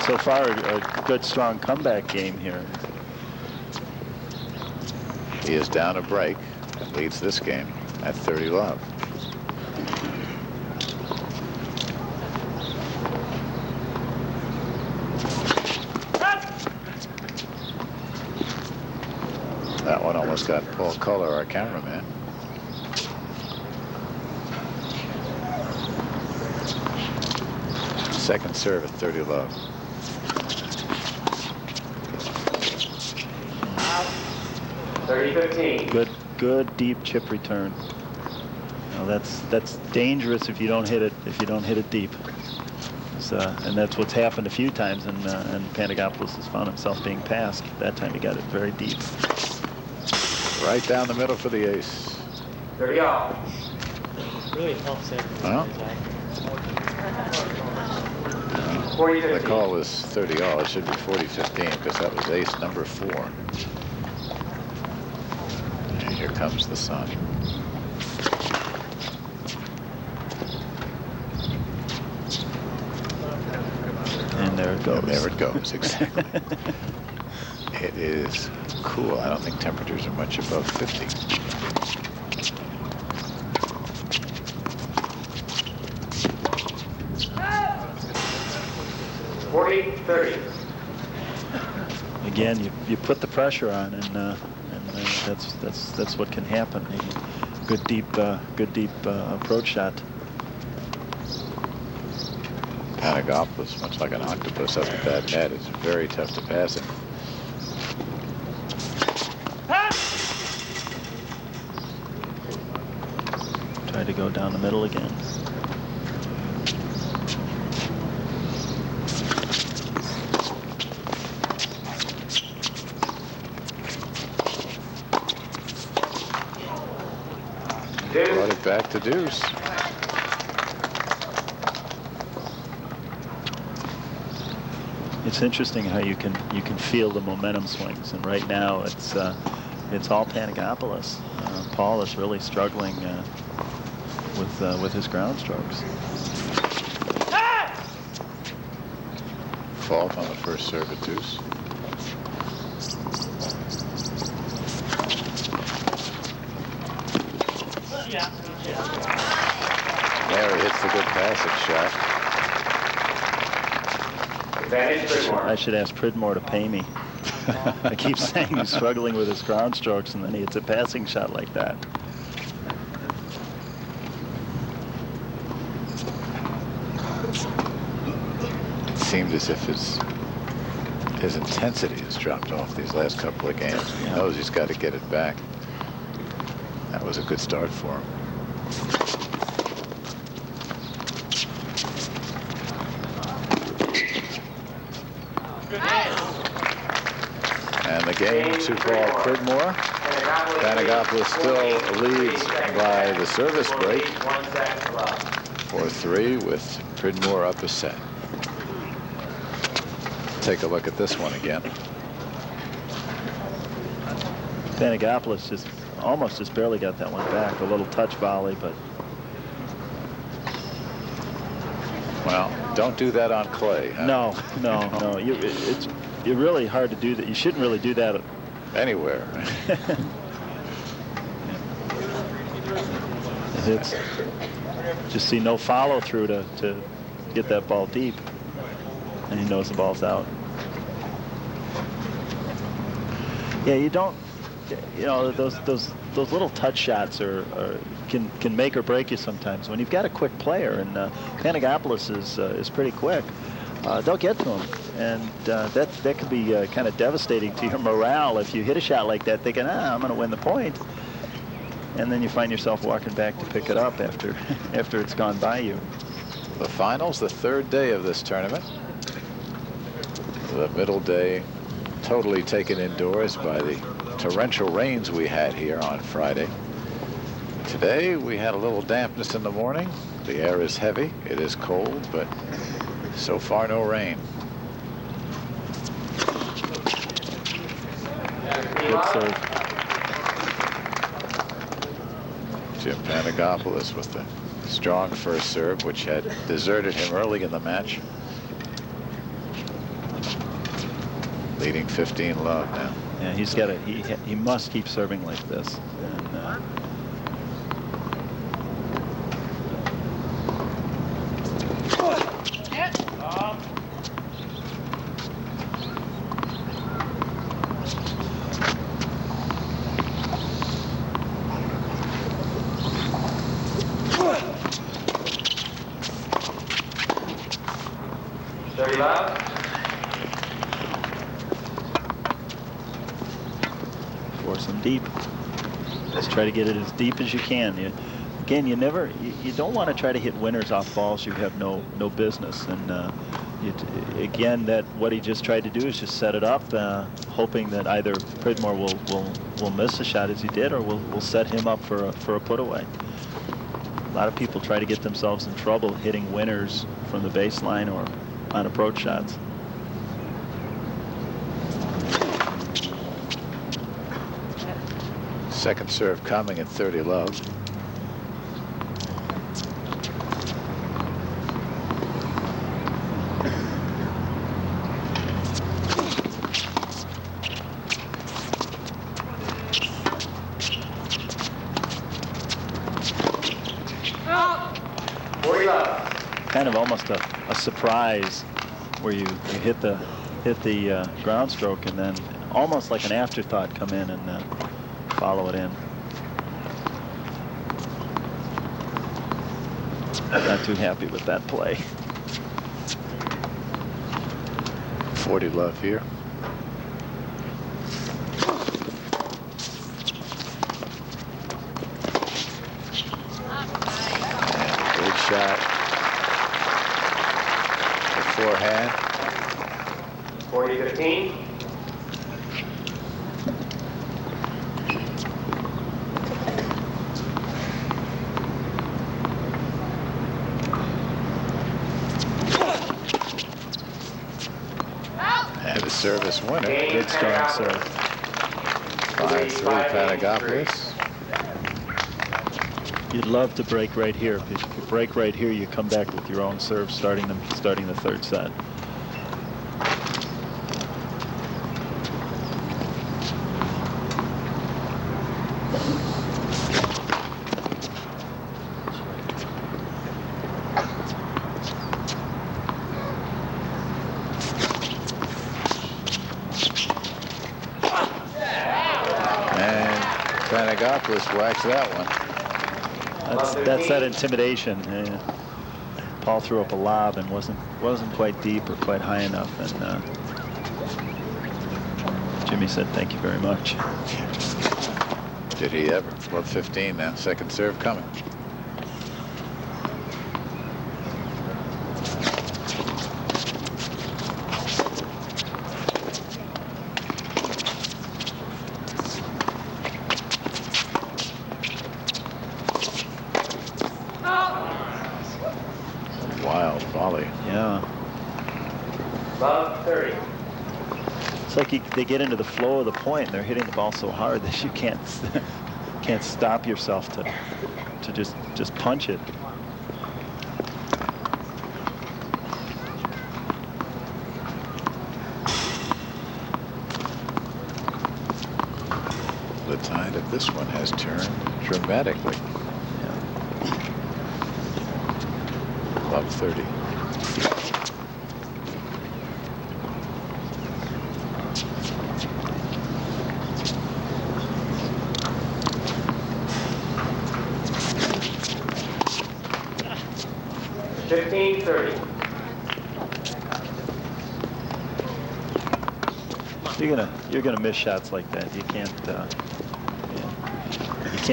So far, a good, strong comeback game here. He is down a break and leads this game at 30 love. That one almost got Paul Culler, our cameraman. Second serve at 30 love. Good deep chip return. Now that's dangerous if you don't hit it deep. And that's what's happened a few times, and Panagopoulos has found himself being passed. That time he got it very deep. Right down the middle for the ace. 30 off. Really helps it. Well, the call was 30 all. It should be 40-15 because that was ace number 4. And here comes the sun. And there it goes. And there it goes, exactly. It is cool. I don't think temperatures are much above 50. Again, you put the pressure on, and that's what can happen. Good deep approach shot. Panagopoulos, much like an octopus up at that net, is very tough to pass it. Try to go down the middle again. Brought it back to deuce. It's interesting how you can feel the momentum swings, and right now it's all Panagopoulos. Paul is really struggling with his ground strokes. Fault on the first serve at deuce. There he hits the good passing shot. I should ask Pridmore to pay me. I keep saying he's struggling with his ground strokes, and then he hits a passing shot like that. It seemed as if his intensity has dropped off these last couple of games. He knows he's got to get it back. That was a good start for him. And the game, 2-ball Pridmore. Panagopoulos still leads by the service break. 4-3 with Pridmore up a set. Take a look at this one again. Panagopoulos almost barely got that one back. A little touch volley, but well, don't do that on clay. Huh? No. You're really hard to do that. You shouldn't really do that anywhere. It's just see no follow through to get that ball deep, and he knows the ball's out. Yeah, you don't. You know, those little touch shots can make or break you sometimes. When you've got a quick player, and Panagopoulos is pretty quick, they'll get to him, and that can be kind of devastating to your morale if you hit a shot like that, thinking, I'm going to win the point, and then you find yourself walking back to pick it up after it's gone by you. The finals, the third day of this tournament. The middle day totally taken indoors by the torrential rains we had here on Friday. Today we had a little dampness in the morning. The air is heavy, it is cold, but so far no rain. Good serve. Jim Panagopoulos with the strong first serve, which had deserted him early in the match. Leading 15-love now. Yeah, he must keep serving like this. And, force him deep. Just try to get it as deep as you can. Again, you don't want to try to hit winners off balls you have no business. And again, what he just tried to do is just set it up, hoping that either Pridmore will miss a shot as he did, or will set him up for a put away. A lot of people try to get themselves in trouble hitting winners from the baseline or on approach shots. Second serve coming at 30-love. Kind of almost a surprise where you hit the ground stroke and then almost like an afterthought come in and follow it in. Not too happy with that play. 40-love here. Good shot. The forehand. 40-15. service winner. Good strong serve. 5-3 Panagopoulos. You'd love to break right here. If you break right here, you come back with your own serve starting the third set. And Panagopoulos whacks that one. That's that intimidation. Paul threw up a lob and wasn't quite deep or quite high enough, and Jimmy said, "Thank you very much." Did he ever? Well, 15 now. Second serve coming. Wild volley. Yeah. Love 30. It's like they get into the flow of the point, and they're hitting the ball so hard that you can't stop yourself to just punch it. The tide of this one has turned dramatically. Love 30. You're gonna miss shots like that. You can't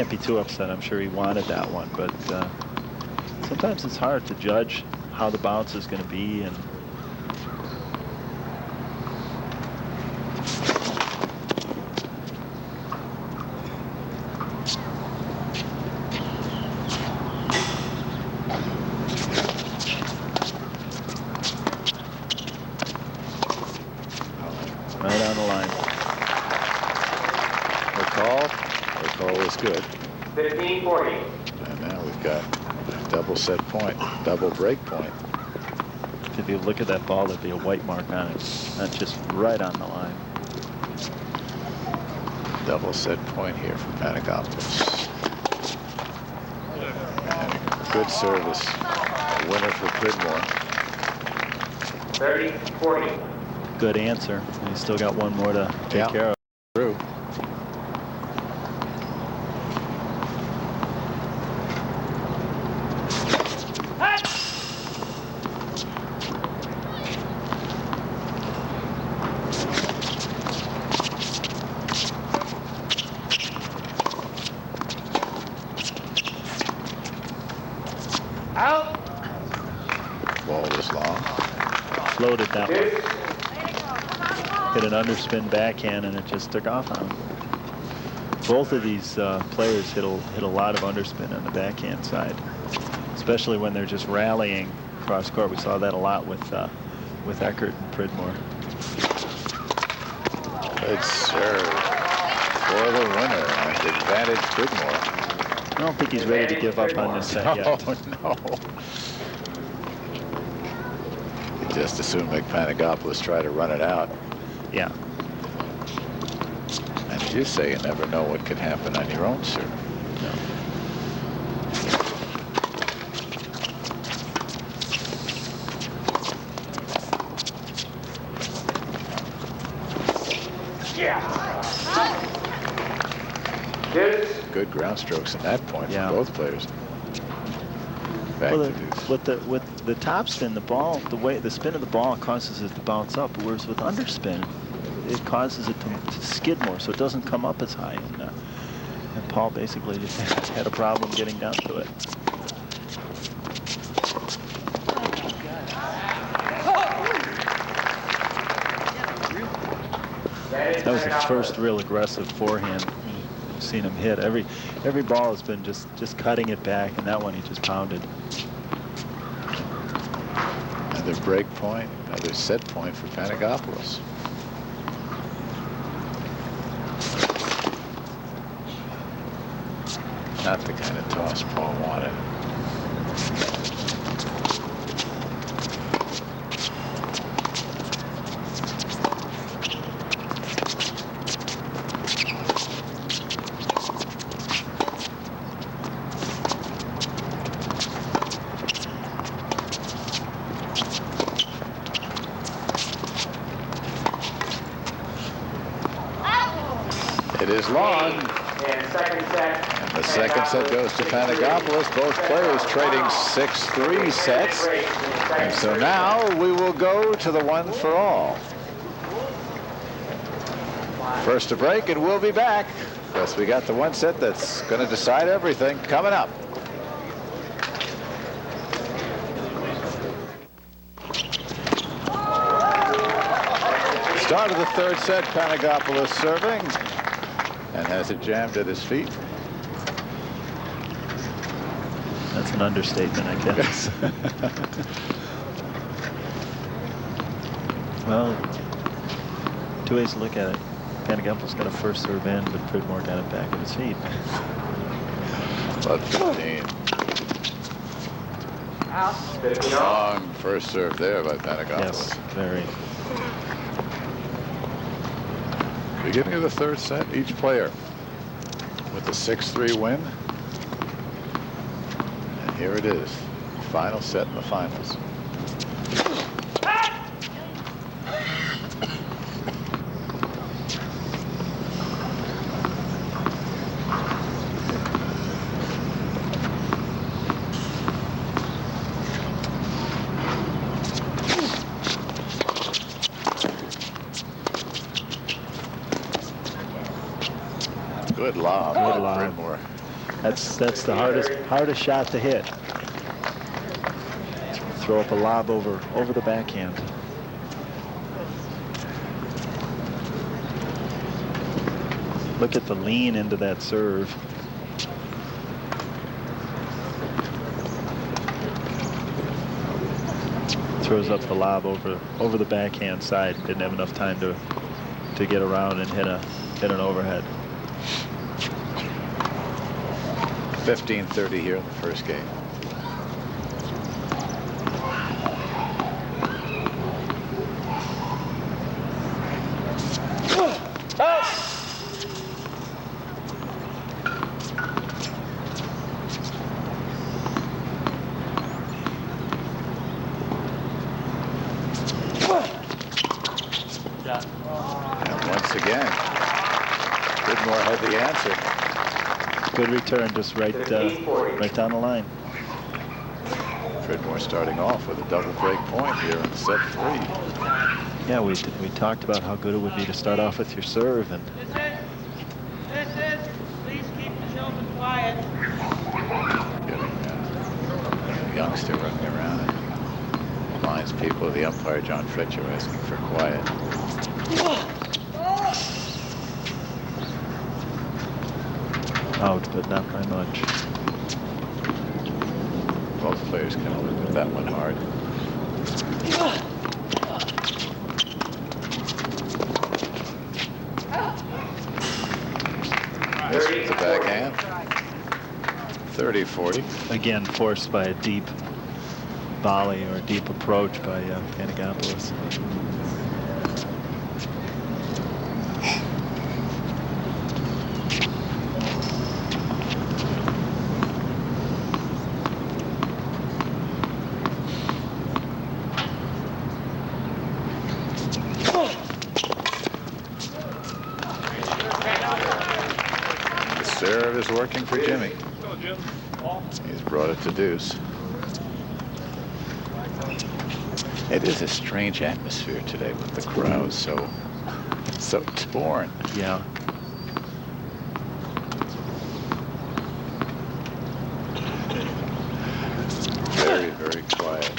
be too upset. I'm sure he wanted that one, but sometimes it's hard to judge how the bounce is going to be, and right on the line. The call is good. 15-40. And now we've got a double set point, double break point. If you look at that ball, there'd be a white mark on it. That's just right on the line. Double set point here for Panagopoulos. And a good service. A winner for Pridmore. 30-40. Good answer. And he's still got one more to take care of. True. Out. Ball was long. Floated that one. Hit an underspin backhand, and it just took off on him. Both of these players hit a lot of underspin on the backhand side, especially when they're just rallying cross court. We saw that a lot with Eckert and Pridmore. Good serve for the winner. And advantage Pridmore. I don't think he's ready to give up on this set yet. Oh, no. You just assume like Panagopoulos try to run it out. Yeah. And as you say, you never know what could happen on your own serve. No. Good ground strokes at that point for both players. Back Well, to with the topspin, the ball, the spin of the ball causes it to bounce up, whereas with underspin, it causes it to skid more, so it doesn't come up as high. And Paul basically just had a problem getting down to it. That was the first real aggressive forehand I've seen him hit. Every ball has been just cutting it back, and that one he just pounded. Another break point, another set point for Panagopoulos. Not the kind of toss Paul wanted. It is long. And second set. And the second set goes to Panagopoulos. Both players trading 6-3 sets. And so now we will go to the one for all. First a break, and we'll be back. Because we got the one set that's going to decide everything coming up. Start of the third set, Panagopoulos serving. And has it jammed at his feet. That's an understatement, I guess. Well, two ways to look at it. Panagopoulos got a first serve in, but Pridmore got it back at his feet. About 15. Long first serve there by Panagopoulos. Yes, very. Beginning of the third set, each player with the 6-3 win. And here it is, final set in the finals. Good lob. Good lob. That's the hardest shot to hit. Throw up a lob over the backhand. Look at the lean into that serve. Throws up the lob over the backhand side. Didn't have enough time to get around and hit an overhead. 15-30 here in the first game. And once again, Pridmore had the answer. Good return, just right down the line. Pridmore starting off with a double break point here in set 3. Yeah, we talked about how good it would be to start off with your serve, and Please keep the children quiet. Getting a youngster running around and reminds people of the umpire John Fletcher asking for quiet. Out, but not by much. Both players kind of looked at that one hard. This with the backhand. 30-40. Again, forced by a deep volley or a deep approach by Panagopoulos. Serve is working for Jimmy. He's brought it to deuce. It is a strange atmosphere today with the crowd so torn. Yeah. Very, very quiet.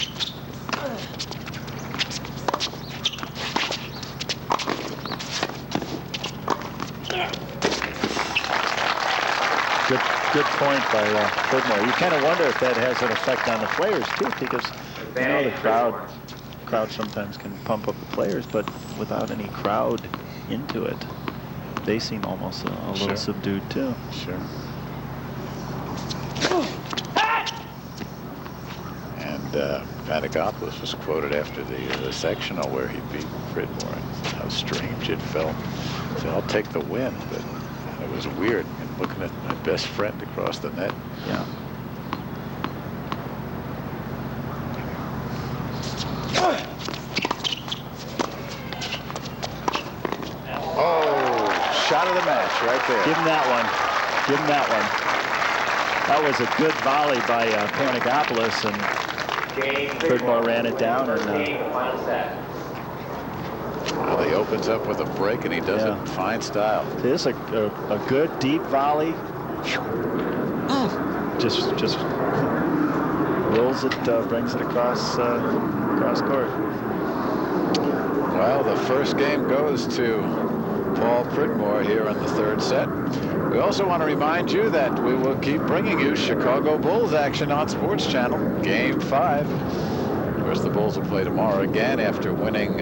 Good point by Pridmore. You kind of wonder if that has an effect on the players too, because you know the crowd sometimes can pump up the players, but without any crowd into it, they seem almost a little subdued too. Sure. Panagopoulos was quoted after the sectional where he beat Pridmore, and how strange it felt. He said, I'll take the win, but it was weird looking at my best friend across the net. Yeah. Oh, shot of the match right there. Give him that one. Give him that one. That was a good volley by Panagopoulos, and Pridmore ran it down. And, well, he opens up with a break, and he does it in fine style. It is a good deep volley. Just rolls it, brings it across court. Well, the first game goes to Paul Pridmore here in the third set. We also want to remind you that we will keep bringing you Chicago Bulls action on Sports Channel. Game 5. Of course, the Bulls will play tomorrow again after winning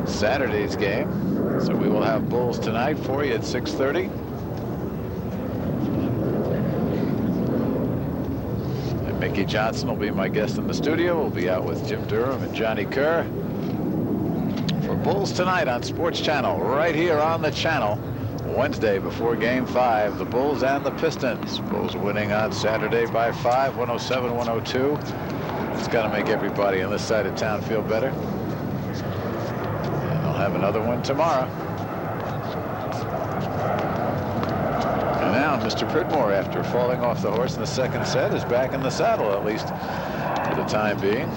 Saturday's game. So we will have Bulls tonight for you at 6:30. And Mickey Johnson will be my guest in the studio. We'll be out with Jim Durham and Johnny Kerr for Bulls tonight on Sports Channel, right here on the channel. Wednesday before Game 5, the Bulls and the Pistons. Bulls winning on Saturday by 5, 107-102. It's got to make everybody on this side of town feel better. And they'll have another one tomorrow. And now Mr. Pridmore, after falling off the horse in the second set, is back in the saddle, at least for the time being,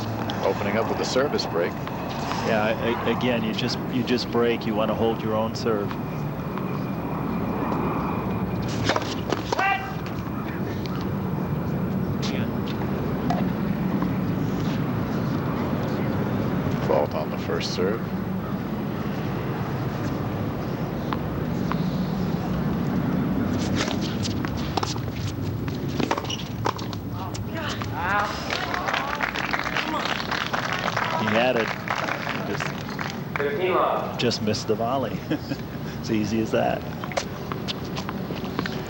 opening up with a service break. Yeah, again, you just break. You want to hold your own serve. Fault on the first serve. He had it. Just missed the volley. It's easy as that.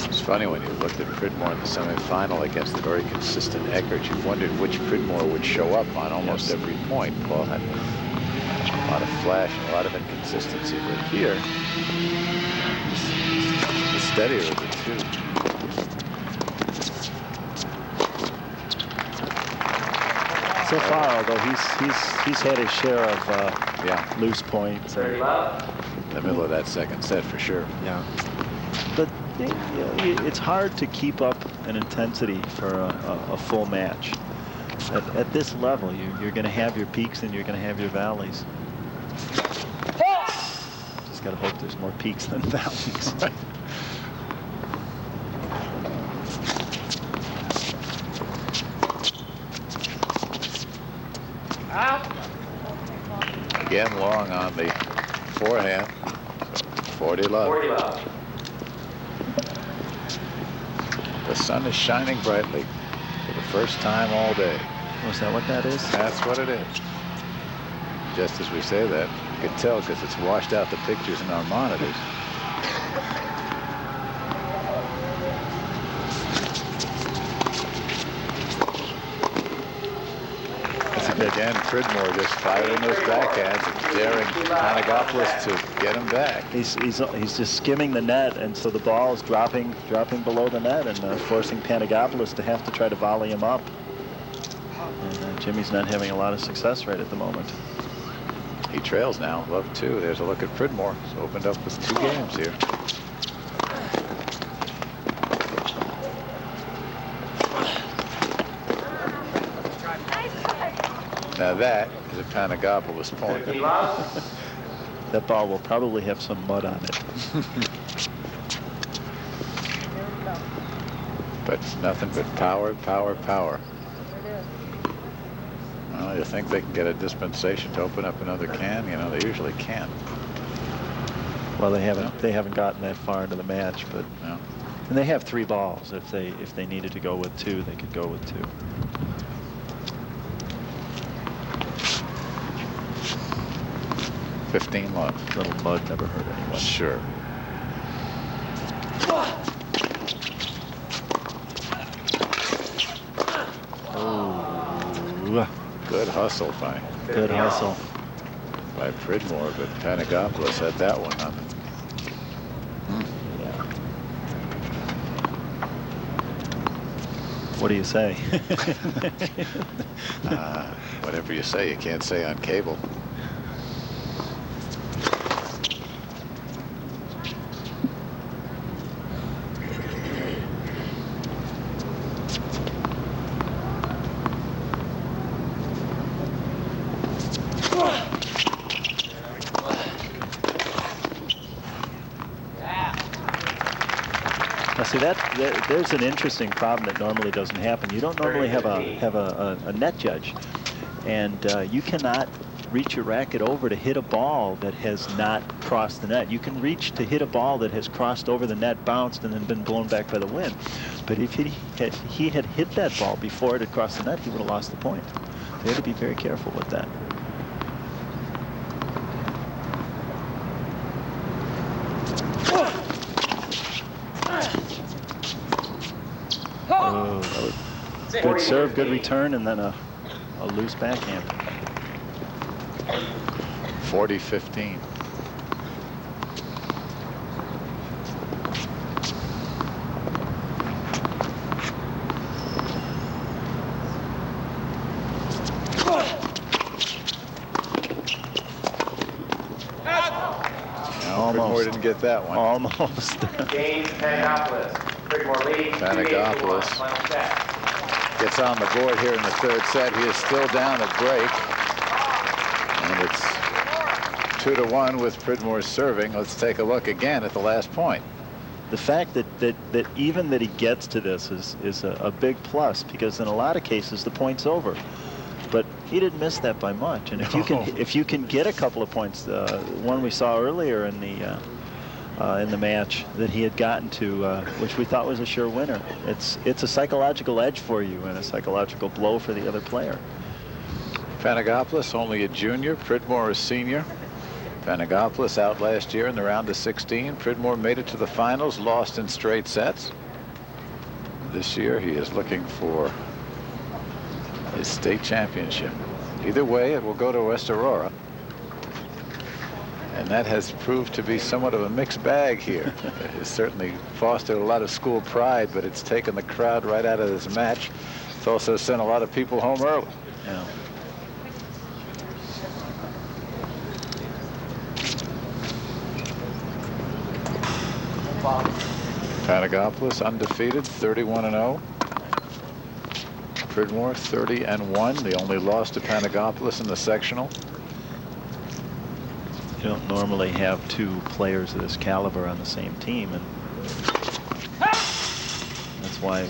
It's funny when you looked at Pridmore in the semifinal against the very consistent Eckert, you wondered which Pridmore would show up on almost every point. Paul had a lot of flash and a lot of inconsistency, but here, the steadier of the two. So far, although he's had his share of loose points. In the middle of that second set, for sure. Yeah. But it's hard to keep up an intensity for a full match. At this level, you're going to have your peaks and you're going to have your valleys. Just got to hope there's more peaks than valleys. Right. Again, long on the forehand. 40 love. 40 love. The sun is shining brightly for the first time all day. Was that what that is? That's what it is. Just as we say that, you can tell because it's washed out the pictures in our monitors. And again, Pridmore just firing those backhands and daring Panagopoulos to get him back. He's just skimming the net, and so the ball is dropping below the net, and forcing Panagopoulos to have to try to volley him up. And Jimmy's not having a lot of success right at the moment. He trails now, love 2. There's a look at Pridmore. He's opened up with 2 games here. Now that is a Panagopoulos point. That ball will probably have some mud on it. But it's nothing but power, power, power. Well, you think they can get a dispensation to open up another can? You know, they usually can. Well, they haven't gotten that far into the match, but no. And they have 3 balls. If they needed to go with 2, they could go with 2. 15 love. A little mud never hurt anyone. Sure. Oh. Good hustle by Pridmore, but Panagopoulos had that one up. Yeah. What do you say? Whatever you say, you can't say on cable. Now, see there's an interesting problem that normally doesn't happen. You don't normally have a net judge, and you cannot reach your racket over to hit a ball that has not crossed the net. You can reach to hit a ball that has crossed over the net, bounced, and then been blown back by the wind. But if he had hit that ball before it had crossed the net, he would have lost the point. So you have to be very careful with that. Oh, that was good serve, good return, and then a loose backhand. 40-15. Pridmore didn't get that one. Almost. James Panagopoulos. Pridmore leading. Panagopoulos gets on the board here in the third set. He is still down a break. And it's 2-1 with Pridmore serving. Let's take a look again at the last point. The fact that even that he gets to this is a big plus, because in a lot of cases the point's over. But he didn't miss that by much. And if you can get a couple of points, one we saw earlier in the match that he had gotten to, which we thought was a sure winner, it's a psychological edge for you and a psychological blow for the other player. Panagopoulos only a junior, Pridmore a senior. Panagopoulos out last year in the round of 16. Pridmore made it to the finals, lost in straight sets. This year he is looking for his state championship. Either way, it will go to West Aurora. And that has proved to be somewhat of a mixed bag here. It has certainly fostered a lot of school pride, but it's taken the crowd right out of this match. It's also sent a lot of people home early. Yeah. Panagopoulos undefeated, 31-0. Pridmore 30-1. The only loss to Panagopoulos in the sectional. You don't normally have two players of this caliber on the same team, and that's why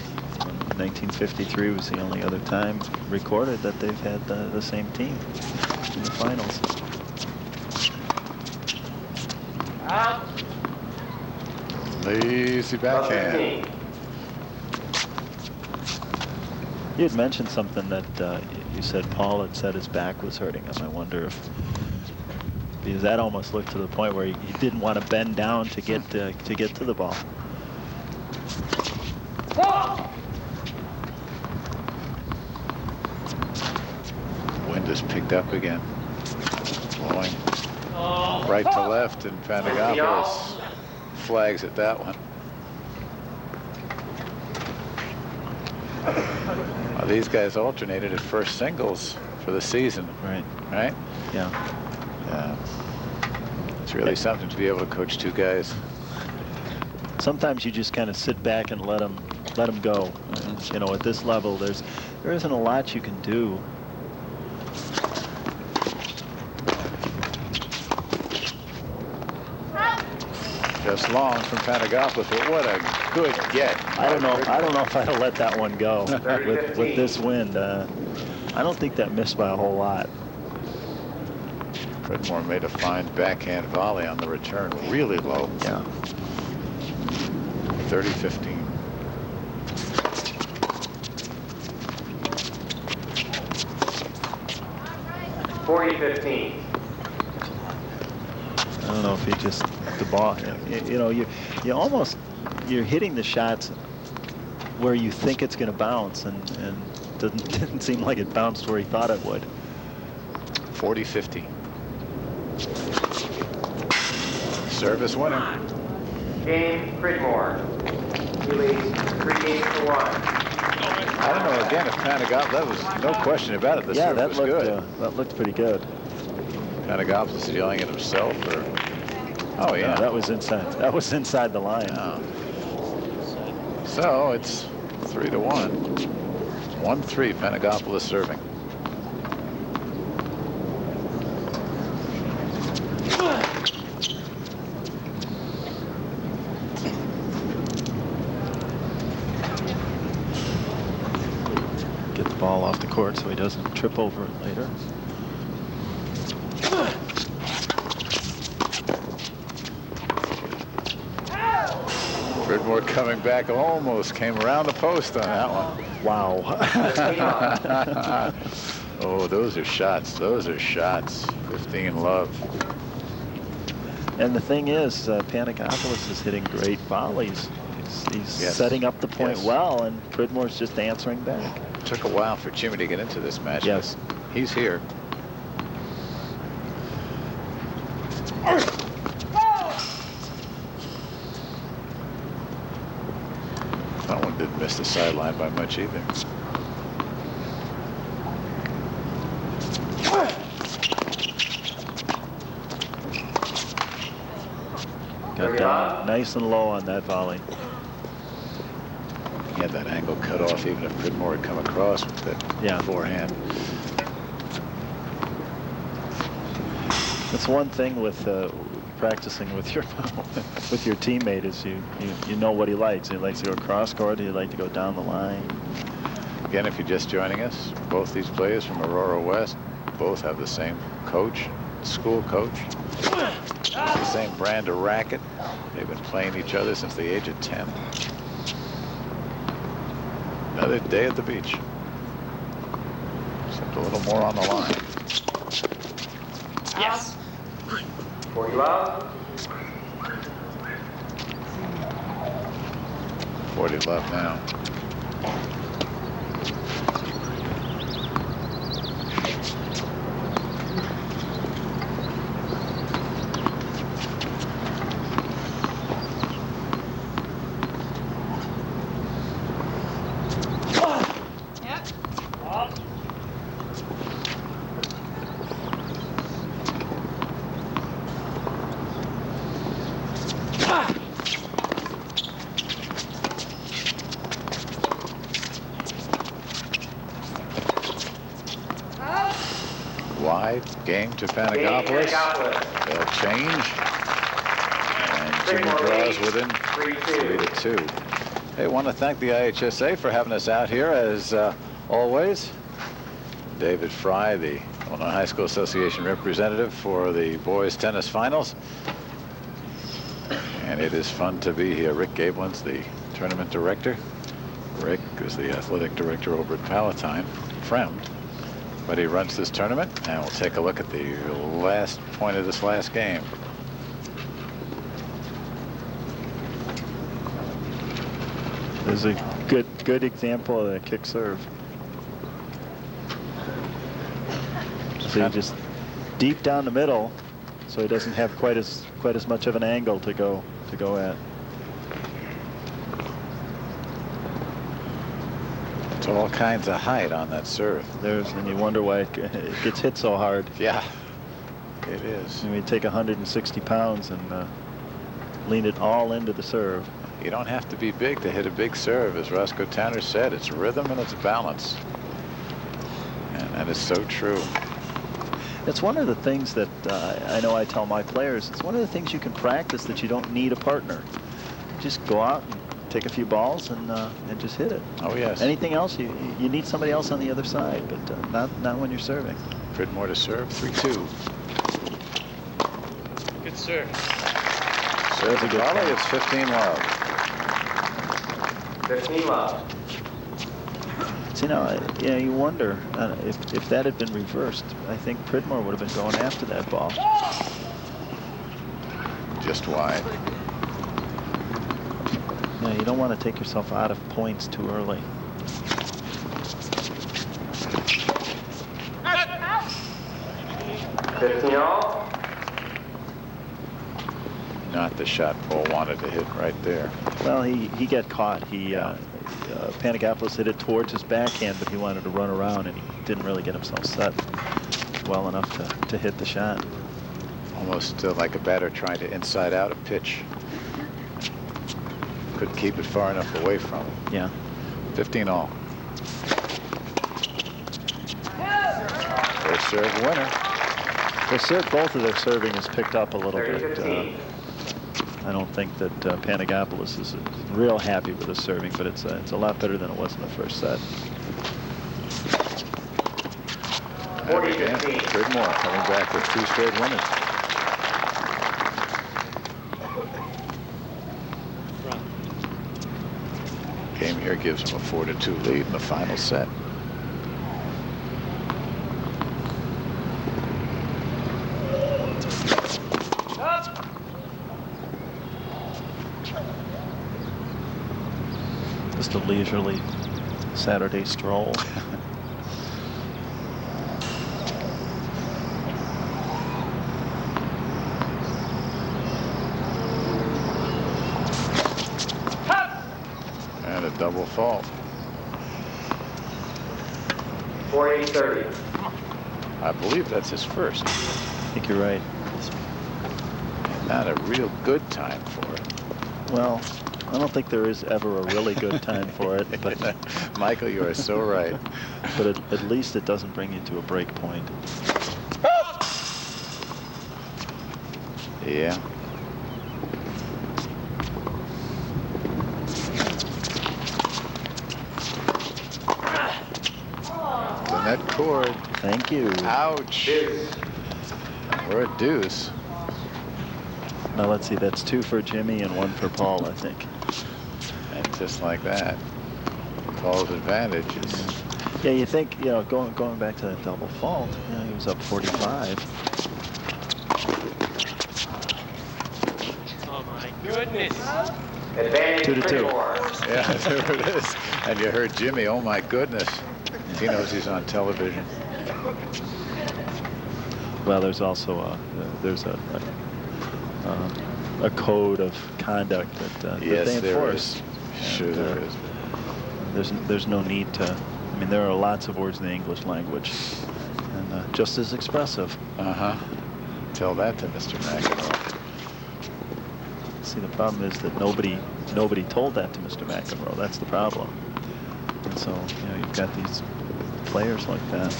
1953 was the only other time recorded that they've had the same team in the finals. Lazy backhand. You had mentioned something that you said Paul had said his back was hurting him. I wonder if, because that almost looked to the point where he didn't want to bend down to get to the ball. Wind is picked up again. Blowing right to left, and Panagopoulos flags at that one. Well, these guys alternated at first singles for the season. Right. Right? Yeah. It's really something to be able to coach two guys. Sometimes you just kind of sit back and let them go. You know, at this level, there isn't a lot you can do. Just long from Panagopoulos, but what a good get. I don't know if I'd have let that one go with this wind. I don't think that missed by a whole lot. Pridmore made a fine backhand volley on the return, really low. Yeah. 30-15. $40-15. I don't know if he just the ball. You know, you're hitting the shots where you think it's going to bounce, and didn't seem like it bounced where he thought it would. 40-50. Service winner. James Pridmore. He leads 3 games to 1. I don't know, again, if Panagopoulos, that was no question about it. The serve was good. That looked pretty good. Panagopoulos is yelling at himself, or... Oh, yeah. No, that was inside. That was inside the line. Oh. So it's 3-1. 1-3, Panagopoulos serving. Get the ball off the court so he doesn't trip over it later. Pridmore coming back, almost came around the post on that one. Wow. Oh, those are shots. Those are shots. 15 love. And the thing is, Panagopoulos is hitting great volleys. He's setting up the point well, and Pridmore's just answering back. Took a while for Jimmy to get into this match. Yes. He's here. That one didn't miss the sideline by much either. Got down nice and low on that volley. He had that angle cut off even if Pridmore had come across with that forehand. That's one thing with practicing with your teammate is you know what he likes. He likes to go cross court. He likes to go down the line. Again, if you're just joining us, both these players from Aurora West both have the same coach, school coach. The same brand of racket. They've been playing each other since the age of 10. Another day at the beach. Except a little more on the line. Yes. 40 love. 40 love now. Wide game to Panagopoulos. They'll change. And Jimmy draws within 3-2. Hey, want to thank the IHSA for having us out here as always. David Fry, the Illinois High School Association representative for the boys tennis finals. And it is fun to be here. Rick Gabelin's the tournament director. Rick is the athletic director over at Palatine, Fremd. But he runs this tournament, and we'll take a look at the last point of this last game. There's a good example of a kick serve. So you just deep down the middle, so he doesn't have quite as much of an angle to go at. All kinds of height on that serve. And you wonder why it gets hit so hard. Yeah, it is. And we take 160 pounds and lean it all into the serve. You don't have to be big to hit a big serve. As Roscoe Tanner said, it's rhythm and it's balance. And that is so true. It's one of the things that I know I tell my players. It's one of the things you can practice that you don't need a partner. Just go out and take a few balls and just hit it. Oh, yes. Anything else, you need somebody else on the other side, but not when you're serving. Pridmore to serve, 3-2. Good serve. Serves a volley, it's 15 love. 15 love. So, you wonder if that had been reversed. I think Pridmore would have been going after that ball. Just wide. You don't want to take yourself out of points too early. 15-all. Not the shot Paul wanted to hit right there. Well, he got caught. Panagopoulos hit it towards his backhand, but he wanted to run around, and he didn't really get himself set well enough to hit the shot. Almost like a batter trying to inside out a pitch. Couldn't keep it far enough away from him. Yeah. 15-all. First serve winner. Both of their serving has picked up a little bit. 30-15. I don't think that Panagopoulos is real happy with his serving, but it's a lot better than it was in the first set. 40-15. Pridmore coming back with 2 straight winners. Game here gives him a 4-2 lead in the final set. Just a leisurely Saturday stroll. And a double fault. 48-30. I believe that's his first. I think you're right. Not a real good time for it. Well, I don't think there is ever a really good time for it, but Michael, you are so right. But at least it doesn't bring you to a break point. Yeah. The net cord. Thank you. Ouch. We're a deuce. Now let's see, that's 2 for Jimmy and 1 for Paul, I think. And just like that, Paul's advantage is. Yeah, you think, going back to that double fault, he was up 45. Oh my goodness. Advantage 2-2. Pridmore. Yeah, there it is. And you heard Jimmy, oh my goodness. He knows he's on television. Well, there's also a code of conduct that Yes, they there enforce. is. Sure, there is. There's no need to. I mean, there are lots of words in the English language, and just as expressive. Tell that to Mr. McEnroe. See, the problem is that nobody told that to Mr. McEnroe. That's the problem. And so, you've got these players like that.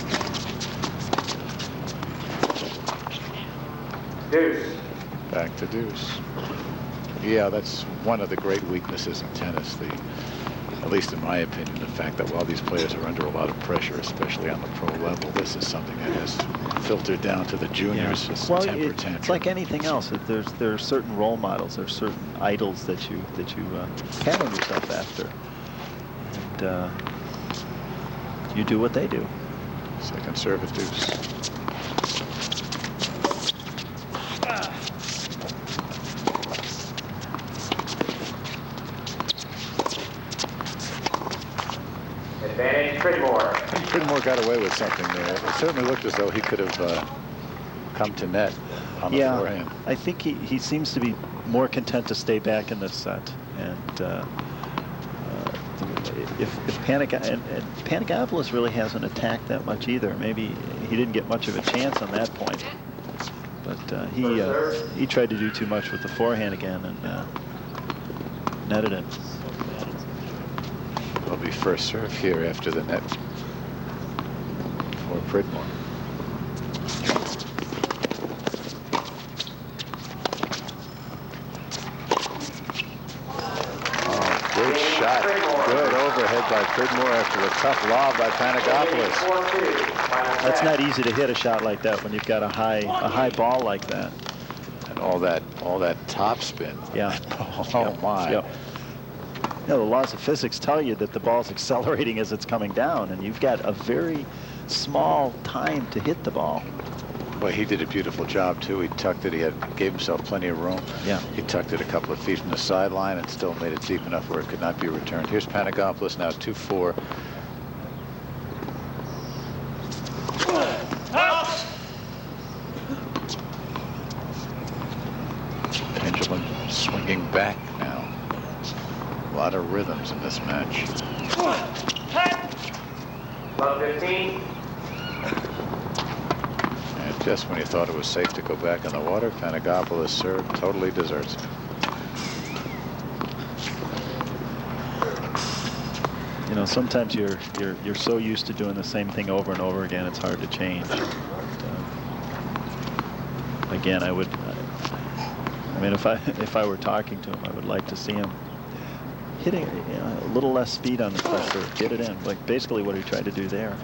Deuce. Back to deuce. Yeah, that's one of the great weaknesses in tennis. At least in my opinion, the fact that while these players are under a lot of pressure, especially on the pro level, this is something that has filtered down to the juniors. Yeah. Just Well, temper it's tantrum. like anything else. There are certain role models. There are certain idols that you pattern yourself after, and you do what they do. Second serve at deuce. Advantage Pridmore. Pridmore got away with something there. It certainly looked as though he could have come to net on the forehand. I think he seems to be more content to stay back in this set. And if Panagopoulos really hasn't attacked that much either. Maybe he didn't get much of a chance on that point. But he tried to do too much with the forehand again and netted it. It'll be first serve here after the net for Pridmore. Oh, good shot. Good overhead by Pridmore after a tough lob by Panagopoulos. That's not easy to hit a shot like that when you've got a high ball like that. And all that top spin. Yeah. Oh my. Yep. The laws of physics tell you that the ball's accelerating as it's coming down, and you've got a very small time to hit the ball. Well, he did a beautiful job too. He tucked it. Gave himself plenty of room. Yeah. He tucked it a couple of feet from the sideline and still made it deep enough where it could not be returned. Here's Panagopoulos now 2-4. Pendulum swinging back now. A lot of rhythms in this match. Love 15. And just when you thought it was safe to go back in the water, Panagopoulos' serve totally deserts it. You know, sometimes you're so used to doing the same thing over and over again, it's hard to change. Again, I mean, if I were talking to him, I would like to see him hitting a little less speed on the presser, get it in, like basically what he tried to do there.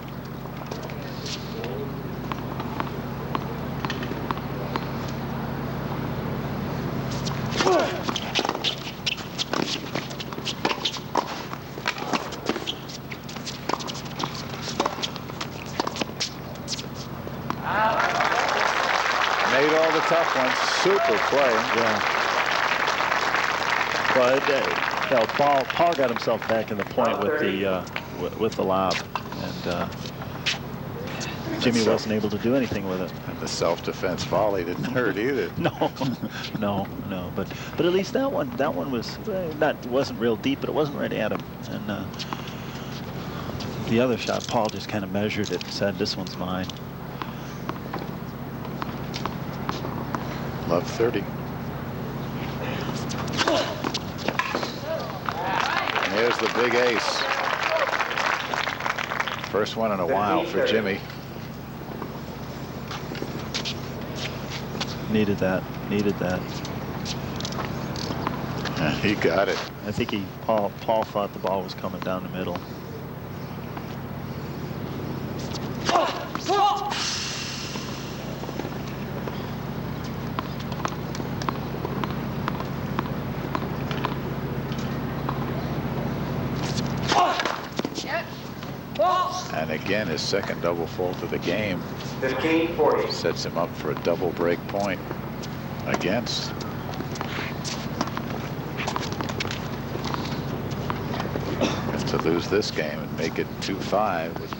Made all the tough ones. Super play. Yeah. Well, Paul got himself back in the point with the lob, and Jimmy wasn't able to do anything with it. And the self-defense volley didn't hurt either. No. But at least that one was wasn't real deep, but it wasn't right at him. And the other shot, Paul just kind of measured it and said, "This one's mine." Love 30. And here's the big ace. First one in a while for Jimmy. Needed that. And he got it. I think Paul thought the ball was coming down the middle. And again, his second double fault of the game 15-40. sets him up for a double break point against. And to lose this game and make it 2-5 with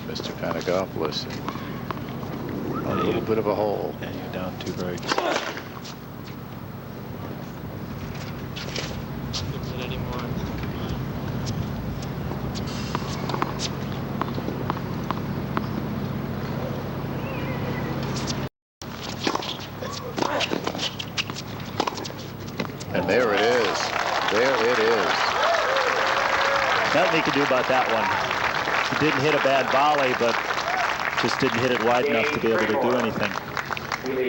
Mr. Panagopoulos a little bit of a hole. And you're down 2 breaks. And there it is. There it is. Nothing he could do about that one. He didn't hit a bad volley, but just didn't hit it wide enough to be able to do anything.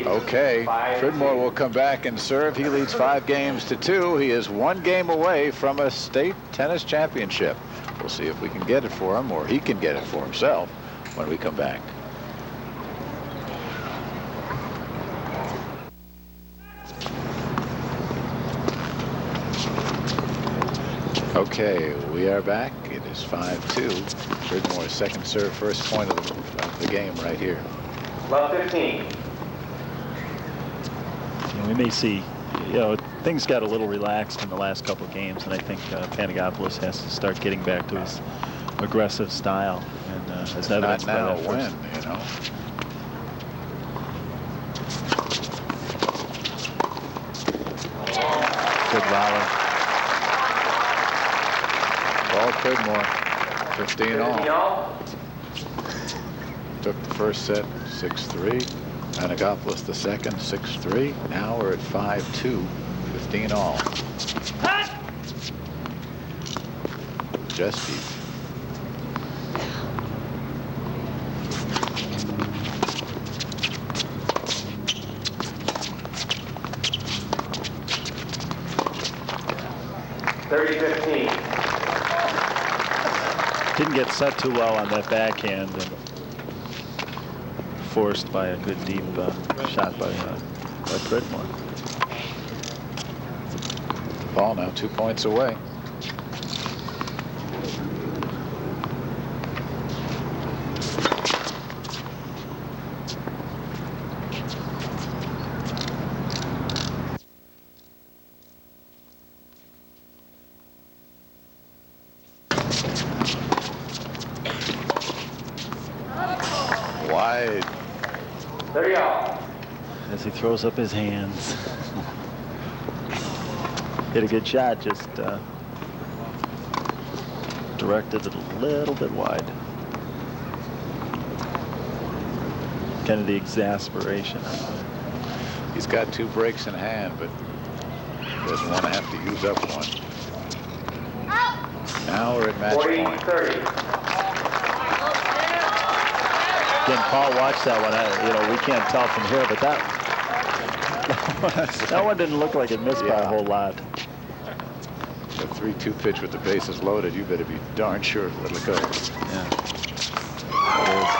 Okay, Pridmore will come back and serve. He leads 5 games to 2. He is 1 game away from a state tennis championship. We'll see if we can get it for him, or he can get it for himself when we come back. Okay, we are back. It is 5-2. Pridmore's second serve, first point of the game right here. Love 15. And we may see, things got a little relaxed in the last couple of games, and I think Panagopoulos has to start getting back to his aggressive style. And as evidenced by that when, Good volley. Ball Pridmore, 15 all. Took the first set 6-3. Panagopoulos the second 6-3. Now we're at 5-2, 15 all. Just deep. Didn't get set too well on that backhand, and forced by a good deep shot by Pridmore. Ball now 2 points away. As he throws up his hands. hit a good shot, just directed it a little bit wide. Kind of the exasperation. He's got 2 breaks in hand, but doesn't want to have to use up one. Now we're at match point. 40-30. Again, Paul watched that one. We can't tell from here, but that one didn't look like it missed by a whole lot. The 3-2 pitch with the bases loaded. You better be darn sure it'll go. Yeah.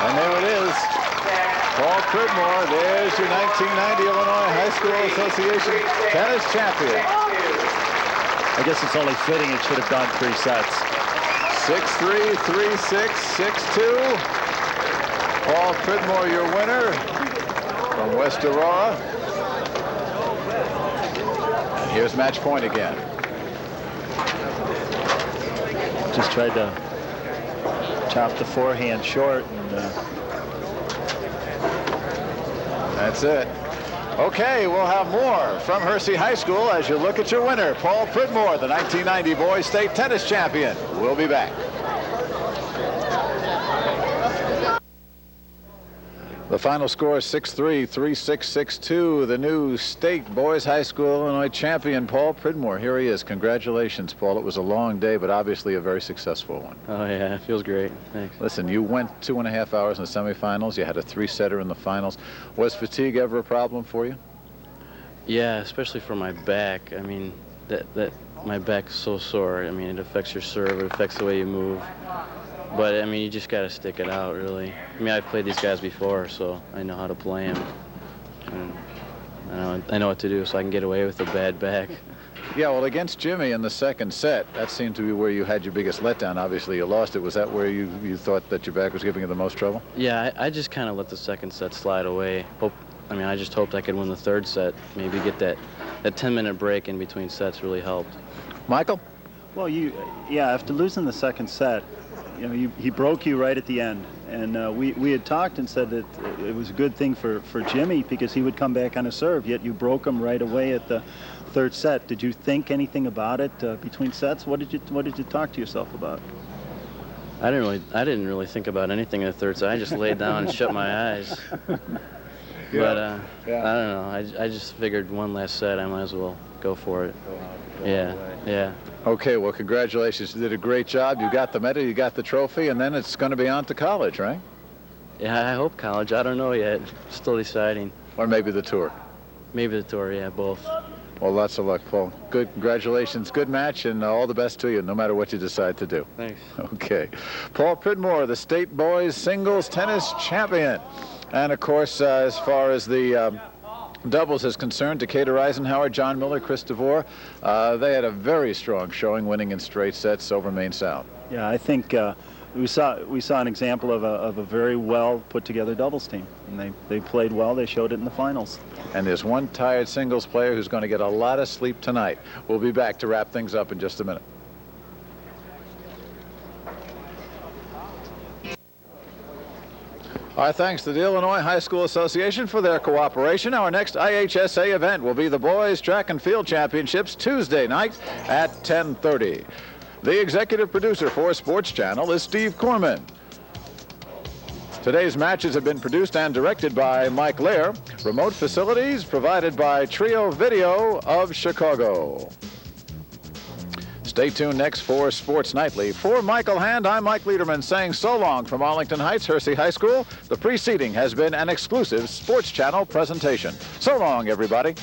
And there it is. Paul Pridmore, there's your 1990 Illinois High School Association tennis champion. I guess it's only fitting it should have gone 3 sets. 6-3, 3-6, 6-2. Paul Pridmore, your winner from West Aurora. And here's match point again. Just tried to chop the forehand short. And, that's it. Okay, we'll have more from Hersey High School as you look at your winner, Paul Pridmore, the 1990 Boys State Tennis Champion. We'll be back. The final score is 6-3, 3-6, 6-2. The new State Boys High School Illinois champion, Paul Pridmore. Here he is. Congratulations, Paul. It was a long day, but obviously a very successful one. Oh, yeah. It feels great. Thanks. Listen, you went 2.5 hours in the semifinals. You had a 3-setter in the finals. Was fatigue ever a problem for you? Yeah, especially for my back. I mean, my back's so sore. I mean, it affects your serve. It affects the way you move. But, I mean, you just got to stick it out, really. I mean, I've played these guys before, so I know how to play them. And I know what to do, so I can get away with a bad back. Yeah, well, against Jimmy in the second set, that seemed to be where you had your biggest letdown. Obviously, you lost it. Was that where you thought that your back was giving you the most trouble? Yeah, I just kind of let the second set slide away. I just hoped I could win the third set. Maybe get that 10-minute break in between sets really helped. Michael? Well, after losing the second set, he broke you right at the end, and we had talked and said that it was a good thing for Jimmy because he would come back on a serve. Yet you broke him right away at the third set. Did you think anything about it between sets? What did you talk to yourself about? I didn't really think about anything in the third set. I just laid down and shut my eyes. Yeah. But I don't know. I just figured one last set, I might as well go for it. Yeah. Okay, well, congratulations. You did a great job. You got the medal, you got the trophy, and then it's going to be on to college, right? Yeah, I hope college. I don't know yet. Still deciding. Or maybe the tour. Maybe the tour, yeah, both. Well, lots of luck, Paul. Good, congratulations. Good match, and all the best to you, no matter what you decide to do. Thanks. Okay. Paul Pridmore, the State Boys Singles Tennis Champion. And, of course, as far as the doubles is concerned, Decatur Eisenhower, John Miller, Chris DeVore, they had a very strong showing, winning in straight sets over Maine South. Yeah, I think we saw an example of a very well put together doubles team, and they played well. They showed it in the finals. And there's one tired singles player who's going to get a lot of sleep tonight. We'll be back to wrap things up in just a minute. Our thanks to the Illinois High School Association for their cooperation. Our next IHSA event will be the Boys Track and Field Championships Tuesday night at 10:30. The executive producer for Sports Channel is Steve Corman. Today's matches have been produced and directed by Mike Lear. Remote facilities provided by Trio Video of Chicago. Stay tuned next for Sports Nightly. For Michael Hand, I'm Mike Lederman saying so long from Arlington Heights, Hersey High School. The preceding has been an exclusive Sports Channel presentation. So long, everybody.